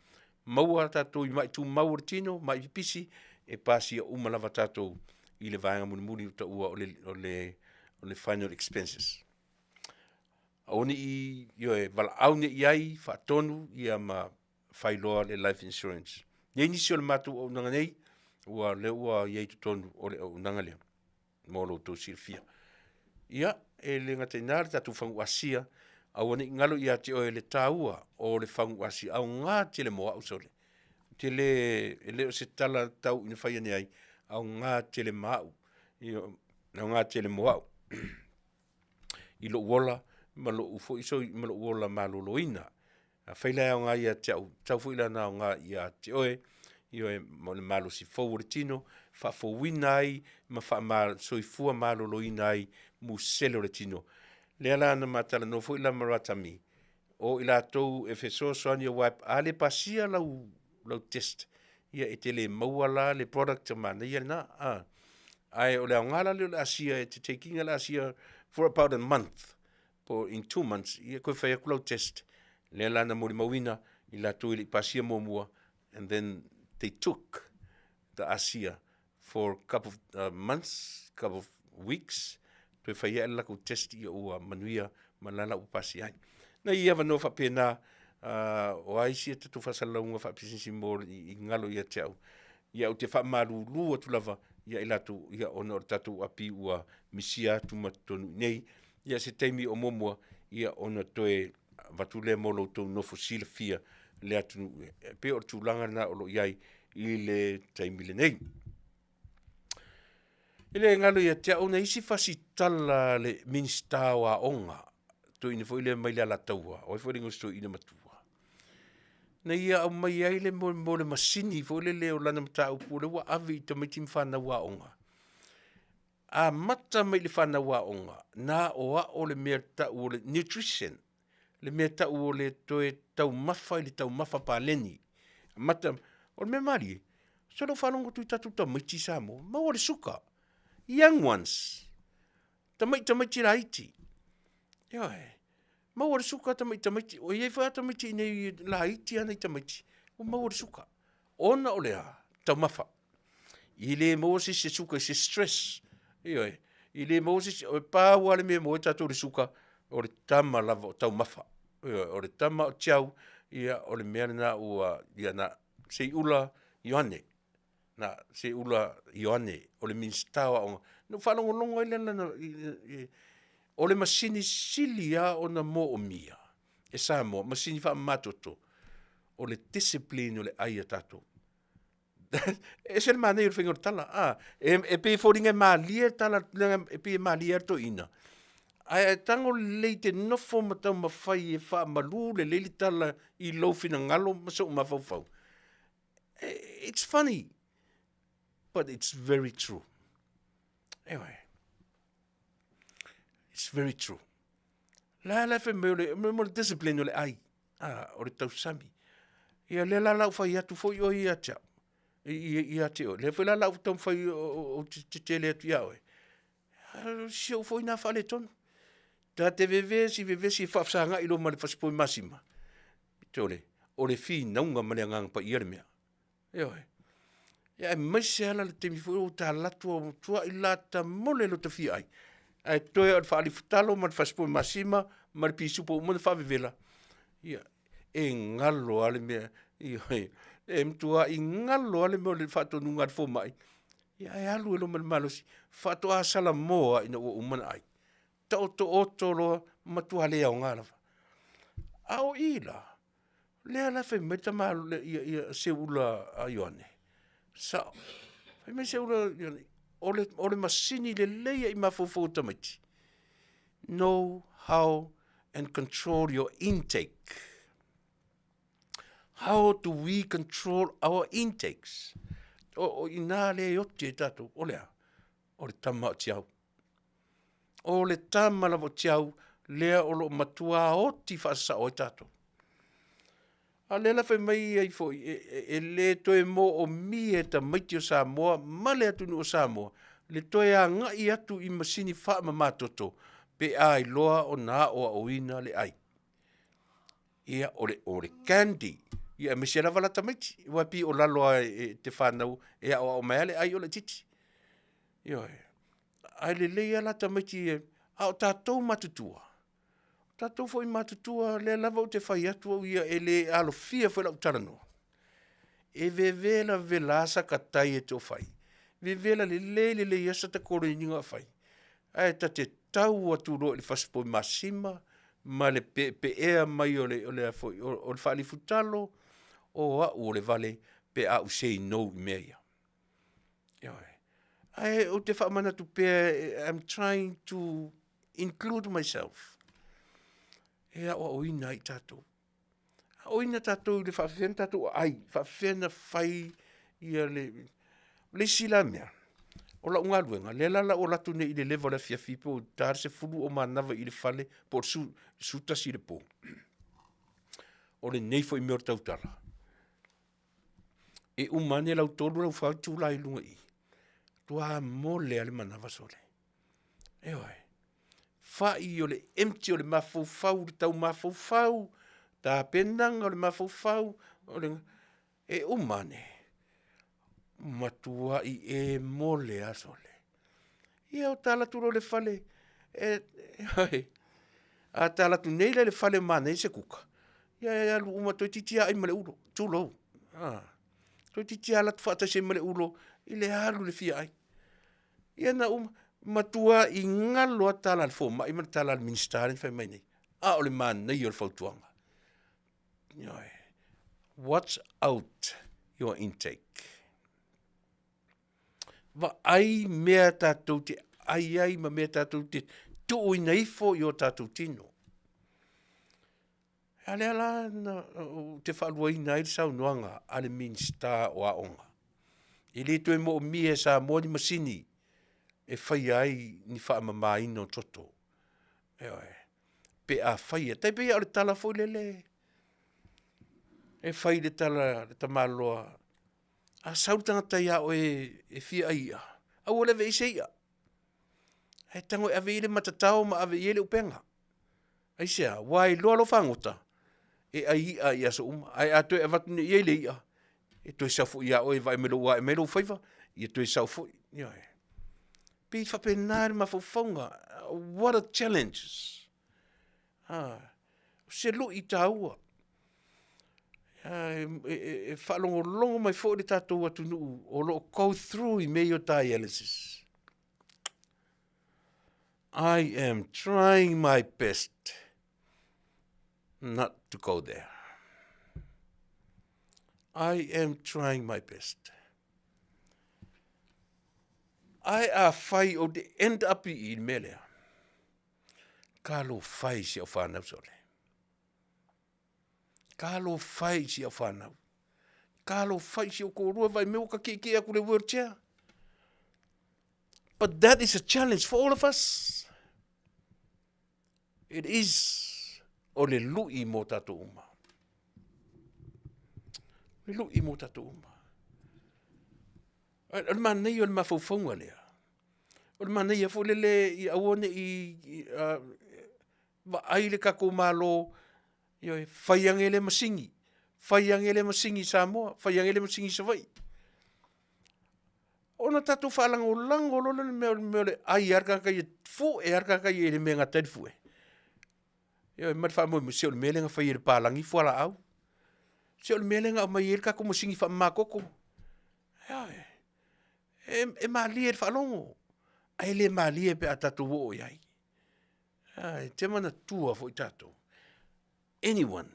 [SPEAKER 2] Maua tātou i mai tu maua tino, mai pisi, e pasi a lava tātou i le vaenga muli uta ua o le final expenses. Aoni i wala au ne iai whaatonu ia ma whailoa le life insurance. Iei nisi o le matu o unanga nei, ua le ua iei tutonu o le unanga lea. Molo tō sirfia. Ia, e le ngate nāre tatu whangu asia, aoni ngalo ia te oe le tāua o le whangu asia, au ngā te le moa usole. Te le o se tala tau ina whaia nei ai, au ngā te le mau, au ngā te le moa. I lo wola, ma lo ufo iso ma lo wola ma lo loina. Whaila au ngā ia te au, tau fuila na au ngā ia te oe, ioe mo le malo si fau tino, fa fo winai, ma fa ma soifua malo loina ai, mu selo le tino. Le ala na matala no fuila maratami, o ila tou e feso soani o wipe, ale pasia lau test, ia e te le mauala le product mana, ia na, ai o le au ngala le asia, e te taking ala asia for about a month, in 2 months, ia koe whai akulau test, le ala na mori mawina, ila tou ili pasia mua, and then they took the asia for a couple of months, couple of weeks, to whai ala ko test ia ua manuia, malala upasi ai. Na ia wano whapena, o aisi e tatu whasalaunga whapisinsi mō i ngalo ia te au. Ia o te whamaru lua tulava, ia ilatu, ia ona o tatu api ua misia tumatonu nei, ia se teimi o momua, ia ona toe watule molo tau nofo sila fia, le atu pe o tūlanga na o lo iai i le taimile nei. Ile ngalo ia te au na isi fasi tala le minsta wa onga, to ina fo ile mai le ala taua, o fo ringo sto ina matua. Na ia au mai ai le mo le masini, fo ile leo lana mta upu, le wa avi ta mai tim whana wa onga. A mata mai le whana wa onga, na o le mea tau o le nutrition, le mea tau o le toe tau mafa i le tau mafa pāleni. Mata, o le mea mari, so lo whanongo tui tatu ta maiti Samoa, ma o le suka, young ones, ta maiti la iti. Ioe, ma o le suka ta maiti, o iei wha ta maiti nei la iti ana i ta maiti, o ma o le suka, ona o lea, tau mafa. I le Moses se suka se stress, ioe, i le Moses, o pā wale mea mo e tatu le suka, o le tama lava o tau mafa. O le tama o tiau, ia o le mea na ua, ia na se ula Ioane, na se ula Ioane, o le minstawa o, no whanongo longo ile na, o le masini sili a o na mo o mia, e Samoa, masini wha matoto, o le discipline o le aia tato. E se le manei o le whingo tala, e pe fōringa maalia tala, e pe maalia to ina. Ai tango le te nofo matau mawhai e wha malu le leili tala I lofina ngalo masau mawhau. It's funny, but it's very true. Anyway, it's very true. La fe me le discipline o le ai, o le tau sami. Ia le la lau whai atu fo o ia tia. Ia te o. Le whai la lau tau whai o te tele atu ia oe. Si au fo ina whale tonu. Ta te vevesi whafsanga ilo ma le whasipoi masima. Tole, o le fi naunga mane ngang pa ia le mea. Eoe. Ia mai se ala le temi fo o ta latu o tua I lata mole lo te fi ai. Ai toe o le whaali futalo ma le whasipoi masima, ma le pisupo o mone whavevela. Ia, e ngalo ale mea. Ia, e mtua I ngalo ale mea le whatonunga le fo mai. Ia, e alu elo ma le malosi. Whato a sala moa ina o umana ai. Tau to otolo matua lea o ngalawa. Ao ila, lea la fe meta malu le se ula a Ioane. Sao, fe me se ula Ioane, ole masini le leia I mafofo tamaiti. Know how and control your intake. How do we control our intakes? o ina le o te tatou, o lea, o le tama o tiau. O le tama la o tiau, lea o lo matua o ti fasa o tatou. A lela fai mai ai fo, e le toe mo o mi e ta maiti o Samoa, ma le atunu o Samoa, le toe a ngai atu i masini wha ma matoto, pe ai loa o na o a oina le ai. Ia o le candy, ia me se lava la tamaiti, wa pi o laloa te whanau, ia o mai ale ai o le titi. Ia ai le leia la tamaiti e, a o tātou matutua. Tātou foi matutua, le lava o te whai atua ia e le alo fia foi la utaranoa. E vevela velasa katai e tō whai. Vevela le iasa ta kore ninga whai. Ai ta te tau atu roa le whasipoi masima, ma le pe ea mai o le whaali futalo, o au o le vale pe au say no i mea. Ai o te whamana tu pe, I'm trying to include myself. Ea o ina i tātou. O ina tātou le whawhena tātou ai, whawhena whai ia le sila mea. O la unga luenga, le lala o latu ne i le lewa le Afiafi po tāre se furu o manawa i le whale po sutasi le po. O le neifo i mea o tautala. E umane lau tolu lau whau tūla i lunga i. Tua mole ale manawa sole. E oi. Whai o le empty o le mafau, le tau mafau, tā penanga o le mafau, o le e umane. Matua i e mole asole. Ia o tala turo le fale, a tala tu neila le fale mane se kuka. Ia lu uma toi titia ai male ulo, tulo. Toi titia la tfata se male ulo, i le halu le fia ai. Ia na matua i ngalo a tala al fo, ma i man tala al ministari fai mai nei. A o le man nei o le fautuanga. Watch out your intake. Va ai mea tātou te ai ma mea tātou te tuo i neifo i o tātou tino. Ale ala te whalua i nei sau noanga ale minsta o aonga. I le tue mo o mie sa moni masini e whai ai ni wha mamai no toto. Pe a whai e, tai pe a le tala fo lele. E whai le tala, le tamaloa. A sautanga tai a o e fia ia. A ole ve ise ia. He tango e ave ile matatao ma ave ile upenga. Aisea, wai loa lo whangota. E ai a ia so ai a toi e vatu ni ile ia. E toi safu ia o e vai melo wa e melo whaiva. I toi safu. Pi whapenare ma whauwhaunga. What a challenge. Se lo i taua. E whalongo mai fo le tātou atu nuu o lo go through i meo dialysis. I am trying my best not to go there. I am trying my best. Ai a whai o de end up i melea. Ka lo whai si au whanau sole. Ka lo whai si au whanau. Ka lo whai si au korua vai meo ka keke aku le wheelchair. But that is a challenge for all of us. It is o le lui mo tatou uma. Le lui mo tatou uma. O le manei o le mawhauwhaunga lea. O le manei a folele i awane i wa aile kako malo whaiangele masingi. Whaiangele masingi Samoa, whaiangele masingi Savai. Ona tatou whaalango lango lolo meo le ai arka kai fu e arka kai e le mea ngatai fu e. Ia mai whaamoi mo seo le melenga whai e le pālangi fuala au. Seo le melenga o mai e le kako masingi wha makoko. E maali e le whaalongo. Ai le maali e pe a tatou o iai. Te mana tua fo i tatou. Anyone,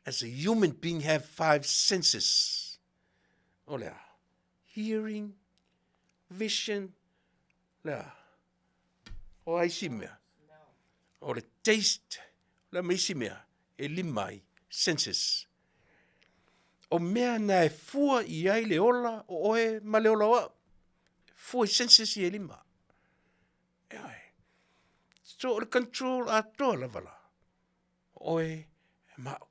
[SPEAKER 2] as a human being, have 5 senses. O lea. Hearing, vision, lea. O ai si mea. O le taste, lea mai si mea. E limai, senses. o mea na e fua I ai le ola o oe ma le ola wa. Fua I senses I e lima. E ai. So o le control a toa la vala. Oe e mao.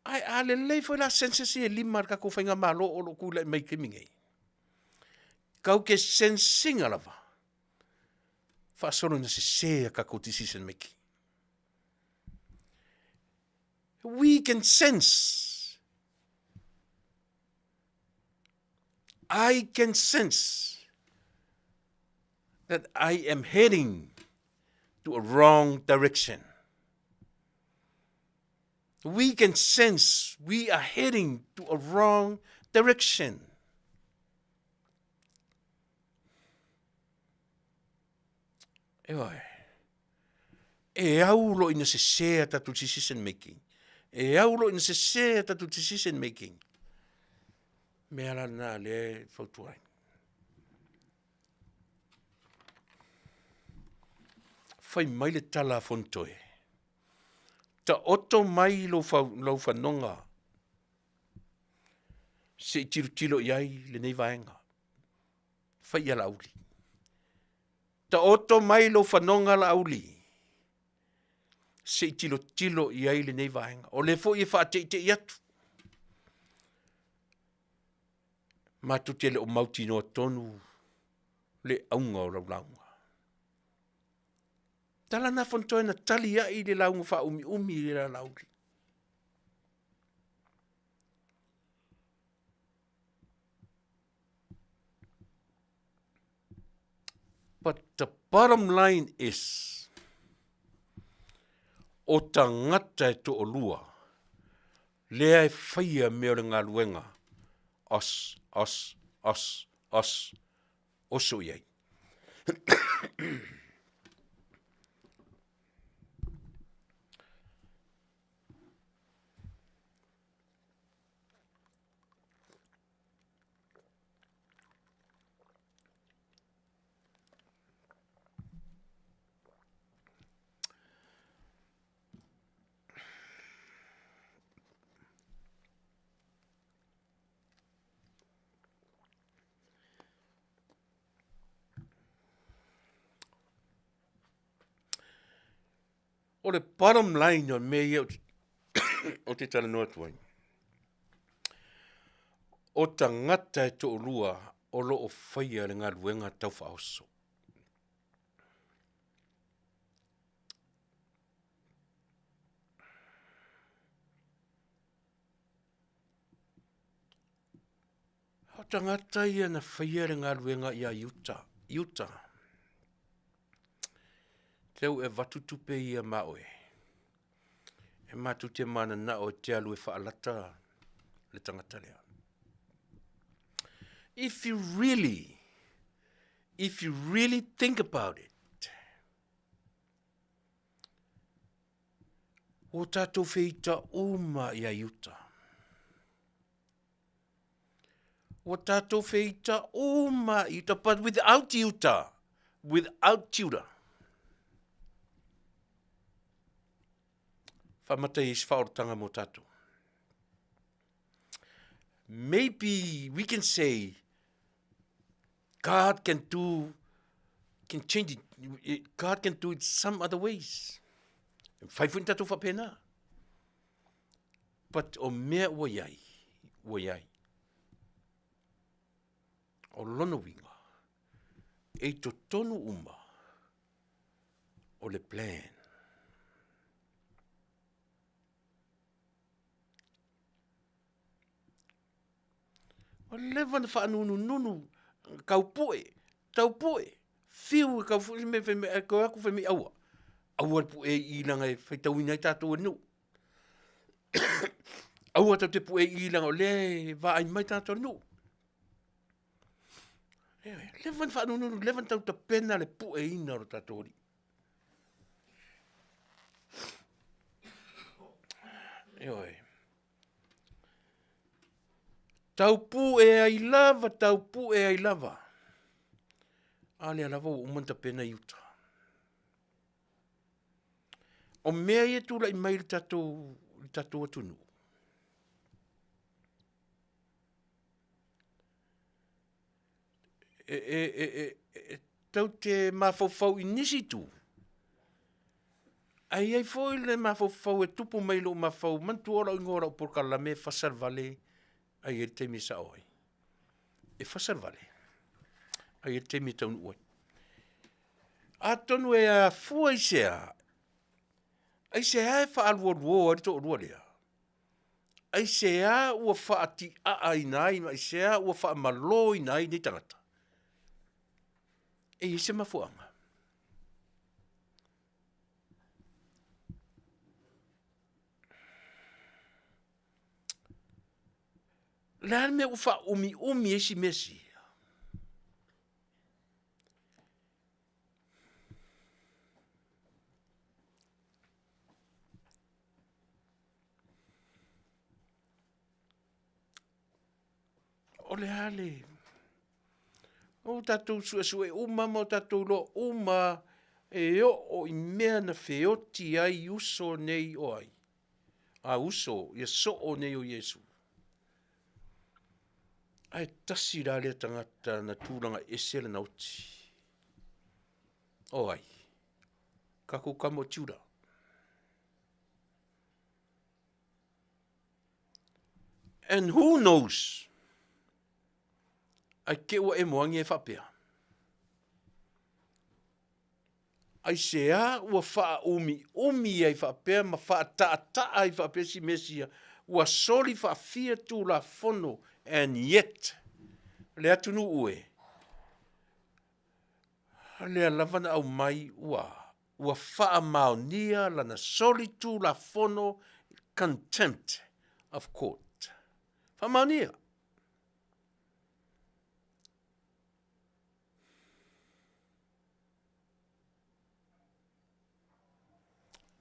[SPEAKER 2] Ai a le lei foi la senses I e lima ka ko whainga malo o lo kula mai ke mingei. Kau ke sensinga lava. Whaasoro na se sea ka ko decision making. We can sense. I can sense that I am heading to a wrong direction. We can sense we are heading to a wrong direction. E aulo ina se sea tatu decision making. E aulo ina se sea tatu decision making. Mea la na le fautuai. Fai mai le tala fontoe. Ta oto mai lo whanonga. Se tiro iai le nei vaenga. Fai ala auli. Ta oto mai lo whanonga la auli. Se tilo iai le nei vaenga. O le fo I whaate iatu. Matu te le o mauti no tonu. Le aunga o launga. Tala na fontoe na tali ai le launga wha umi le launga. But the bottom line is, o tangata e to o lua, lea e whaia mea o ngā luenga, os, oso iei. O le bottom line o mea o te tala noa tuai. O tangata e to o lua, o lo o whaia le ngā luenga tau whaoso. O tangata ia na whaia le ngā luenga ia Utah. Teu e watutupe ia maoe. E matu te mana na o te alu e whaalata le tangata lea. If you really think about it, o tātou whita uma ia Utah. O tātou whita uma Utah, but without Utah, without Judah. Whamata is whaorotanga mo tātou. Maybe we can say God can change it. God can do it some other ways. Whaifuin tātou whapena. But o mea ua iai. O lono winga. E to tonu uma. O le plan. O levan whaanunu kau poe, tau poe, whiu kau me kau aku whemi aua. Aua poe I langa e whaitauina I tātou anu. Aua tau te poe I langa o le vai mai tātou anu. Levan whaanunu, levan tau ta pena le poe ina o tātou ori. Eoi. Tau pu e ai lava. Ale lava o umanta pena Utah. O mea ia tula I mai le tatou atunu. Tau te mawhauwhau I nisi tu. Ai foi le mawhauwhau tupu mai lo mawhau mantu ora I ngora o porkala me Fasa Vale ai te mi sa oi. Fasa Vale. Ai te mi Taunuu oi. A tonu a fua I sea. Ai sea fa alwo to lea. Ai sea ua fa ati ai nai, ai sea ua fa maloi nai ni tangata. Se mafuanga. Lan me ufa umi esi mesi. Ole hale. O tatou sue uma mo tatou lo uma o I mea na feoti ai uso nei o ai. A uso ia so o nei o Yesu. Ai tasi rā lea tangata na tūranga esele na uti. O ai. Kako kamo tiura. And who knows? Ai ke ua moangi whapea. Ai sea ua wha umi ai whapea ma wha ta ai whapea si mesia. Ua soli wha fia tū la fono. And yet, lea tunu ue. Lea lavana au mai ua wha maonia lana soli tū la fono contempt of court. Wha maonia.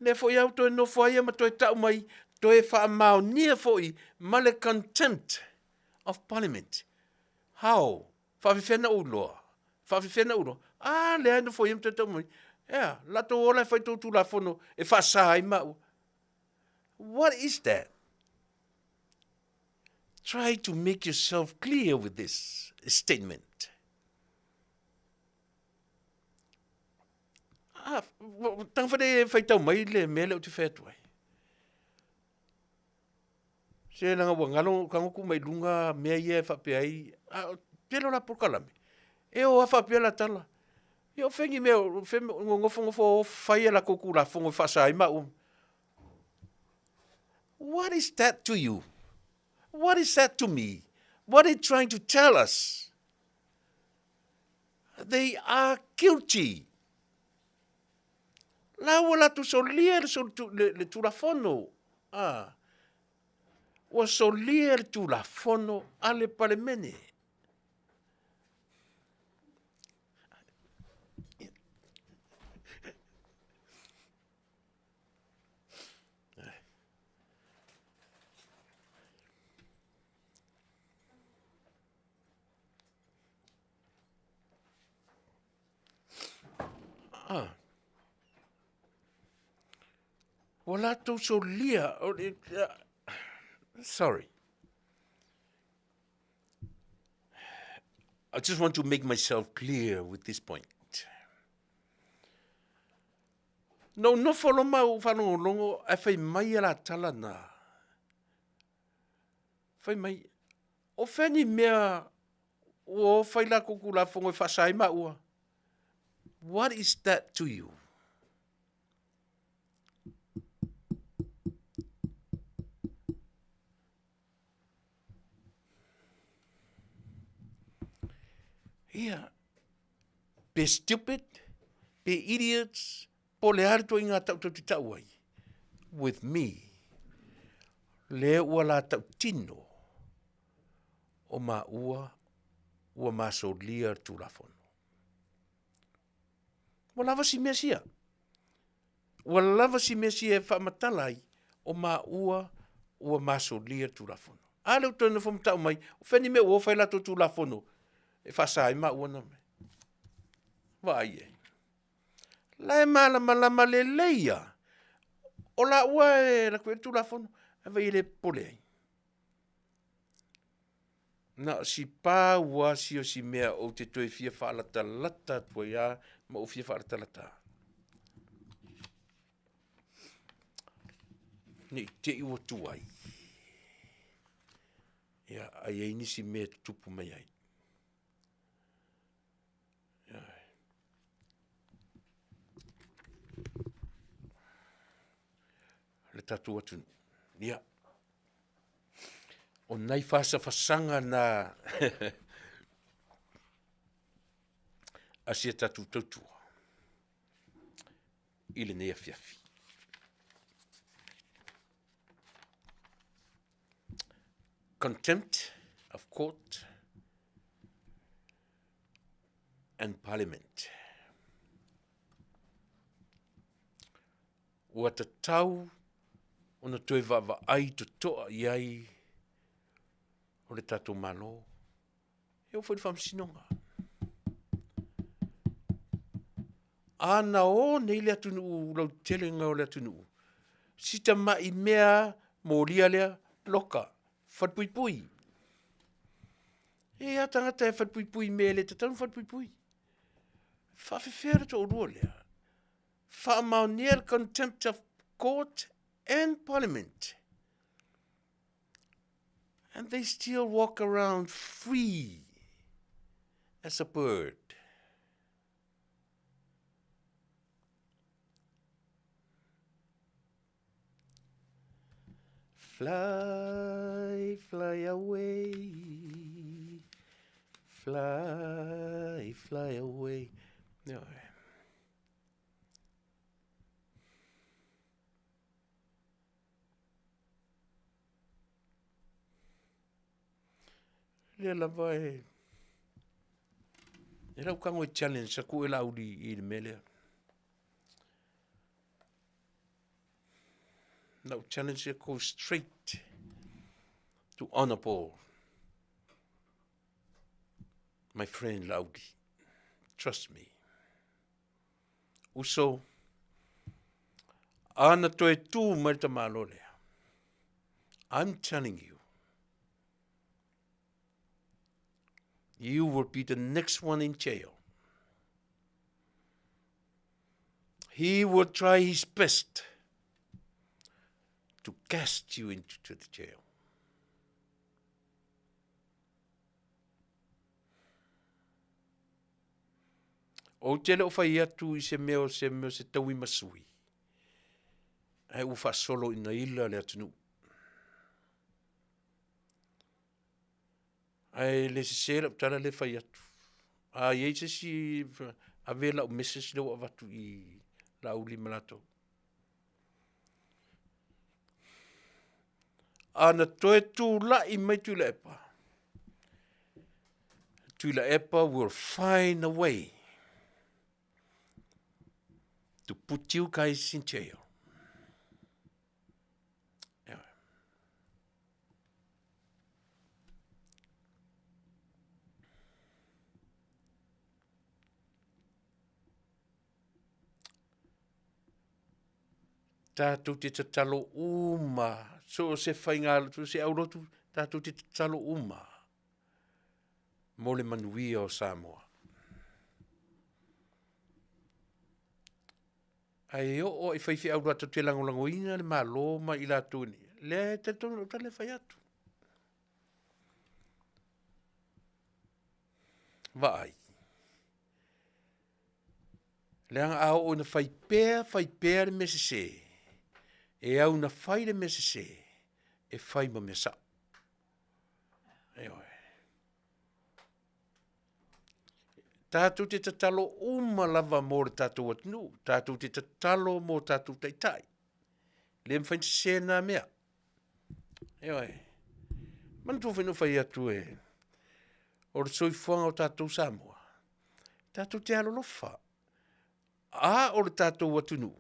[SPEAKER 2] Le fo iau toi no fo ia ma toi tau mai toi wha maonia fo I male contempt of parliament. How? Faafetai uloa. Faafetai uloa. Le anu fo iam tau mai. Lato ola fai tō la fono e Fasa ai mau. What is that? Try to make yourself clear with this statement. Tang whare whai tau mai le mele o te whētuai. Se langa wa ngalo kangoku mai lunga mea ia whapea ai. Pelo la porkalame. O a whapea la tala. O whengi mea ngofo whai la koku la whongo Fasa ai mau. What is that to you? What is that to me? What are they trying to tell us? They are guilty. La wala tu solier le tu la fono. O solier tu la fono ale palemene. Wala tu solia. Sorry. I just want to make myself clear with this point. No follow mau whanongo longo e whai mai ala tala na. Whai mai. O whani mea o whai la kuku la whongo Fasa ai maua. What is that to you? Yeah. Be stupid, be idiots, po le harto inga tau te tau ai. With me, le ua la tau tino o ma ua maso lia tu la fono. Wa lava si mesia. Wa lava si mesia e whamatalai o ma ua maso lia tu la fono. Ale uto na fom tau mai, o wheni me ua whai lato tu la fono. E Fasa ai ma ua na me. Wa ai e. Lai malama le leia. O la ua e la koe tu la fono, a vai le pole ai. Na si pā ua si o si mea o te toi fia whaalata lata tua ia, ma o fia whaalata lata. Ni te iwa tuai. Ia, ai ei nisi mea tupu mai ai. Le tatu atu. Ia. O nai Fasa fasanga na asia tatu tautua. Ile ne Afiafi. Contempt of court and parliament. Ua ta tau ona toe vava ai to toa iai o le tatou malo. E o foi whamsinonga. Ana o nei le atunu lau telenga o le atunu. Sita mai mea mo lia lea loka. Whatpuipui. E atangata e whatpuipui mea le tatanu whatpuipui. Faafetai to urua lea. Whaamaonia contempt of court and parliament. And they still walk around free as a bird. Fly, fly away. Fly, fly away. No. Le lava e lau kango e challenge sa ku e lauri I le mele. Lau challenge e go straight to honorable my friend Laudi. Trust me. Uso ana toe tu mai te malo lea. I'm telling you. You will be the next one in jail. He will try his best to cast you into the jail. O tele o fai atu I se meo se taui masui. Ai u fa solo ina ila le atunu. Ai le se sera tala le fai atu. A ye se si avela o message le o avatu I la uli malato. Ana toe tu la I mai Tuilaepa. Tuilaepa will find a way to put you guys in jail. Yeah. Tātou te tatalo uma. So se whainga, se aurotu, tātou te tatalo uma. Mo le Manuia o Samoa. Ai o I whaiwhi au rata te langolangoina le malo ma I la tūni. Le te tono tale whai atu. Vai. Le anga au o na whai pēr le mese se. E au na whai le mese se. E whai ma mesa. Eoi. Tātou te tatalo uma lava mō le tātou atinu. Tātou te tatalo mō tātou taitai. Le mwhain se nā mea. Eoi. Manu tō whainu whai atu e. O le soifuanga o tātou Samoa. Tātou te alolofa. A o le tātou atinu.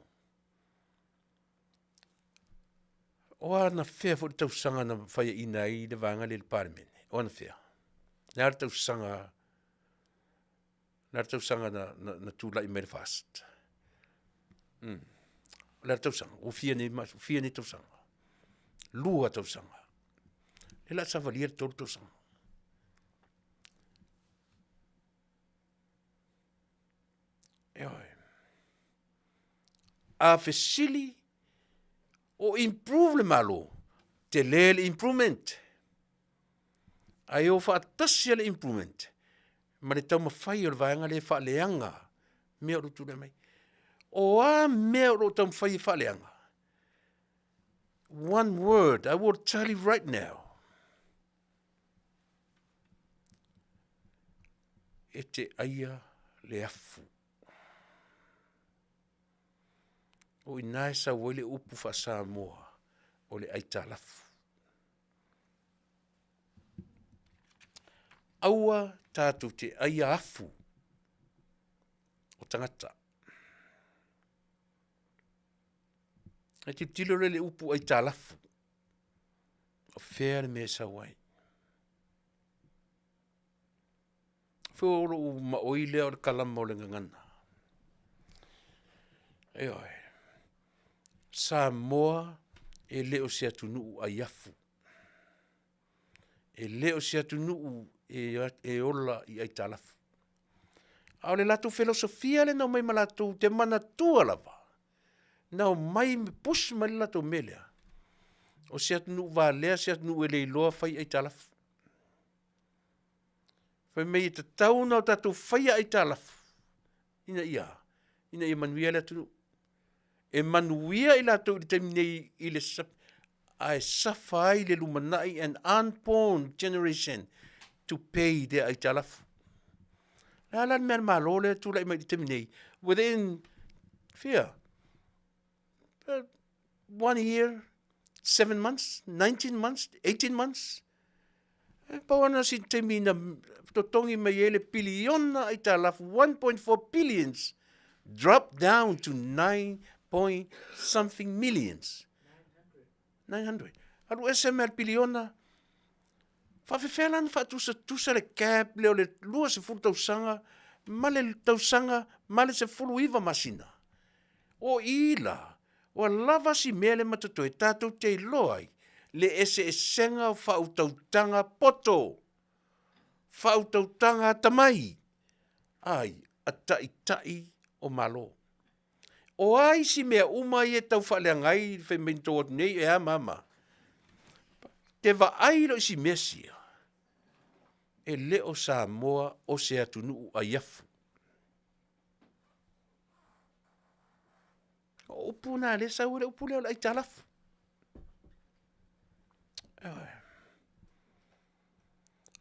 [SPEAKER 2] O ana whea fo le tausanga na whai ina I le vanga le parlemene. O ana whea. Nā le tausanga na tūlai mai le fast. Le tausanga, o fia ni tausanga. Lua tausanga. Le la savalia tolu tausanga. A fesili o improve le malo. Te le improvement. Ai o whaatasi le improvement. Ma le tau mawhai o le vaenga le whaaleanga. Mea rutu le mai. O a mea o tau mawhai whaaleanga. One word, I will tell you right now. E te aia le afu. O inae sa wele upu fa Samoa. O le aita lafu. Aua tātou te aia afu o tangata. E te tilo le upu ai tā lafu. O whea le mea sa wai. Whioro u maoile o le kalama o le ngangana. E oi. Samoa e leo se atunuu ai afu. E leo se atunuu e ola i ai talafu. Au le latu filosofia le nau mai malatu te mana tua lava. Nau mai pus mai latu melea. O se atunuu Vale, se atunuu e leiloa fai ai talafu. Fai mei e te tauna o tatu fai ai talafu. Ina ia Manuia le atunuu. E Manuia i latu i te minei i le ai safa ai le lumanai an unborn generation to pay their aitalafu. Alan mer malole tu lai mai temnei within 1 year, 7 months, 19 months, 18 months. Pawana si temina totongi mai ele piliona aitalafu 1.4 billions dropped down to 9 point something millions. 900. Alu SML piliona. Faafetai fa tusa le cap leo le lua se fulu tausanga, male tausanga, male se fulu iwa masina. O ila, o lava si mele matoto e tatou te loai, le ese esenga o fautautanga poto, fautautanga tamai, ai, a tai o malo. O ai si mea umai e tau whaleangai fe mento nei e a mama. Te wa airo si mesia. E leo Samoa o se atunuu a iafu. O upuna le sa ure upule o la italafu.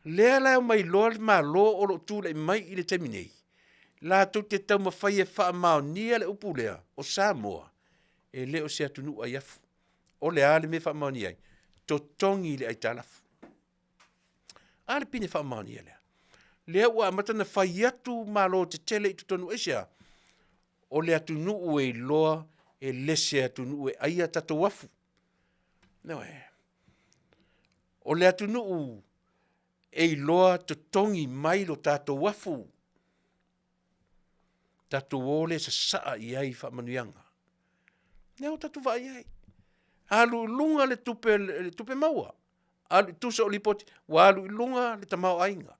[SPEAKER 2] Lea la mai loa ma lo o lo tūle mai i le teminei. La tu te tau mawhai e wha maonia le upulea o Samoa. E leo se atunuu a iafu. O le ale me wha maonia ai. Totongi le aitalafu. Ale pine wha maonia lea. Lea ua matana whai atu malo te tele i tutonu esia. O le atunuu e loa e lese atunuu e aia tato wafu. No e. O le atunuu e loa totongi mai lo tato wafu. Tato ole sa saa i ai wha manuianga. Neo tatu vai ai. Alu lunga le tupe maua. Alu tusa o lipoti. Wa alu lunga le tamau ainga.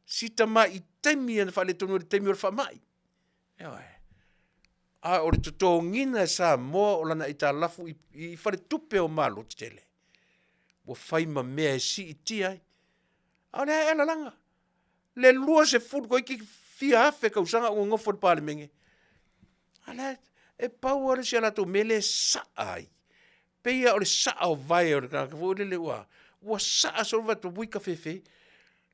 [SPEAKER 2] Si tamai i temi ana wha le tonu le temi o le wha mai. Ewa e. A o le tuto ngina e Samoa o lana i ta lafu i wha le tupe o malo te tele. Wa whaima mea e si i ti ai. A le e la langa. Le lua se furu ko iki fia hafe kausanga o ngofo le pale menge. A le e pau ale si ala to mele sa ai. Peia o le saa o vai o le kakafu le ua. Ua saa so va to buika fefe.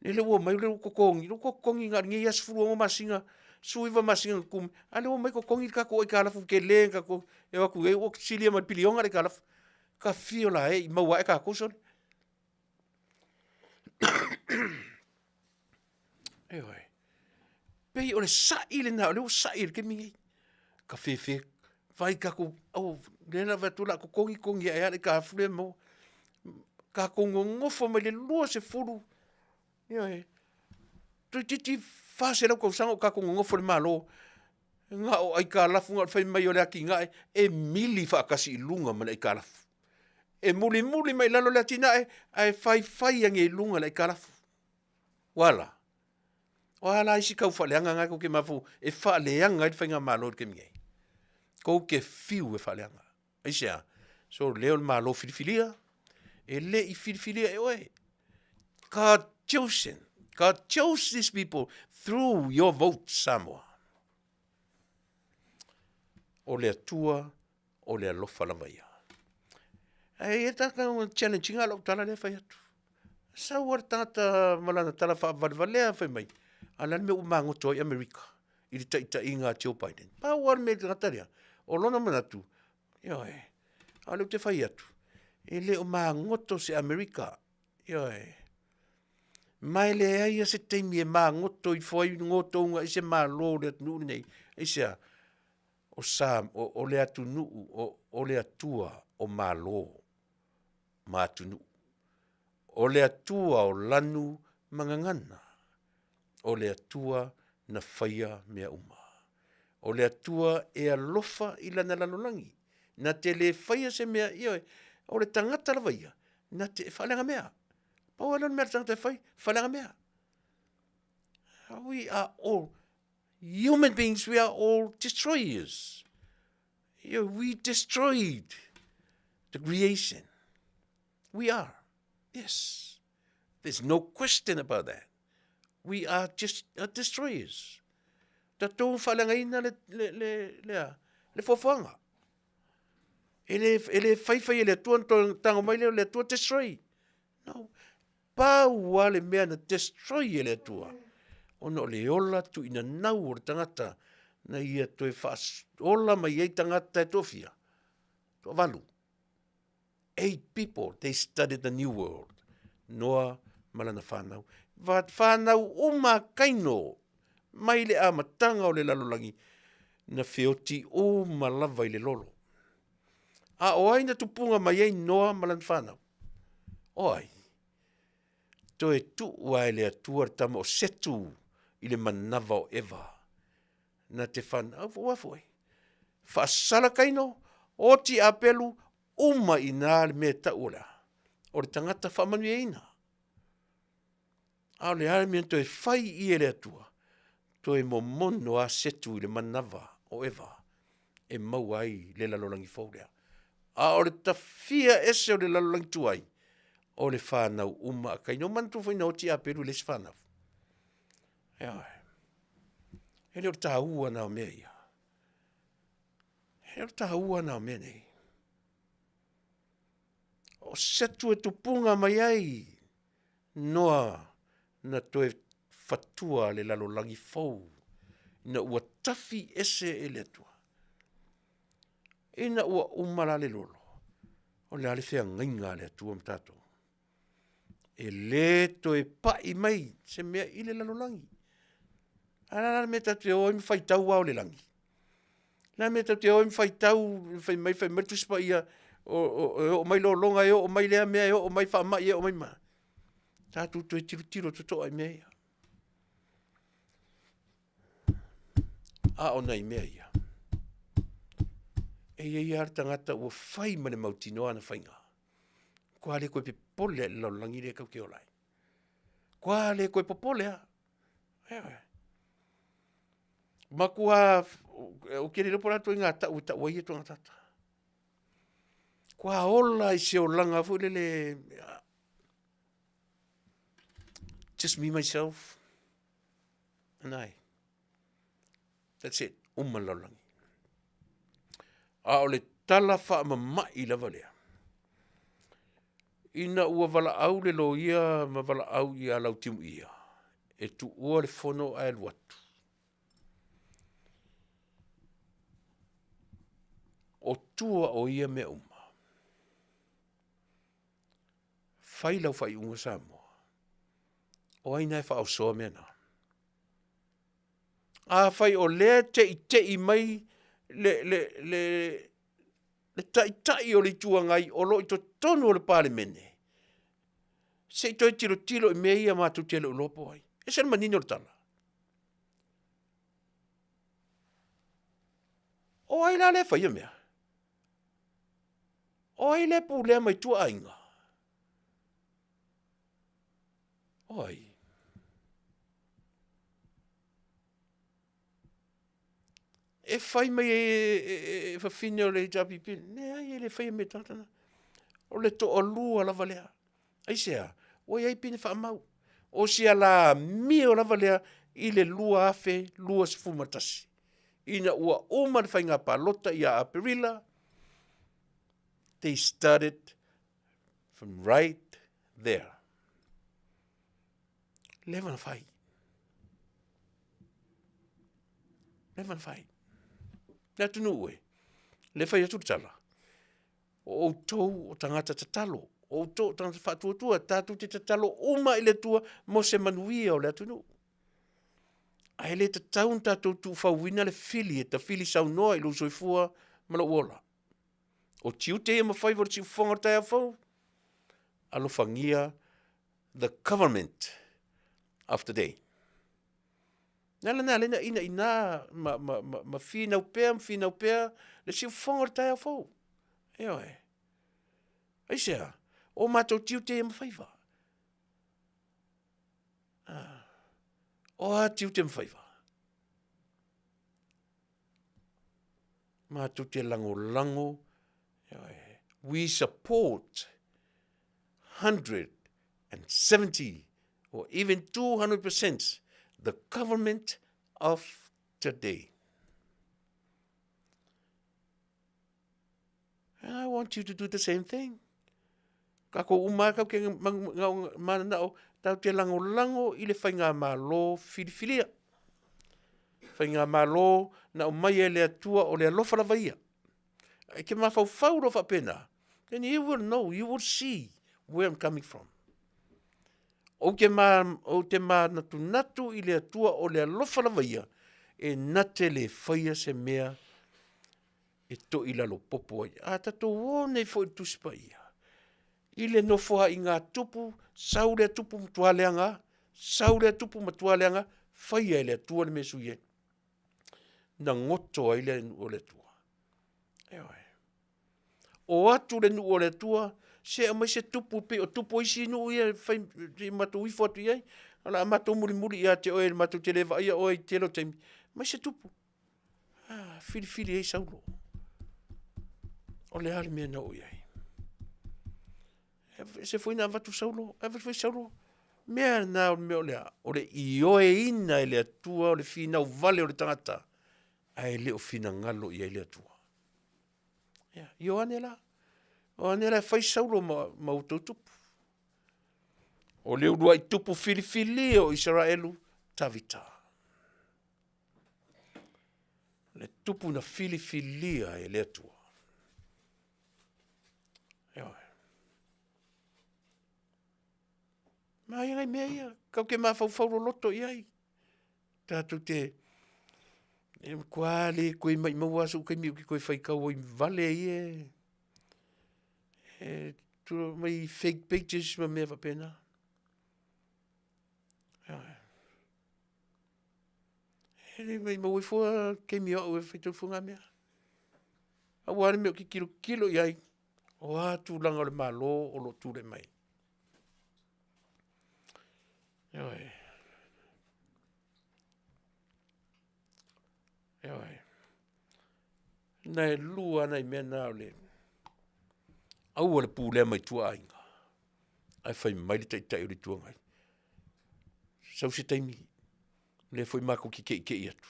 [SPEAKER 2] Le ua mai le kokongi. Le kokongi ngā ngi as furu o masinga. Suiva masinga kum. Ale ua mai kokongi kako o ikalafu ke le kako. E waku e o silia mai pilionga le kalafu. Ka fio la e maua e kako son. Eoi. Pei o le sai le na. Le ua sai le ke mingi. Ka fefe. Vai kako au lena vatula ko kongi ai ale ka fule mo ka kongo ngofo mai le lua se furu yo e tu titi fase la ko sango ka kongo ngofo le malo Nga o ai ka lafu nga fai mai o le aki nga e mili whaakasi I lunga mana I ka lafu. E muli mai lalo le atina ai fai ange I lunga le I ka lafu. Wala. Wala isi kau whaleanga ngai ko ke mafu e whaleanga I whainga malo ke mingai. Ko ke fiu e whaleanga. Aisea. So leo malo filifilia. E le I filifilia e oe. God chose these people through your vote, Samoa. O le atua, o le alofa lava ia. E taka challenge ngā lau tala le whai atu. Sa war tata malana tala wha valvalea whai mai. Ala me umangoto I Amerika. I le taita I ngā Joe Biden. Pa war me ngataria. O lona manatu. Ioe. Alu te whai atu. E le umangoto se Amerika. Ioe. Mai le aia se teimi e mangoto I whai ngoto unga I se malo le atu nei. Isia. O Sam, o le atu nuu, o le atua o malo ma atu nuu. O le atua o lanu mangangana. O le atua na whaia mea uma. O le atua e alofa I lana lalolangi. Na te le whaia se mea ioe. O le tangata la waia. Na te whalanga mea. Pau alon mea tangata whai, whalanga mea. We are all human beings, we are all destroyers. We destroyed the creation. We are. Yes. There's no question about that. We are just destroyers. Tatou whalangaina le fofoanga. Ele whaiwhai le tuan tango mai le tua destroy. No. Pau wale mea na destroy le tua. Ono le ola tu ina nau o tangata na ia toe whaas ola mai ei tangata e tofia. To valu. 8 people, they studied the New World. Noa malana whanau. Vat whanau uma kaino mai le amatanga o le lalolangi na whioti o malawa I le lolo. A o aina tupunga mai ei noa malana whanau. Oi. Toe tu wai le atua tama o setu I le manawa o eva. Na te whanau wafoi. Whaasala kaino, o ti apelu, uma I nā le mea taula. O le tangata whamanuia ina. Ao le ale mea toe whai I ele atua. Toe momono a setu I le manawa o eva. E mau ai le lalolangi fōlea. A o le tawhia ese o le lalolangi tuai. O le whanau uma kaino mantu whaina o ti apelu le se whanau. Ea. Ele o tāua nao mea ia. Ele o tāua nao mea nei. O setu e tupunga mai ai. Noa na toe fatua le lalolangi fou. Na ua tafi ese e le atua. Ina ua umala le lolo. O le ale whea ngainga le atua mtato. E le toe pai mai se mea I le lalolangi. Ana me tatu o im fai tau au le langi. Na me tatu o im fai tau fai mai fai mertu spa ia o mai lo longa o mai le mea o mai fa mai o mai ma. Tatu to tiro to ai mea. A ona I mea ia. E ia tangata o fai mane mautino ana fainga. Kwa le koe pe pole lo langi le kau ke olai. Kwa le koe popole a. Makua o kere le pora to inga ta uta wai to ngata. Kwa ola I se o langa fu le just me myself and I. That's it. Umalalangi. A o le tala wha mamai lava lea. Ina ua wala au le lo ia ma wala au ia lau timu ia. E tu ua le fono a el watu. O tua o ia me uma. Whai lau whai unga Samoa. O aina e whao soa mena. A whai o lea te I mai le tai o le tua ngai o lo I to tonu o le pale mene. Se I toi tilo I mea ia mātu te le ulopo ai. E sen manini o le tala. O ai la le whaia mea. O ai le pu lea mai tua ainga. Oi. E whai mai e whawhine o le japi pili. Ne ai e le whai me tatana. O le to o lua lava lea. Ai sea, o ai pine whaamau. O sia la mi o lava lea i le lua afe, lua sifumatasi. Ina ua uma le whainga palota i a Aperila. They started from right there. Levan whai. Levan whai. Nā tunu ue. Le whai atu tala. O tau o tangata tatalo. O tau o tangata whatuatua. Tātu te tatalo uma i le tua mo se manuia o le atunu. Ai le tataun tātou tu whauina le fili e ta fili sau noa i lo soifua mana uola. O tiu te e mawhai vore tiu whonga tai a whau. Alo whangia the government of the day. Nala lena ina ma fina upea le tiu whonga tai a whau. Eo e. Ai sea, o mātou tiu te e mawhaiva. O a tiu te mawhaiva. Mātou te lango. We support 170 or even 200% the government of today. And I want you to do the same thing. Kako umaka ke mana o tau te lango i le whainga malo filifilia. Whainga malo na o mai e lea tua o lea lofa la vaia. E ke mawhau lo whapena. Then you will know, you will see where I'm coming from. O te mā natu i lea tua o lea lofa la vaia e nate le whaia se mea e to i lalo popo ai. A tato wone fo i tuspa ia. I le nofoa i ngā tupu, sau lea tupu matualeanga, whaia i lea tua le mesu ie. Na ngoto ai lea o lea tua. Ewa. O atu le nu o lea tua, se a mai se tupu pe o tupu isi nu ia fai matou ifo atu iai. Ala matou muri ia te oe matou te lewa ia oe te lo taimi. Mai se tupu. Fili ei saulo. O le hali mea na o iai. Se foi na vatu saulo, foi saulo. Mea na mea o lea. O le ioe ina e lea tua, o le fina o vale o le tangata. Ai leo fina ngalo iai lea tua. Io anela. O anela fai saulo ma ututupu. O leo lua i tupu fili o Israelu tavita. Le tupu na filifilia e lea tua. Ma ia mea ia. Kau ke maa fau loto iai. Tātou te kuale, koe mai mauasu, koe miu ki koe whaikau i Vale ie. Tu mai fake pages ma mea wapena. Hele mai maui fua ke mi au e whaitou funga mea. Awari meo ki kilo iai. O atu langa o le malo o lo ture mai. Eoi. Nai lua nai mea nao le. Au le pūlea mai tua ainga. Ai whai mai le tai o le tua ngai. Sau se taimi. Le whai mako ki kei atu.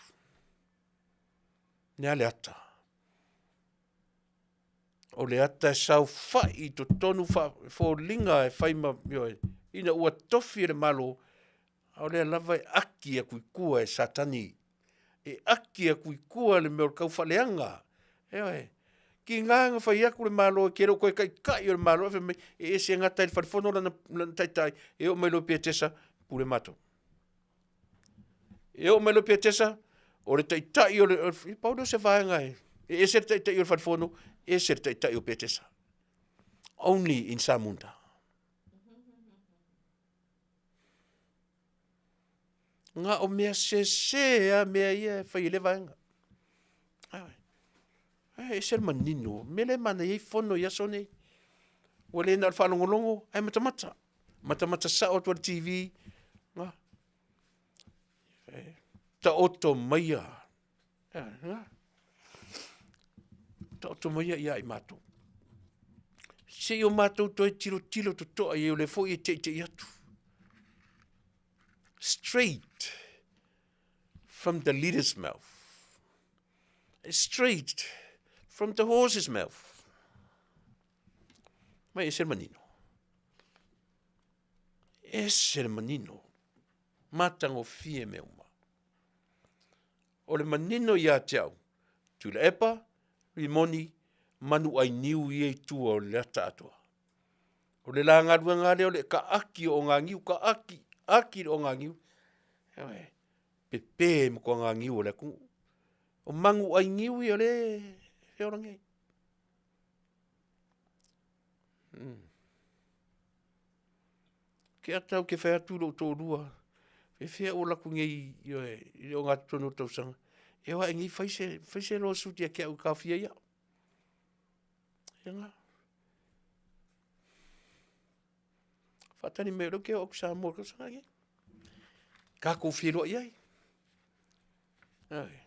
[SPEAKER 2] Nea le ata. O le ata e sau whai to tonu fo linga e whai ma mioi. Ina ua tofi e le malo. O le lava e aki a kuikua e satani. E aki a kuikua le meo kau whaleanga. Eoi. Ki nganga whai aku le malo, kero koe kai o le malo, e se ngata i wharifono lana taitai, e o mailo pia tesa, pule mato. E o mailo pia tesa, o le taitai o le, paudo se vaenga e se taitai o le wharifono, e se taitai o pia tesa. Only in Samunda. Nga o mea se a mea ia whai le vaenga. E se manino, mele mana ye fono ya sone. Wale na whalongolongo, ai matamata. Matamata sa o tua TV. Nga. Ta oto maia. Nga. Ta oto maia ia i mato. Se o mato toi tiro to toa i o le fo i te atu. Straight from the leader's mouth. Straight from the horse's mouth. Mai e se manino. E se manino. Matango fie me uma. O le manino ia te au. Tuilaepa, rimoni, manu ai niu i e tua o le ata atua. O le la ngadua ngare o le ka aki o ngā ngiu, ka aki o ngā ngiu. Ewe, pepe mo ko ngā ngiu o le kungu. O mangu ai ngiu i o le whiorangei. Ke atau ke whai atu lo tō rua. E whea o laku ngei i o ngā tono tausanga. E wa ngi whaise lo suti a kia u kawhia ia. E ngā. Whatani me roke o Samoa kasanga nge. Ka ko whiro iai. Ai.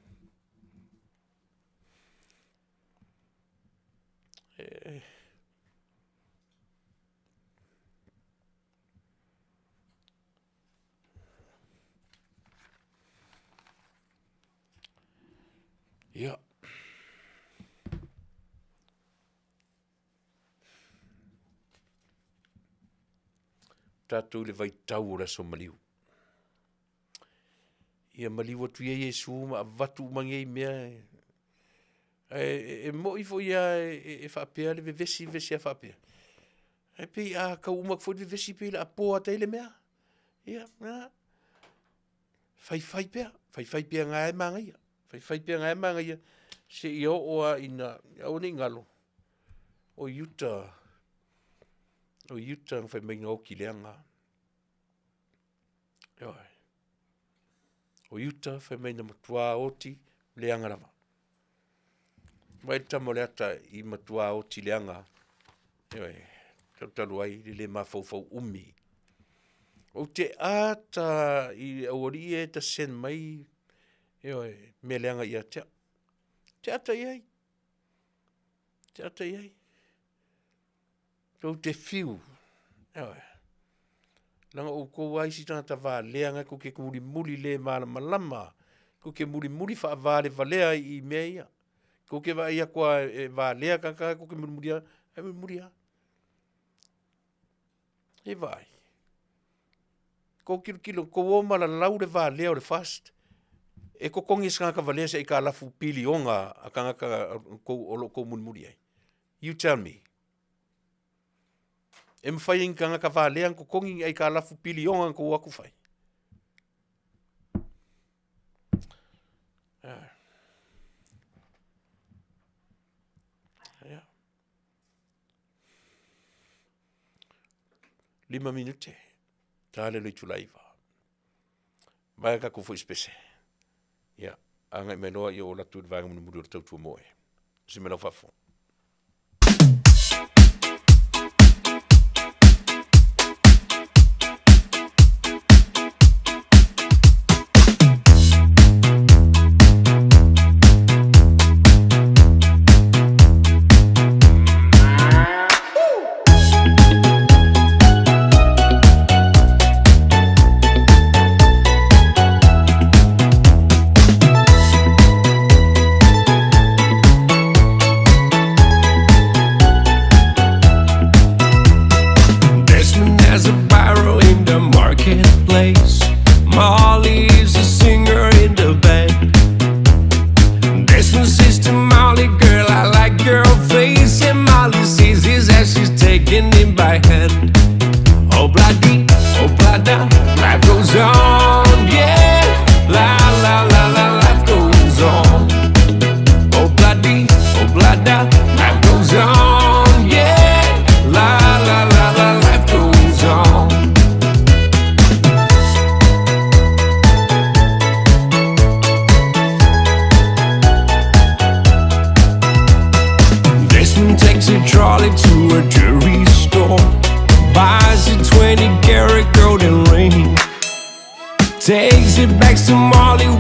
[SPEAKER 2] Ia. Tātou le vai tau ora so maliu. Ia maliu atu ia Yesu ma vatu mangei mea. E mo i fo ia e whapea le vesi a whapea. E pe a ka umak fo le vesi pe la po a teile mea. Ia, na. Fai pea ngā e manga ia. Fai pea ngā e manga ia. Se i oa ina, au ni ngalo. O Utah. O Utah ngā whai mai ngā oki leanga. Ioi. O Utah whai mai na matua oti leanga rawa. Mai tamo le ata i matua oti leanga. Ioi. Tautalu ai le mawhau umi. O te ata i aori e ta sen mai. Ioi. Me leanga i atea. Te ata iai. Te ata iai. Tau te whiu. Ewa. Langa o kou aisi tangata Vale anga ko ke muli le malama. Ko ke muli wha Vale Valea i mea ia. Ko ke wa ia kua Vale kaka ko ke muli a. E muli a. E vai. Ko kilo ko oma la lau le Vale o le fast. E ko kongi skanga Vale se i ka lafu pili onga a kangaka ko muli ai. You tell me. E mwhai inga ka Vale ko kongi ai ka lafu pili onga ko waku whai. Lima minute. Tale lo Tuilaepa. Vai ka ko foi spese. Ya, anga me noa i o la tu vai mo muri o tau tu moe. Se me lo fa fo.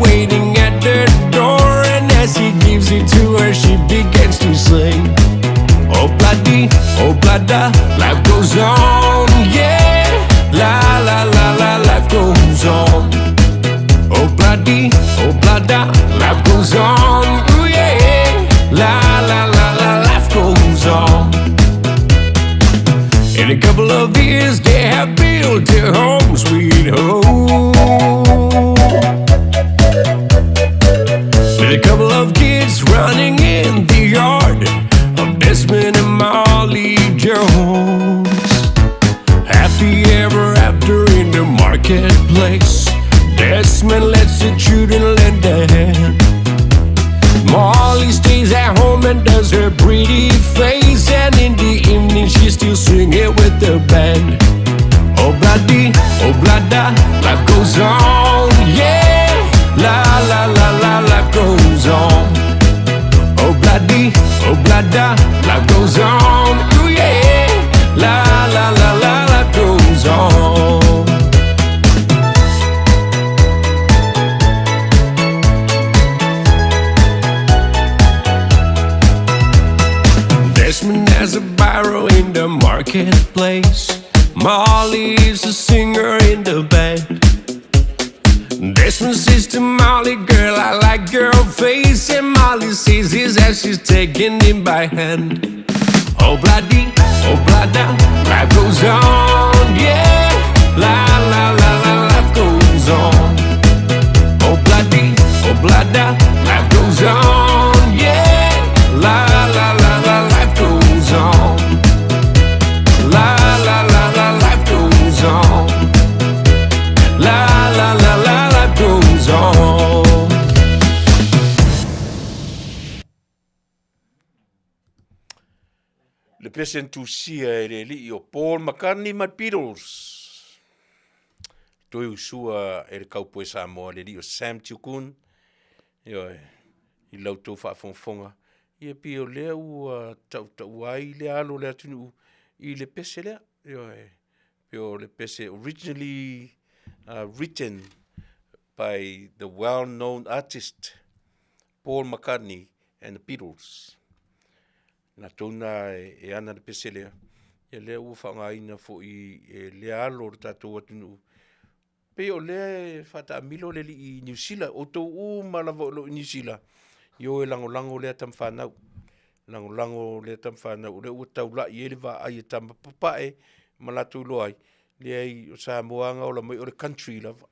[SPEAKER 3] waiting at the door, and as he gives it to her, she begins to sing. Oh blada, life goes on, yeah. La la la la, life goes on. Oh blada, life goes on, ooh yeah. La la la la, life goes on. In a couple of years, they have built their home, sweet home. With a couple of kids running in the yard of Desmond and Molly Jones. Happy ever after in the marketplace. Desmond lets the children lend a hand. Molly stays at home and does her pretty face, and in the evening she's still singing with the band. Oh blada, life goes on, yeah. La la la la, life goes on. Oh blada, life goes on, ooh yeah. La la la la, life goes on. Desmond has a barrow in the marketplace. Molly is a singer in the band. Desmond says to Molly, girl, I like your face. And Molly says this as she's taking him by hand. Oh blada, life goes on, yeah. La la la la, life goes on. Oh blada, life goes on, yeah. La la la la, life goes on. La la la la, life goes on. La la la la, life goes on.
[SPEAKER 2] Le pesen tu sia e le li o Paul McCartney ma Beatles. Toi usua e le kaupo e Samoa le li o Sam Tukun. I lau tau whaafonga. Ia pio lea ua tau ai le alo le atunu I le pese lea. Pio le pese originally written by the well-known artist Paul McCartney and the Beatles. Na tona e ana le pese lea. Ia lea ua whaangaina fo I le alo le tatou atunu. Pe o lea whata amilo le li I New Zealand. O tau malawa lo I New Zealand. Yo e lango lea tam whanau. Lango lea tam whanau. Le ua tau la I ele wa ai e tam papae malatu loai. Lea I o Samoanga o la mai o le country lava.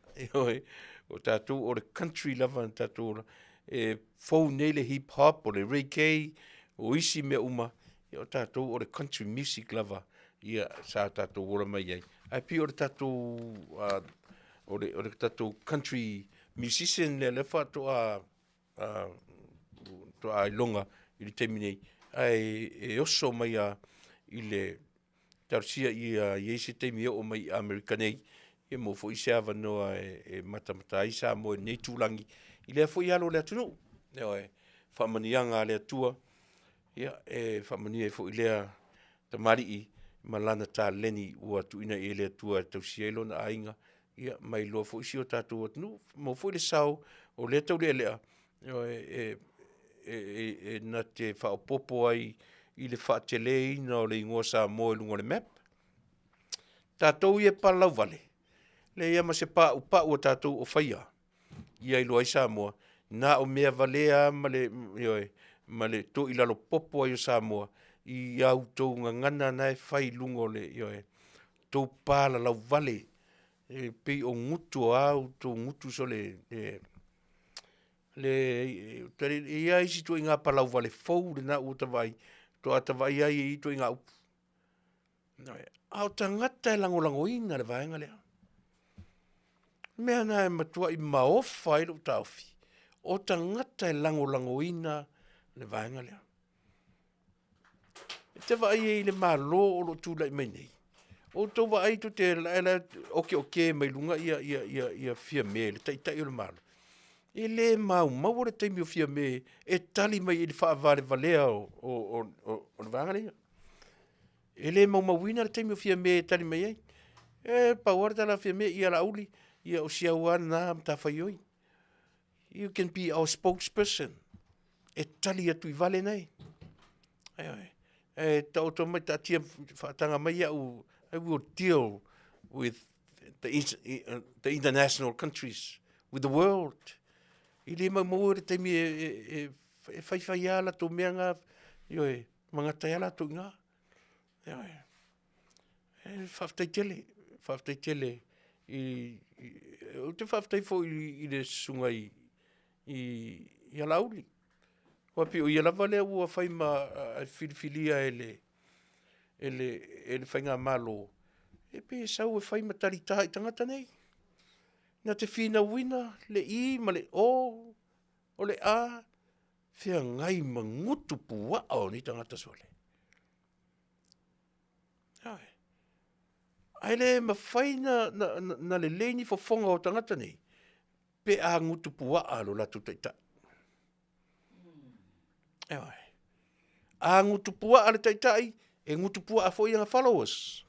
[SPEAKER 2] O tatou o le country lava tatou. E fau nei le hip hop o le reggae o isi mea uma. O tatou o le country music lava. Ia sa tatou ora mai ai. Ai pi o le tatou o le tatou country musician le fa to a longa I le temine ai e oso mai I le tarsia I ese temi o mai Americanei e mo fo ise ava no e matamata isa mo nei tulangi I le fo ialo le tunu e fa manianga le tua ia e fa mania fo ile tamari malana ta leni ua tuina I le tua tau sielo na ainga ia mai lo fo isi o tatu no mo fo le sao o le tau le na te fa popo ai I le fa tele na o le ngosa mo lungo le map tatu ia palau vale le ia ma se pa o tatu o faia ia I lo ai Samoa na o mea valea male to I lalo popo ai o Samoa I auto ngana na e fai lungo le to pala lau vale pe o ngutu au to ngutu so le ia isi to inga palau vale fou le na uta vai to ata vai ai to inga upu au tangata e lango ina le vaenga lea mea na e matua I maofa I lo taufi o tangata e lango ina le vaenga lea te vai le malo o lo tula I mai nei o to vai to te la oke mai lunga ia fia me le tai o le malo ele mau le taimi o fia me e tali mai I fa vale valea o le vaenga lea ele mawina le taimi o fia me e tali mai ai e power da la fia me ia la uli ia o sia wana na ta faioi You can be our spokesperson. E tali atu I Vale nei. E tauto mai tatia whaatanga mai au, I will deal with the international countries, with the world. I le maumore taimi e whaiwhai ala tō mea ngā, mga tai ala tō ngā. Whaftai tele, o te whaftai fo I le sunga I alauli. Wapi o I alawa lea ua whai ma whiliwhilia ele whainga malo. E pe sau e whai ma taritaha I tangata nei. Nā te whina wina, le I ma le o le a, whia ngai ma ngutu pua o ni tangata sole. Ai le ma whai na le leini fofonga o tangata nei, pe a ngutu pua a lo latu taita. A ngutu pua a le taitai, e ngutu pua a fo I followers.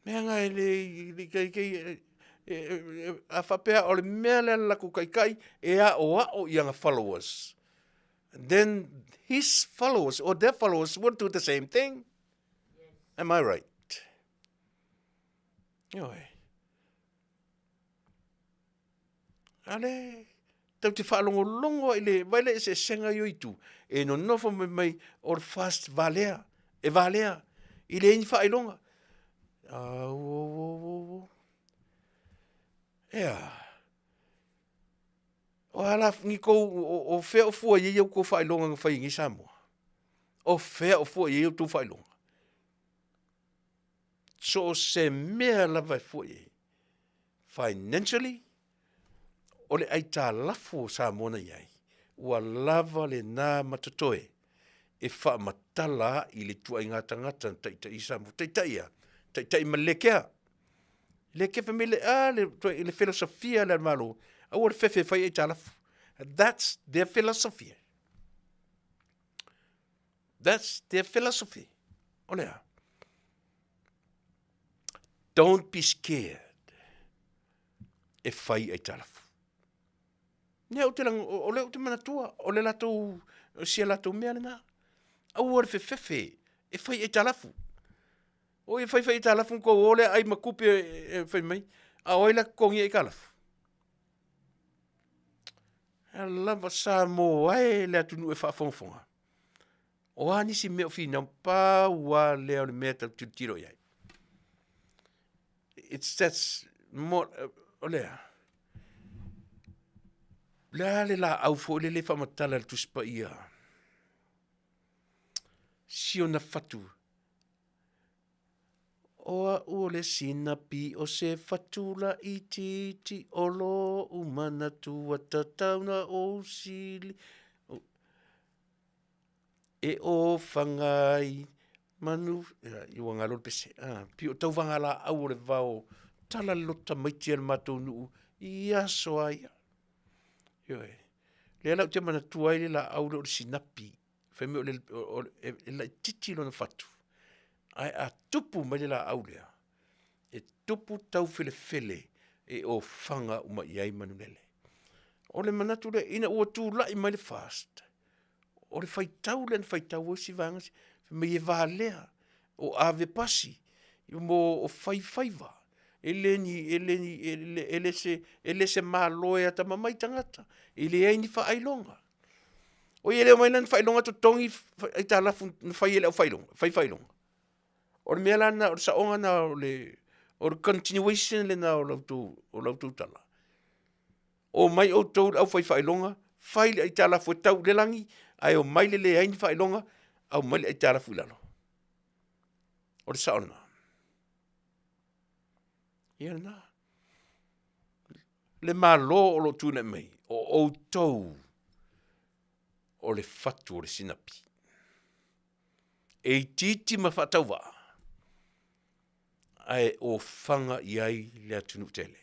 [SPEAKER 2] Mea ngai le kai a whapea o le mea le laku kai e a o I followers. Then his followers or their followers will do the same thing. Yes. Am I right? Ale, tau te whaalongo vai le se senga yo itu. E no nofo mai o fast valea, e valea, I le ini whailonga. O ala ni ko o fe o fua ye ko whailonga nga whaingi Samoa. O fe o fua ye tu whailonga. So se mea lava fua ye. Financially, o le aita lafo Samoa iai. Ua lava le nā matatoe. E wha matala I le tua I ngā tangata taita I Samoa. Taita I malekea. Leke famile le filosofia le malo. Awar fefe fai e talafu. That's their philosophy. That's their philosophy. Olea. Don't be scared. E fai e talafu. Ne o te lang, o le o te manatua, o le lato, sia lato mea le nā. Awar fefe, e fai e talafu. O e fai e talafu ko ole ai makupe e fai mai. A oila kongi e kalafu. Lava Samoa e le atunu e whaafonga. O anisi meo fina pa ua leo le mea tau tiro iai. That's more, olea. Le la au fo le whamatala le tuspa ia. Sio na fatu. Oa ole sinapi o se fatula I titi olo umana tua tatauna o sili. E o whangai manu, iwa ngā lor pese, pio tau wangala au le vau tala lota maiti al matou nuu I aso aia. Le ala te mana tuai la au le sinapi, wheme o le titi lo na fatu. Ai a tupu mai la aulea. E tupu tau fele e o whanga uma iai manunele. O le manatu le ina ua tū lai mai le fast. O le whaitau o si vangasi. Me e Valea. O ave pasi. I mo o whaiwhaiva. Ele se māloe ata mamai tangata. Ele aini whaailonga. O ele o mai lan whailonga to tongi i tā lafu whaiele o whailonga. O le mea lana, o le saonga na o le continuation le na o lautou tala. O mai o tau au whailonga, whaile ai tala fua tau le langi, ai o mai le aini whailonga, au mai ai tala fuilano. O le saona. Ia na. Le malo o lo tūne mei, o tau, o le fatu o le sinapi. E titi ma whatau waa. Ai o whanga iai le atunu tele.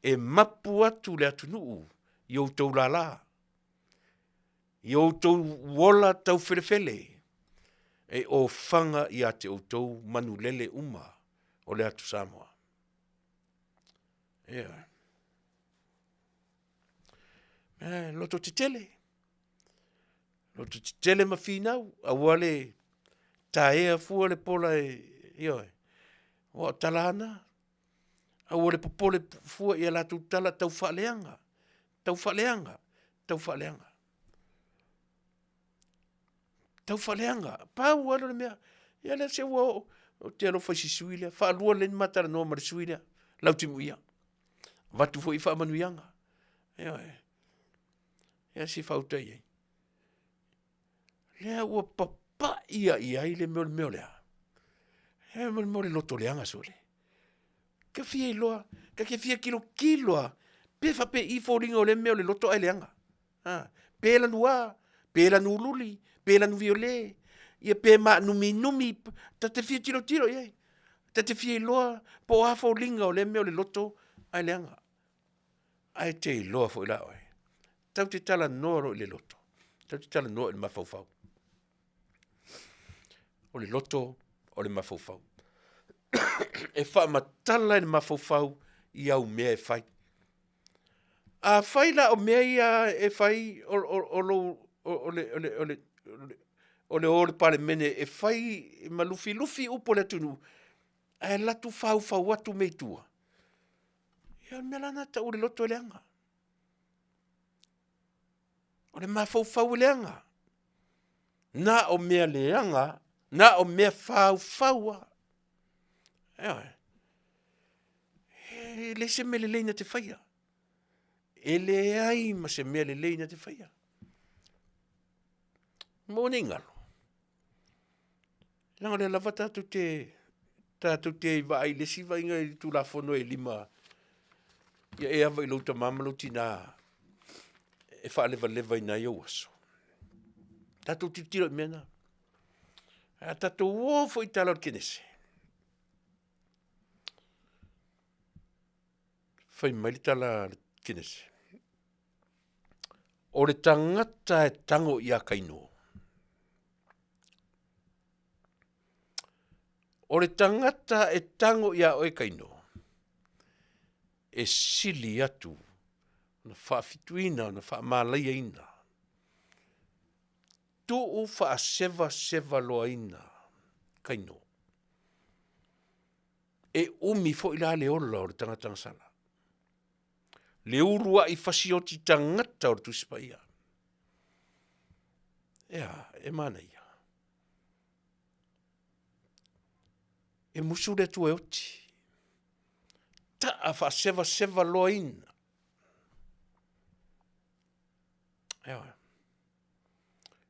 [SPEAKER 2] E mapu atu le atunu I o tau lala. I o tau wola tau wherewhele. E o whanga I a te o tau manulele uma. o le atu Samoa. Ia. Loto te tele. Loto te tele ma finau. A wale taea fua le pola ioe. O talana. A wale popole fua ia la tu tala tau whaleanga. Tau whaleanga. Tau whaleanga. Tau whaleanga. Pau walo le mea. Ia le se ua o te alofa si suilia. Whaalua le matara no mara suilia. Lau timu ia. Vatu fo i wha manuianga. Ioe. Ia si whautai ei. Lea ua papa ia i le meo lea. He meo le loto leanga sole. Ka fia i loa. Ka ke fia kiloa. Pe fa pe i fōringa o le meo le loto ai leanga. Pe la nua. Pe la nululi. Pe la nuviole. Ia pe ma numi. Ta te fia tiro iei. Ta te fia i loa. Po a fōringa o le meo le loto ai leanga. Ai te i loa fo i la oi. Tau te tala noro i le loto. Tau te tala noro i le mafaufau. O le loto, o le mafaufau. E wha matala i le mafaufau i au mea e whai. A whai la o mea ia e whai o le pale mene e whai ma lufi upo le tunu. E latu fau watu meitua. Ia mea lana ta o le loto e leanga. O le mafaufau leanga. Na o mea leanga, na o mea fau. E le se mele leina te whaia. E le ai ma se mele leina te whaia. Mōne ngalo. Langa le lava tātou te wa ai le siwa inga i tu la fono e lima. Ia e awa i lauta mamalo tina e wha leva ina i au aso. Tātou titiro i mena. Tātou wofo i tala o kenese. Whai mai tala kenese. O le tangata e tango i a kaino. O le tangata e tango i a oe kaino. E sili atu. Na whaafituina, na whaamalaia ina. Tuu wha seva loa ina. Kaino. E umi fo ila le ola o le tangata sala. Le urua i fasioti tangata o le tusipaia. Ea, e mana ia. E musu le tu e oti. Ta a wha seva loa ina. Ea.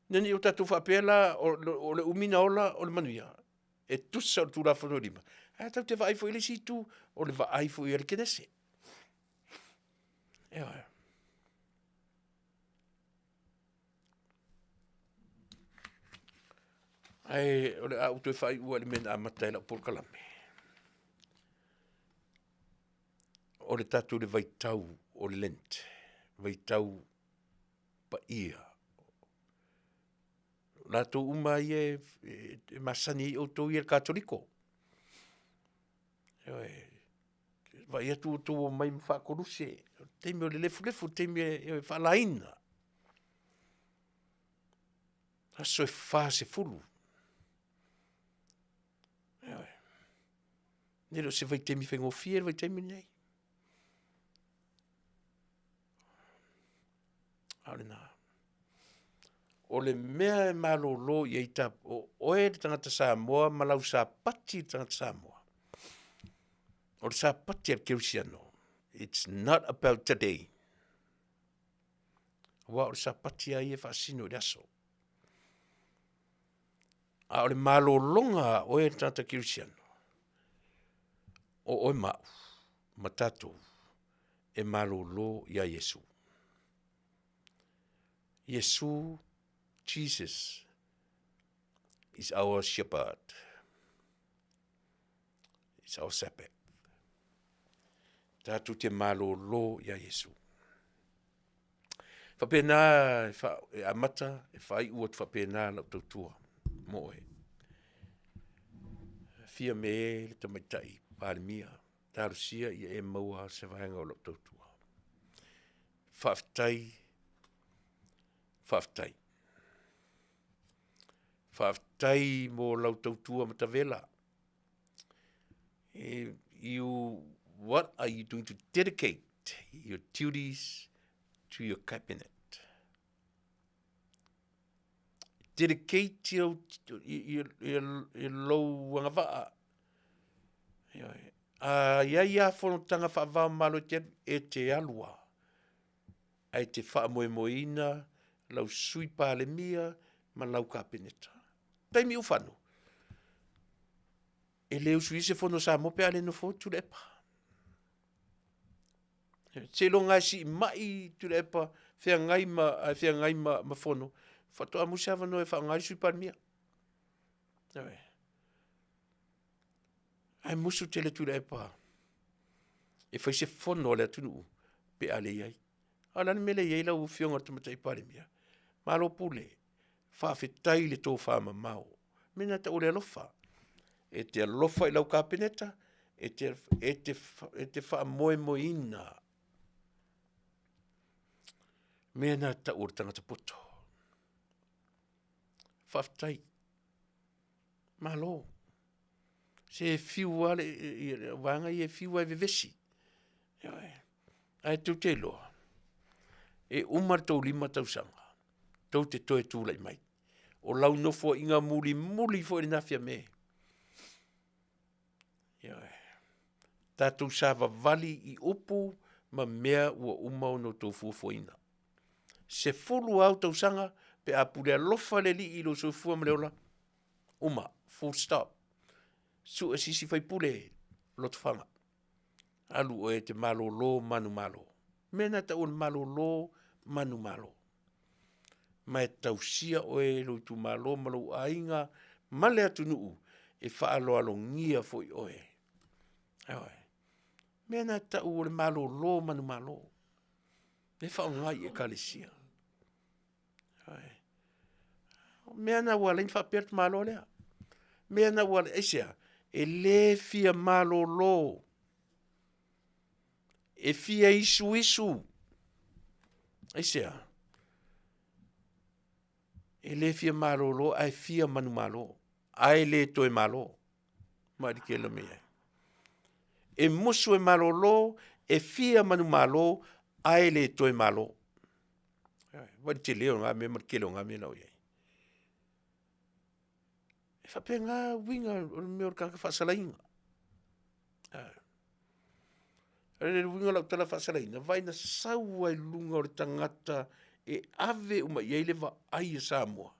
[SPEAKER 2] Nani o tatu whapela o le umina ola o le manuia. E tusa o tūra whanau lima. A tau te waifo ili si tu o le waifo i kenese. Ea. Ai, o le auto e whai ua le mena amata e la por kalame. O le tatu le vaitau o le lente. Vaitau pa ia. Lato uma e masani o to i el katoliko. Vai atu o mai mwha koruse. Teimi o le lefu, teimi e wha laina. Aso e wha se fulu. Nero se vai teimi whengo fia, vai teimi nei. Aole nā. O le mea e malolo i eita o oe le tangata Samoa, malau sa pati le tangata Samoa. O le sa pati al keusiano. It's not about today. Wa o le sa pati ai e whaasino i aso. A o le malolonga oe le tangata keusiano. O oe mau, matatou, e malolo i a Yesu. Yesu, Jesus, is our shepherd. It's our shepherd. Tātou te malolo i a Yesu. Whapena e amata, e whai ua te whapena lau tautua. Moe. Fia me le tamaitai. palemia tarusia ia e maua se vaenga o lo tautua. Faafetai. Faafetai mo lau tautua matavela. What are you doing to dedicate your duties to your cabinet? Dedicate your low wangavaa. Ia whanotanga whaavao malo e te alua. Ai te whaamoemoina, lau sui palemia, ma lau kapineta. Taimi ufano. E leo sui se whono sa mope ale no fo Tuilaepa. Se lo ngai si mai Tuilaepa, fea ngai ma whono. Whatoa musawa no e wha ngai sui palemia. Ai musu tele Tuilaepa. E whai se whono le atunu pe ale iai. Alani mele iai lau whionga tamatai palemia. Malo pule. Faafetai le tō whaama mau. Mena ta ole alofa. E te alofa I lau kapeneta. E te wha moe moina. Mena ta ore tangata poto. Faafetai. Malo. Se fiu ale, wanga I e fiu ai vevesi. Ai tau te loa. E umar tau lima tau sanga. Tau te toe tūlai mai. O lau nofo inga muli fo I nafia me. Tātou sāwa vali I upu ma mea ua umau no tau fuafuaina. Se fulu au tau sanga pe a pulea lofa le li I lo so fua maleola. Uma, full stop. Su asisi fai pule lot fanga. Alu o e te malo lo manu malo. Mena ta un malo lo manu malo. Mai tausia o e lo tu malo malo ainga male atu nuu e whaalo alo ngia foi oe. Mena ta u le malo lo manu malo. Me whao ngai e kalesia. Mena wala in whapert malo lea. Mena wala esia e le fia malo lo. E fia isu. Esia. E le fia malo lo, ai fia manu malo. Ai le toe malo. Mari ke la mea. E musu e malo lo, e fia manu malo, ai le toe malo. Wadi te leo ngā mea marikelo ngā mea nau iei. E whape ngā winga o mea o kaka whasalainga. E winga lau tala whasalainga. Vai na sau ai lunga o le tangata e ave uma iei lewa ai Samoa.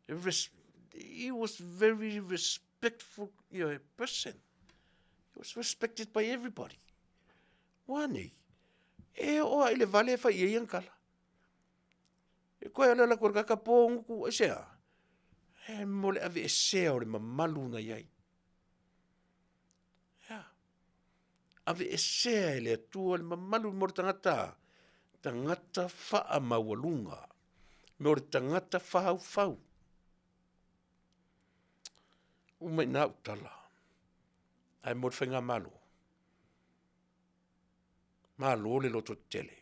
[SPEAKER 2] He was very respectful person. He was respected by everybody. Wane. E oa ile vale e whai iei ankala. E koe ala la kaka pō nguku e sea. E mole ave e sea o le mamalu na iei. Ave e sea ele atua le mamalu mo le tangata. Tangata wha maualunga. Me o le tangata whahau. Umai nā utala. Ai mo le whainga malo. Malo le loto tele.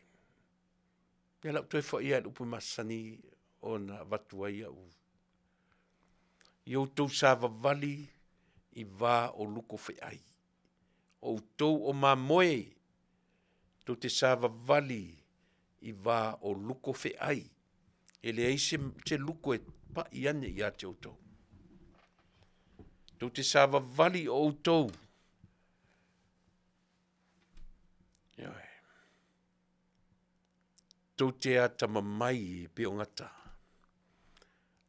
[SPEAKER 2] Ia lau toi wha ia upu masani o na watu ai au. Iau tau sāwa vali I wā o luko whi ai. O tau o mā moe. Tau te sāwa vali I wā o luko whi ai. E le eise te luko e pa I ane I a te o tau. Tau te sāwa vali o tau. Tau te atama mai pe o ngata.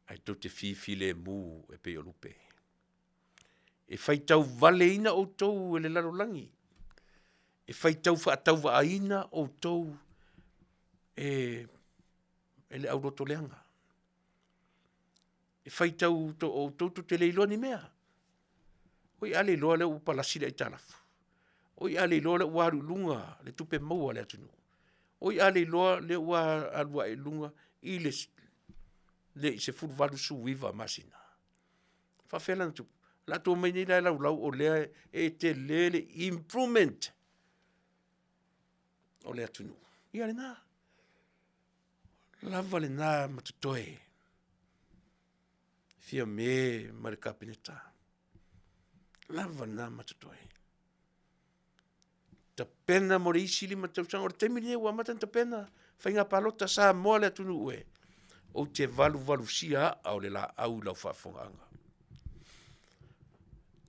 [SPEAKER 2] Ai tau te fifile mū e pe o lupe. E whai tau vale ina o tau e le larolangi. E whai tau whaatau wa aina o tau e le auroto leanga. E whai tau o tau te leiloa ni mea. Oi ale loa le upalasi le italafu. Oi ale loa le uaru lunga le tupe maua le atunu. Oi ale loa le ua alua e lunga I le se furu valu su wiva masina. Whawhela na tupu. La tō mai nei lai lau o lea e te lele improvement. O lea tunu. Ia le nā. Lava le nā matutoe. Fia me ma le kapineta. Lava le nā matutoe. Ta pena mo le isi lima tausanga. O le temi lea ua matan ta pena. Whainga palota sa moa lea tunu ue. O te valu sia au le la au lau whafonganga.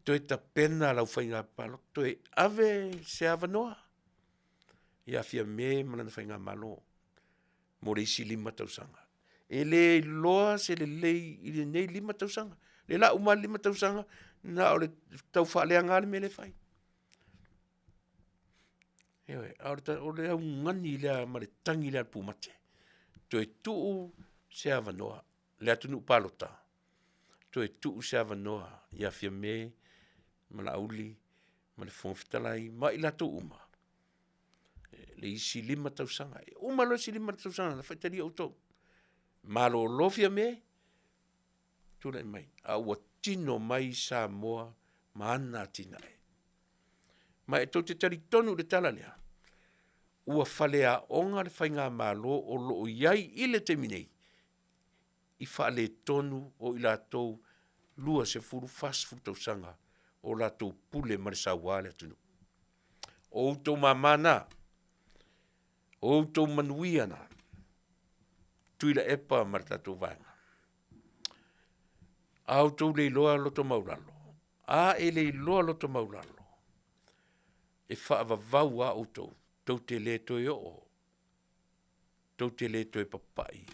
[SPEAKER 2] Toi ta pena lau whainga palota. Toi ave se ava noa. Ia fia me malana whainga malo. Mo le isi lima tausanga. E le loa se le lei i le nei lima tausanga. Le la uma lima tausanga. Na o le tau whalea ngale me le whai. Ewe, o le au ngani lea ma le tangi lea pumate. Toi tuu se ava noa. Le atunu palota. Toi tuu se ava noa. Ia fia me, ma la auli, ma le fonfitalai, ma ila tu uma. Le isi lima tausanga. Uma lo isi lima tausanga, na whaitari au tau. Ma lo lofia me, tula mai. A ua tino mai Samoa, ma ana tina e. Ma e tau te tari tonu le tala lea. Ua whalea onga le whainga malo o loo iai ile te minei. I whale tonu o ila tau lua se furu fast food tausanga o la tau pule mare sa wale atunu. O tau mamana, o tau Manuia na, Tuilaepa mare tatou vanga. Au tau leiloa loto maulalo. A e leiloa loto maulalo. E whaavavau a o tau. Tau te le toi o. Tau te le toi papai.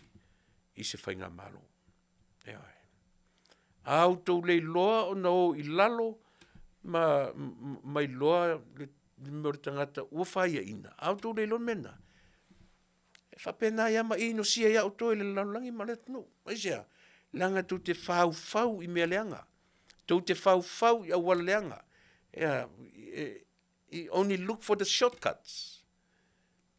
[SPEAKER 2] I se whainga malo. Eoi. Au tau leiloa o na o i lalo mai loa le mori tangata ua whaia ina. Au tau leiloa mena. E whapena ia ma ino sia ia o toi le lalangi ma le tunu. Maisia. Langa tu te whau i mea leanga. Tau te whau i awala leanga. You only look for the shortcuts.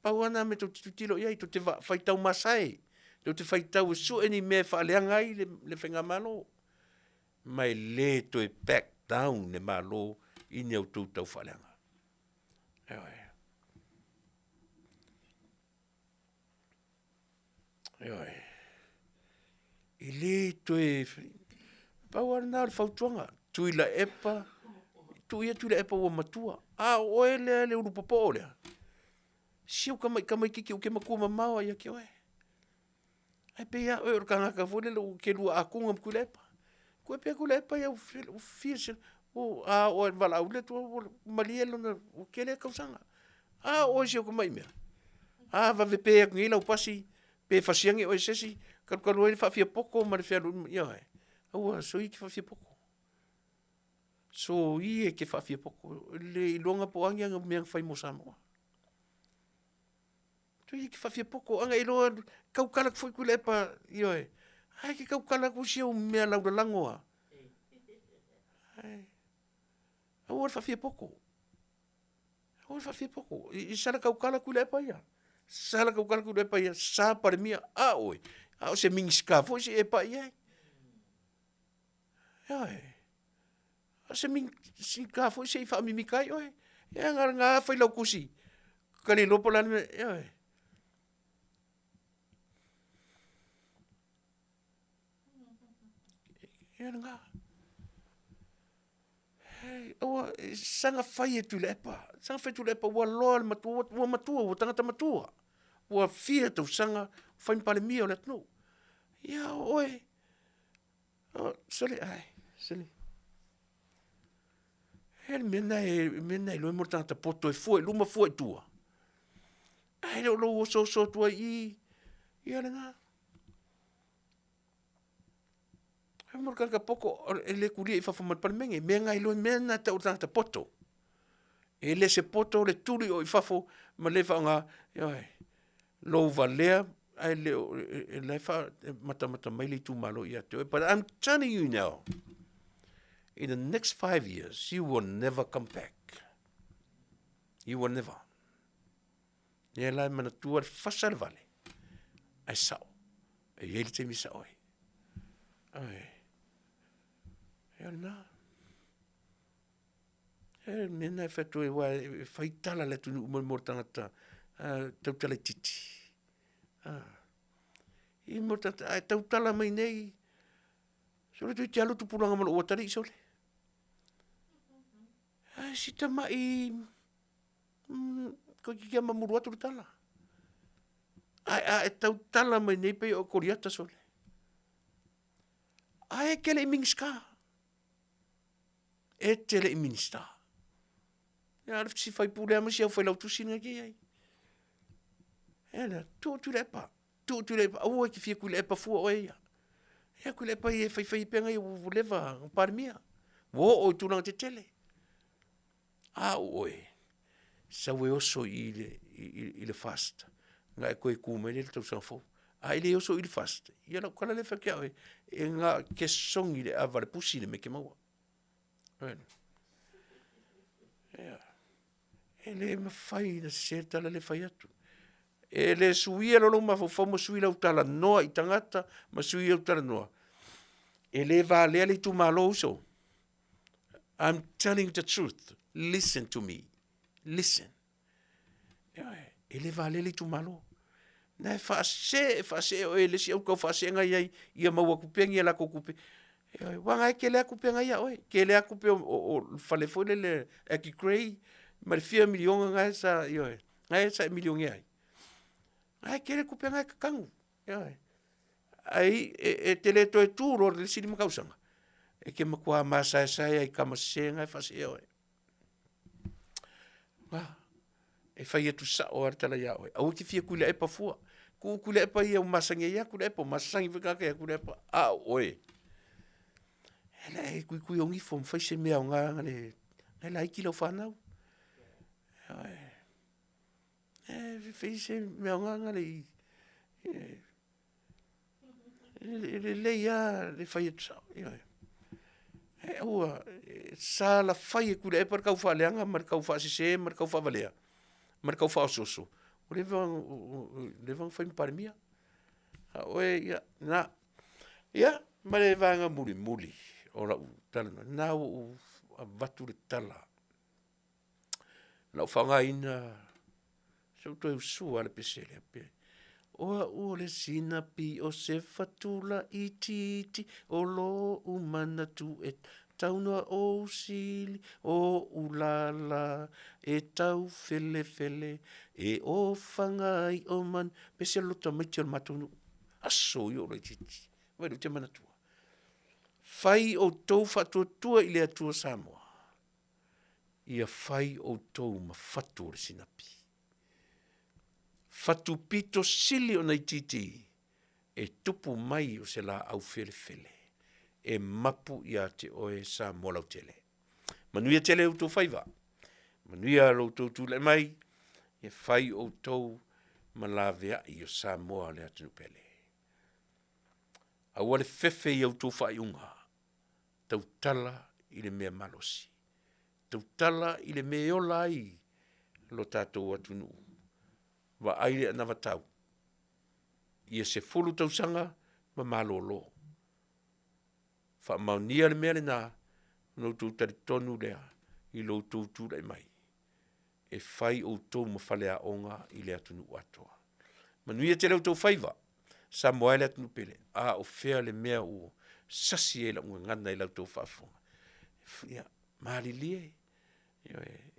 [SPEAKER 2] Pauana me tu tilo iai, tu te whaitau masai. Tu te whaitau su eni me whaaleanga i le whenga malo. Mai le to e back down le malo i ni au tūtau whaaleanga. Eoi. I le to e... Pauana nā le whautuanga. Tuilaepa. Tuilaepa ua matua. A oe le urupopo o lea. Siu kamai kiki o ke makua mamawa ia ke oe. Ai pe ia oe o kangaka fole lo ke lua akunga mkulepa. Koe pe kulepa ia u fierce. O a oe vala au le tu malielo na o kele kausanga. A oe siu kamai mea. A vave pe ia ngila upasi. Pe fasiangi oe sesi. Karukaru oe whafia poko ma le whiaru ia oe. Aua so i ke whafia poko. So i e ke whafia poko. Le ilonga po angi anga mea whai mo Samoa. I ke whawhia poko, anga i loa kaukala ku whai kulepa i oe. Ai ke kaukala ku siau mea laura langoa. Ai. Au ora whawhia poko. Au ora whawhia poko. I sara kaukala kulepa ia. Sara kaukala kulepa ia. Sa pare mia a oe. A o se mingi skafo se e pa ia. Ai. A se mingi skafo se i whaamimikai oe. Ia ngā whai lau kusi. Kani lopo lani oe. Nga. Hey, awa, sanga whai e Tuilaepa. Sanga whai Tuilaepa, ua loa le matua, ua matua, ua tangata matua. Ua whia tau sanga, whai mpale mia o le atunu. Ia, oe. Sali, ai, sali. Hei, mena e loe mora tangata poto e fua, luma fua e tua. Ai, lo o so tua i. Ia le nga. Mor ka poko ele kulia i fafamat palmenge me ngai lo mena ta utanga poto ele se poto le tuli o i fafo ma le fa nga ai lo valea ai le fa mata mai le tu malo ia te but I'm telling you now in the next 5 years you will never come back you will never ne la mana tu Fasa le Vale ai sao e ele te mi sao ai na Mena whatu e wa whaitala le tunu mo tangata tautala titi. I mo tangata tautala mai nei. Sole tu te alu tu pulanga mo o tari sole. Si tamai ko ki kia mamuru atu tala. Ai tautala mai nei pe o koriata sole. Ai kele i mingska. E tele i minsta. Ya arif si fai pule amasi au fai lau tusi nga ki ai. Ela, Tuilaepa. Tuilaepa. Au ki fia Tuilaepa fua o eia. Ea Tuilaepa i e fai penga i o leva o parmia. Wo o tunang te tele. Oe. Sa we oso i le fast. Nga e koe kume le tau sanfo. Ile oso i le fast. Ia la kala le whakia oe. E nga ke songi le avare pusi le me ke maua. E le mawhai na se tala le whai atu. E le suia lolo mawhau ma sui lau tala noa i tangata ma sui lau tala noa. E le Vale le tu malo uso. I'm telling the truth. Listen to me. Listen. E le Vale le tu malo. Na fase o e le si au kau fase ngai ai ia maua kupengi ala ko kupe. Wanga e ke le kupenga ia oi. Ke le kupe o fale foi le aki crei ma le 4 miliona ngai sa oi. Ngai sa miliona ai. Ai ke le kupenga ka kangu. Ai e tele to e tu ro le sini makausanga. E ke makua masa sai ai kama senga fase oi. E fai atu sa o artala ia oi. Au ki fia Tuilaepa fua. Tuilaepa ia o masangi ia Tuilaepa, masangi whakaka ia Tuilaepa. Oi. Ela e kui o ngifo mwhai se mea o ngā ngane. Ngai lai ki lau whanau. Whai se mea o ngā ngane. Le leia le whai atu sa oi. Ua, sa la whai e Tuilaepa kau whaleanga, mar kau whaasise, mar kau whavalea. Mar kau whaasoso. O levang whai mparemia. Oe, ia, na. Ia, ma le vanga muli. Ora u tala. Na u vatu le tala. Na u whangaina. Sau toi usua le pesele. Oa o le sinapi o se fatula i titi. O lo umana tu e Taunuu o sili o ulala e tau fele e o whangai o man pese lota mai te matunu aso i o rei titi vai te manatua fai o tou whatuatua i le atua Samoa ia fai o tou ma whatu o le sinapi whatu pito sili o nei titi e tupu mai o se la au fele e mapu ia te oe sa molau tele. Manuia tele o tō whaiva. Manuia lo tō tūle mai, e whai o tō malavea i o sa moa le atinu pele. Aua le fefe i au tō whai unga, tau tala i le mea malosi. Tau tala i le mea ola i lo tātou atunu. Wa aire anawa tau. Ia se fulu tau sanga ma malolo. Fa maunia le mele na no tu tari tonu lea i lo tu le mai. E fai o tau mawhale a onga i le atunu atoa. Manuia te leo tau whaiva. Sa moa le atunu pele. O fea le mea o sasi e la unga ngana i lau tau whaafonga. Ia, maari lie.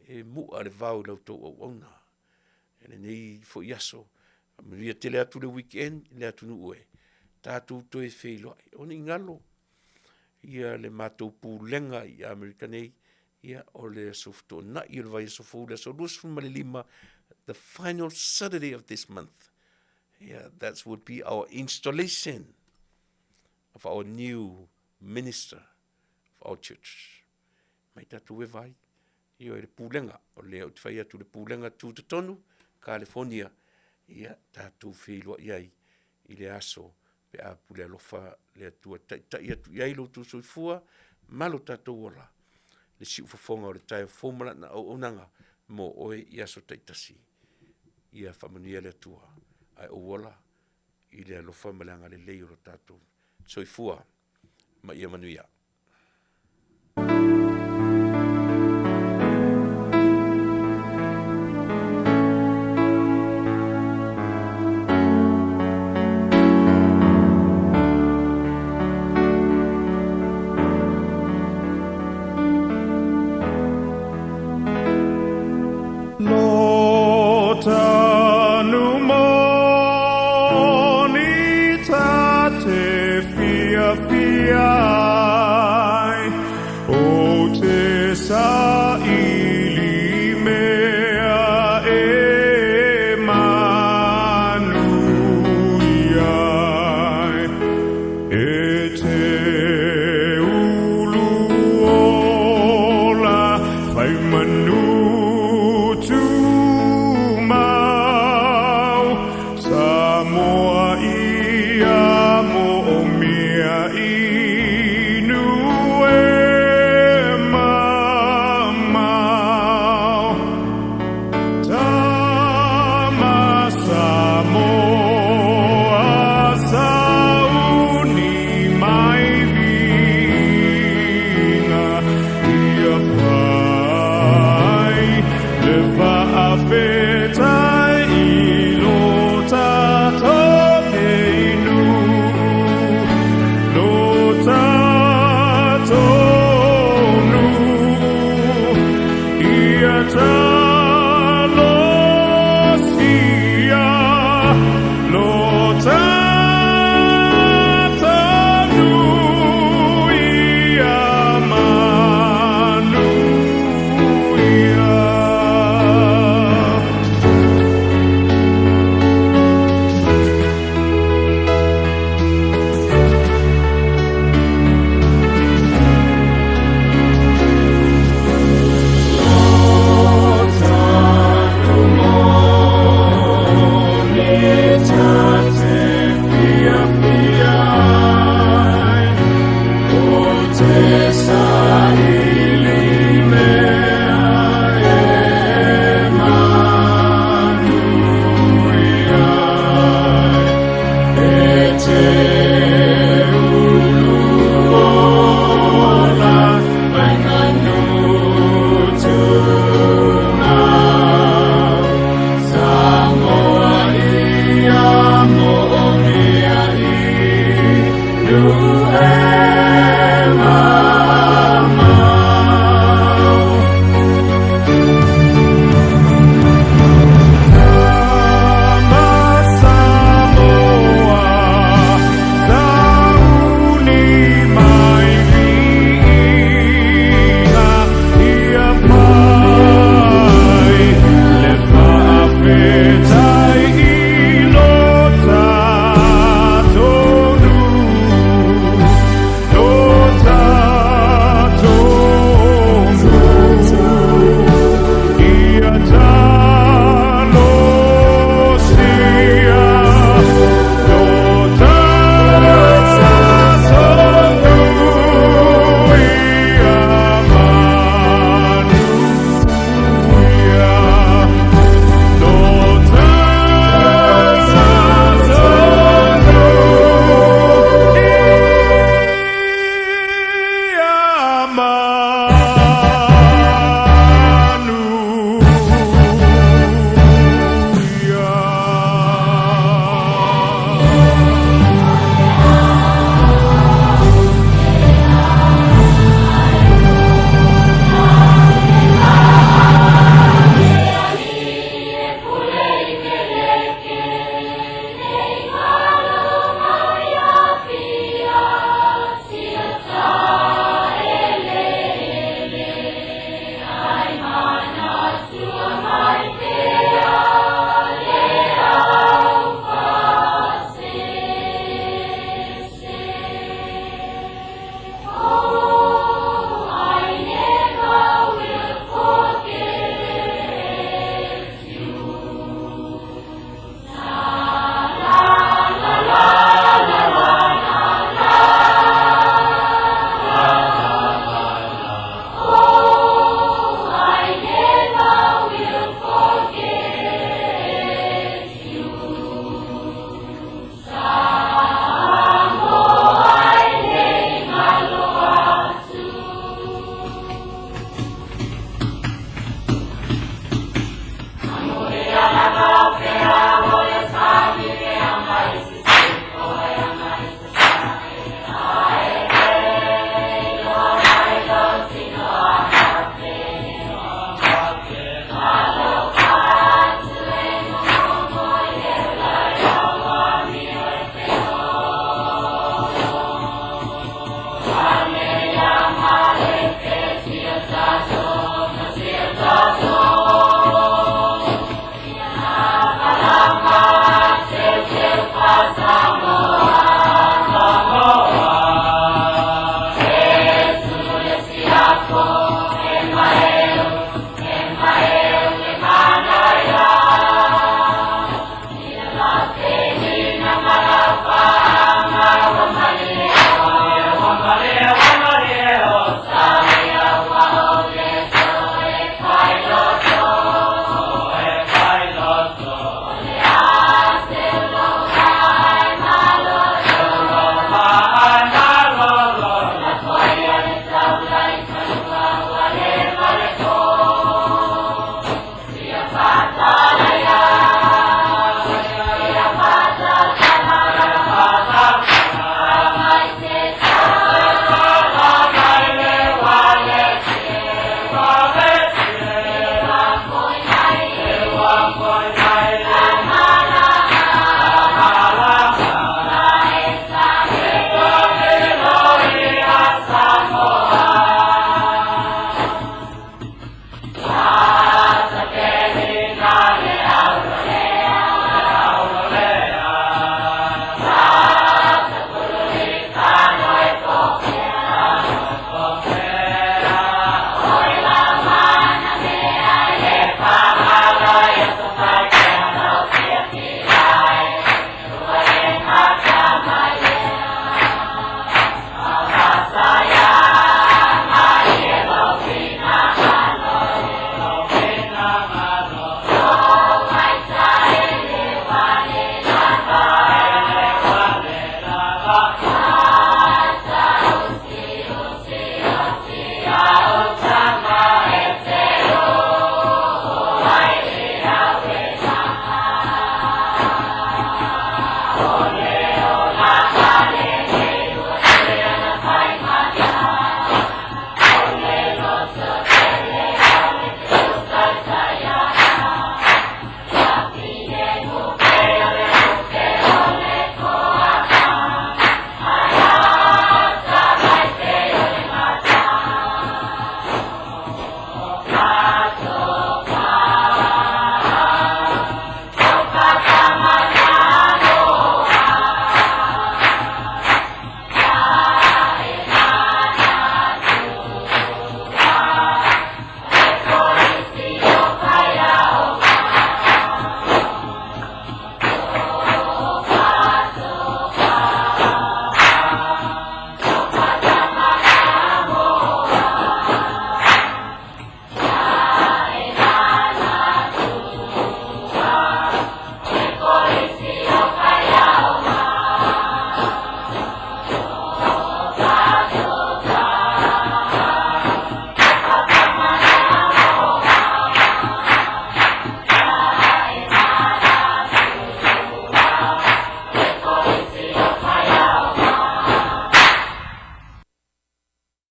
[SPEAKER 2] E mua le vau lau tau au auna. E le nei fo iaso. Manuia te le atu le weekend le atunu ue. Tātou toi whei loa. Oni ngalo. Ia le mātou pūlenga i Amerikanei, ia o le softo na i le vai sofu le so lusu malilima, the final Saturday of this month. Yeah, that would be our installation of our new minister of our church. Mai tatu e vai, ia le pūlenga, o le o te whai atu le pūlenga tūtatonu, California, ia tātou whiloa iai, i le aso, pe a pule alofa le atua tai atu iai lo tu soifua malo tatou ola le si ufofonga o le tai fomala na o onanga mo oe i aso taitasi ia whamanuia le atua ai o ola i le alofa malanga le lei o lo tatou soifua ma ia manuia
[SPEAKER 3] Faafetai.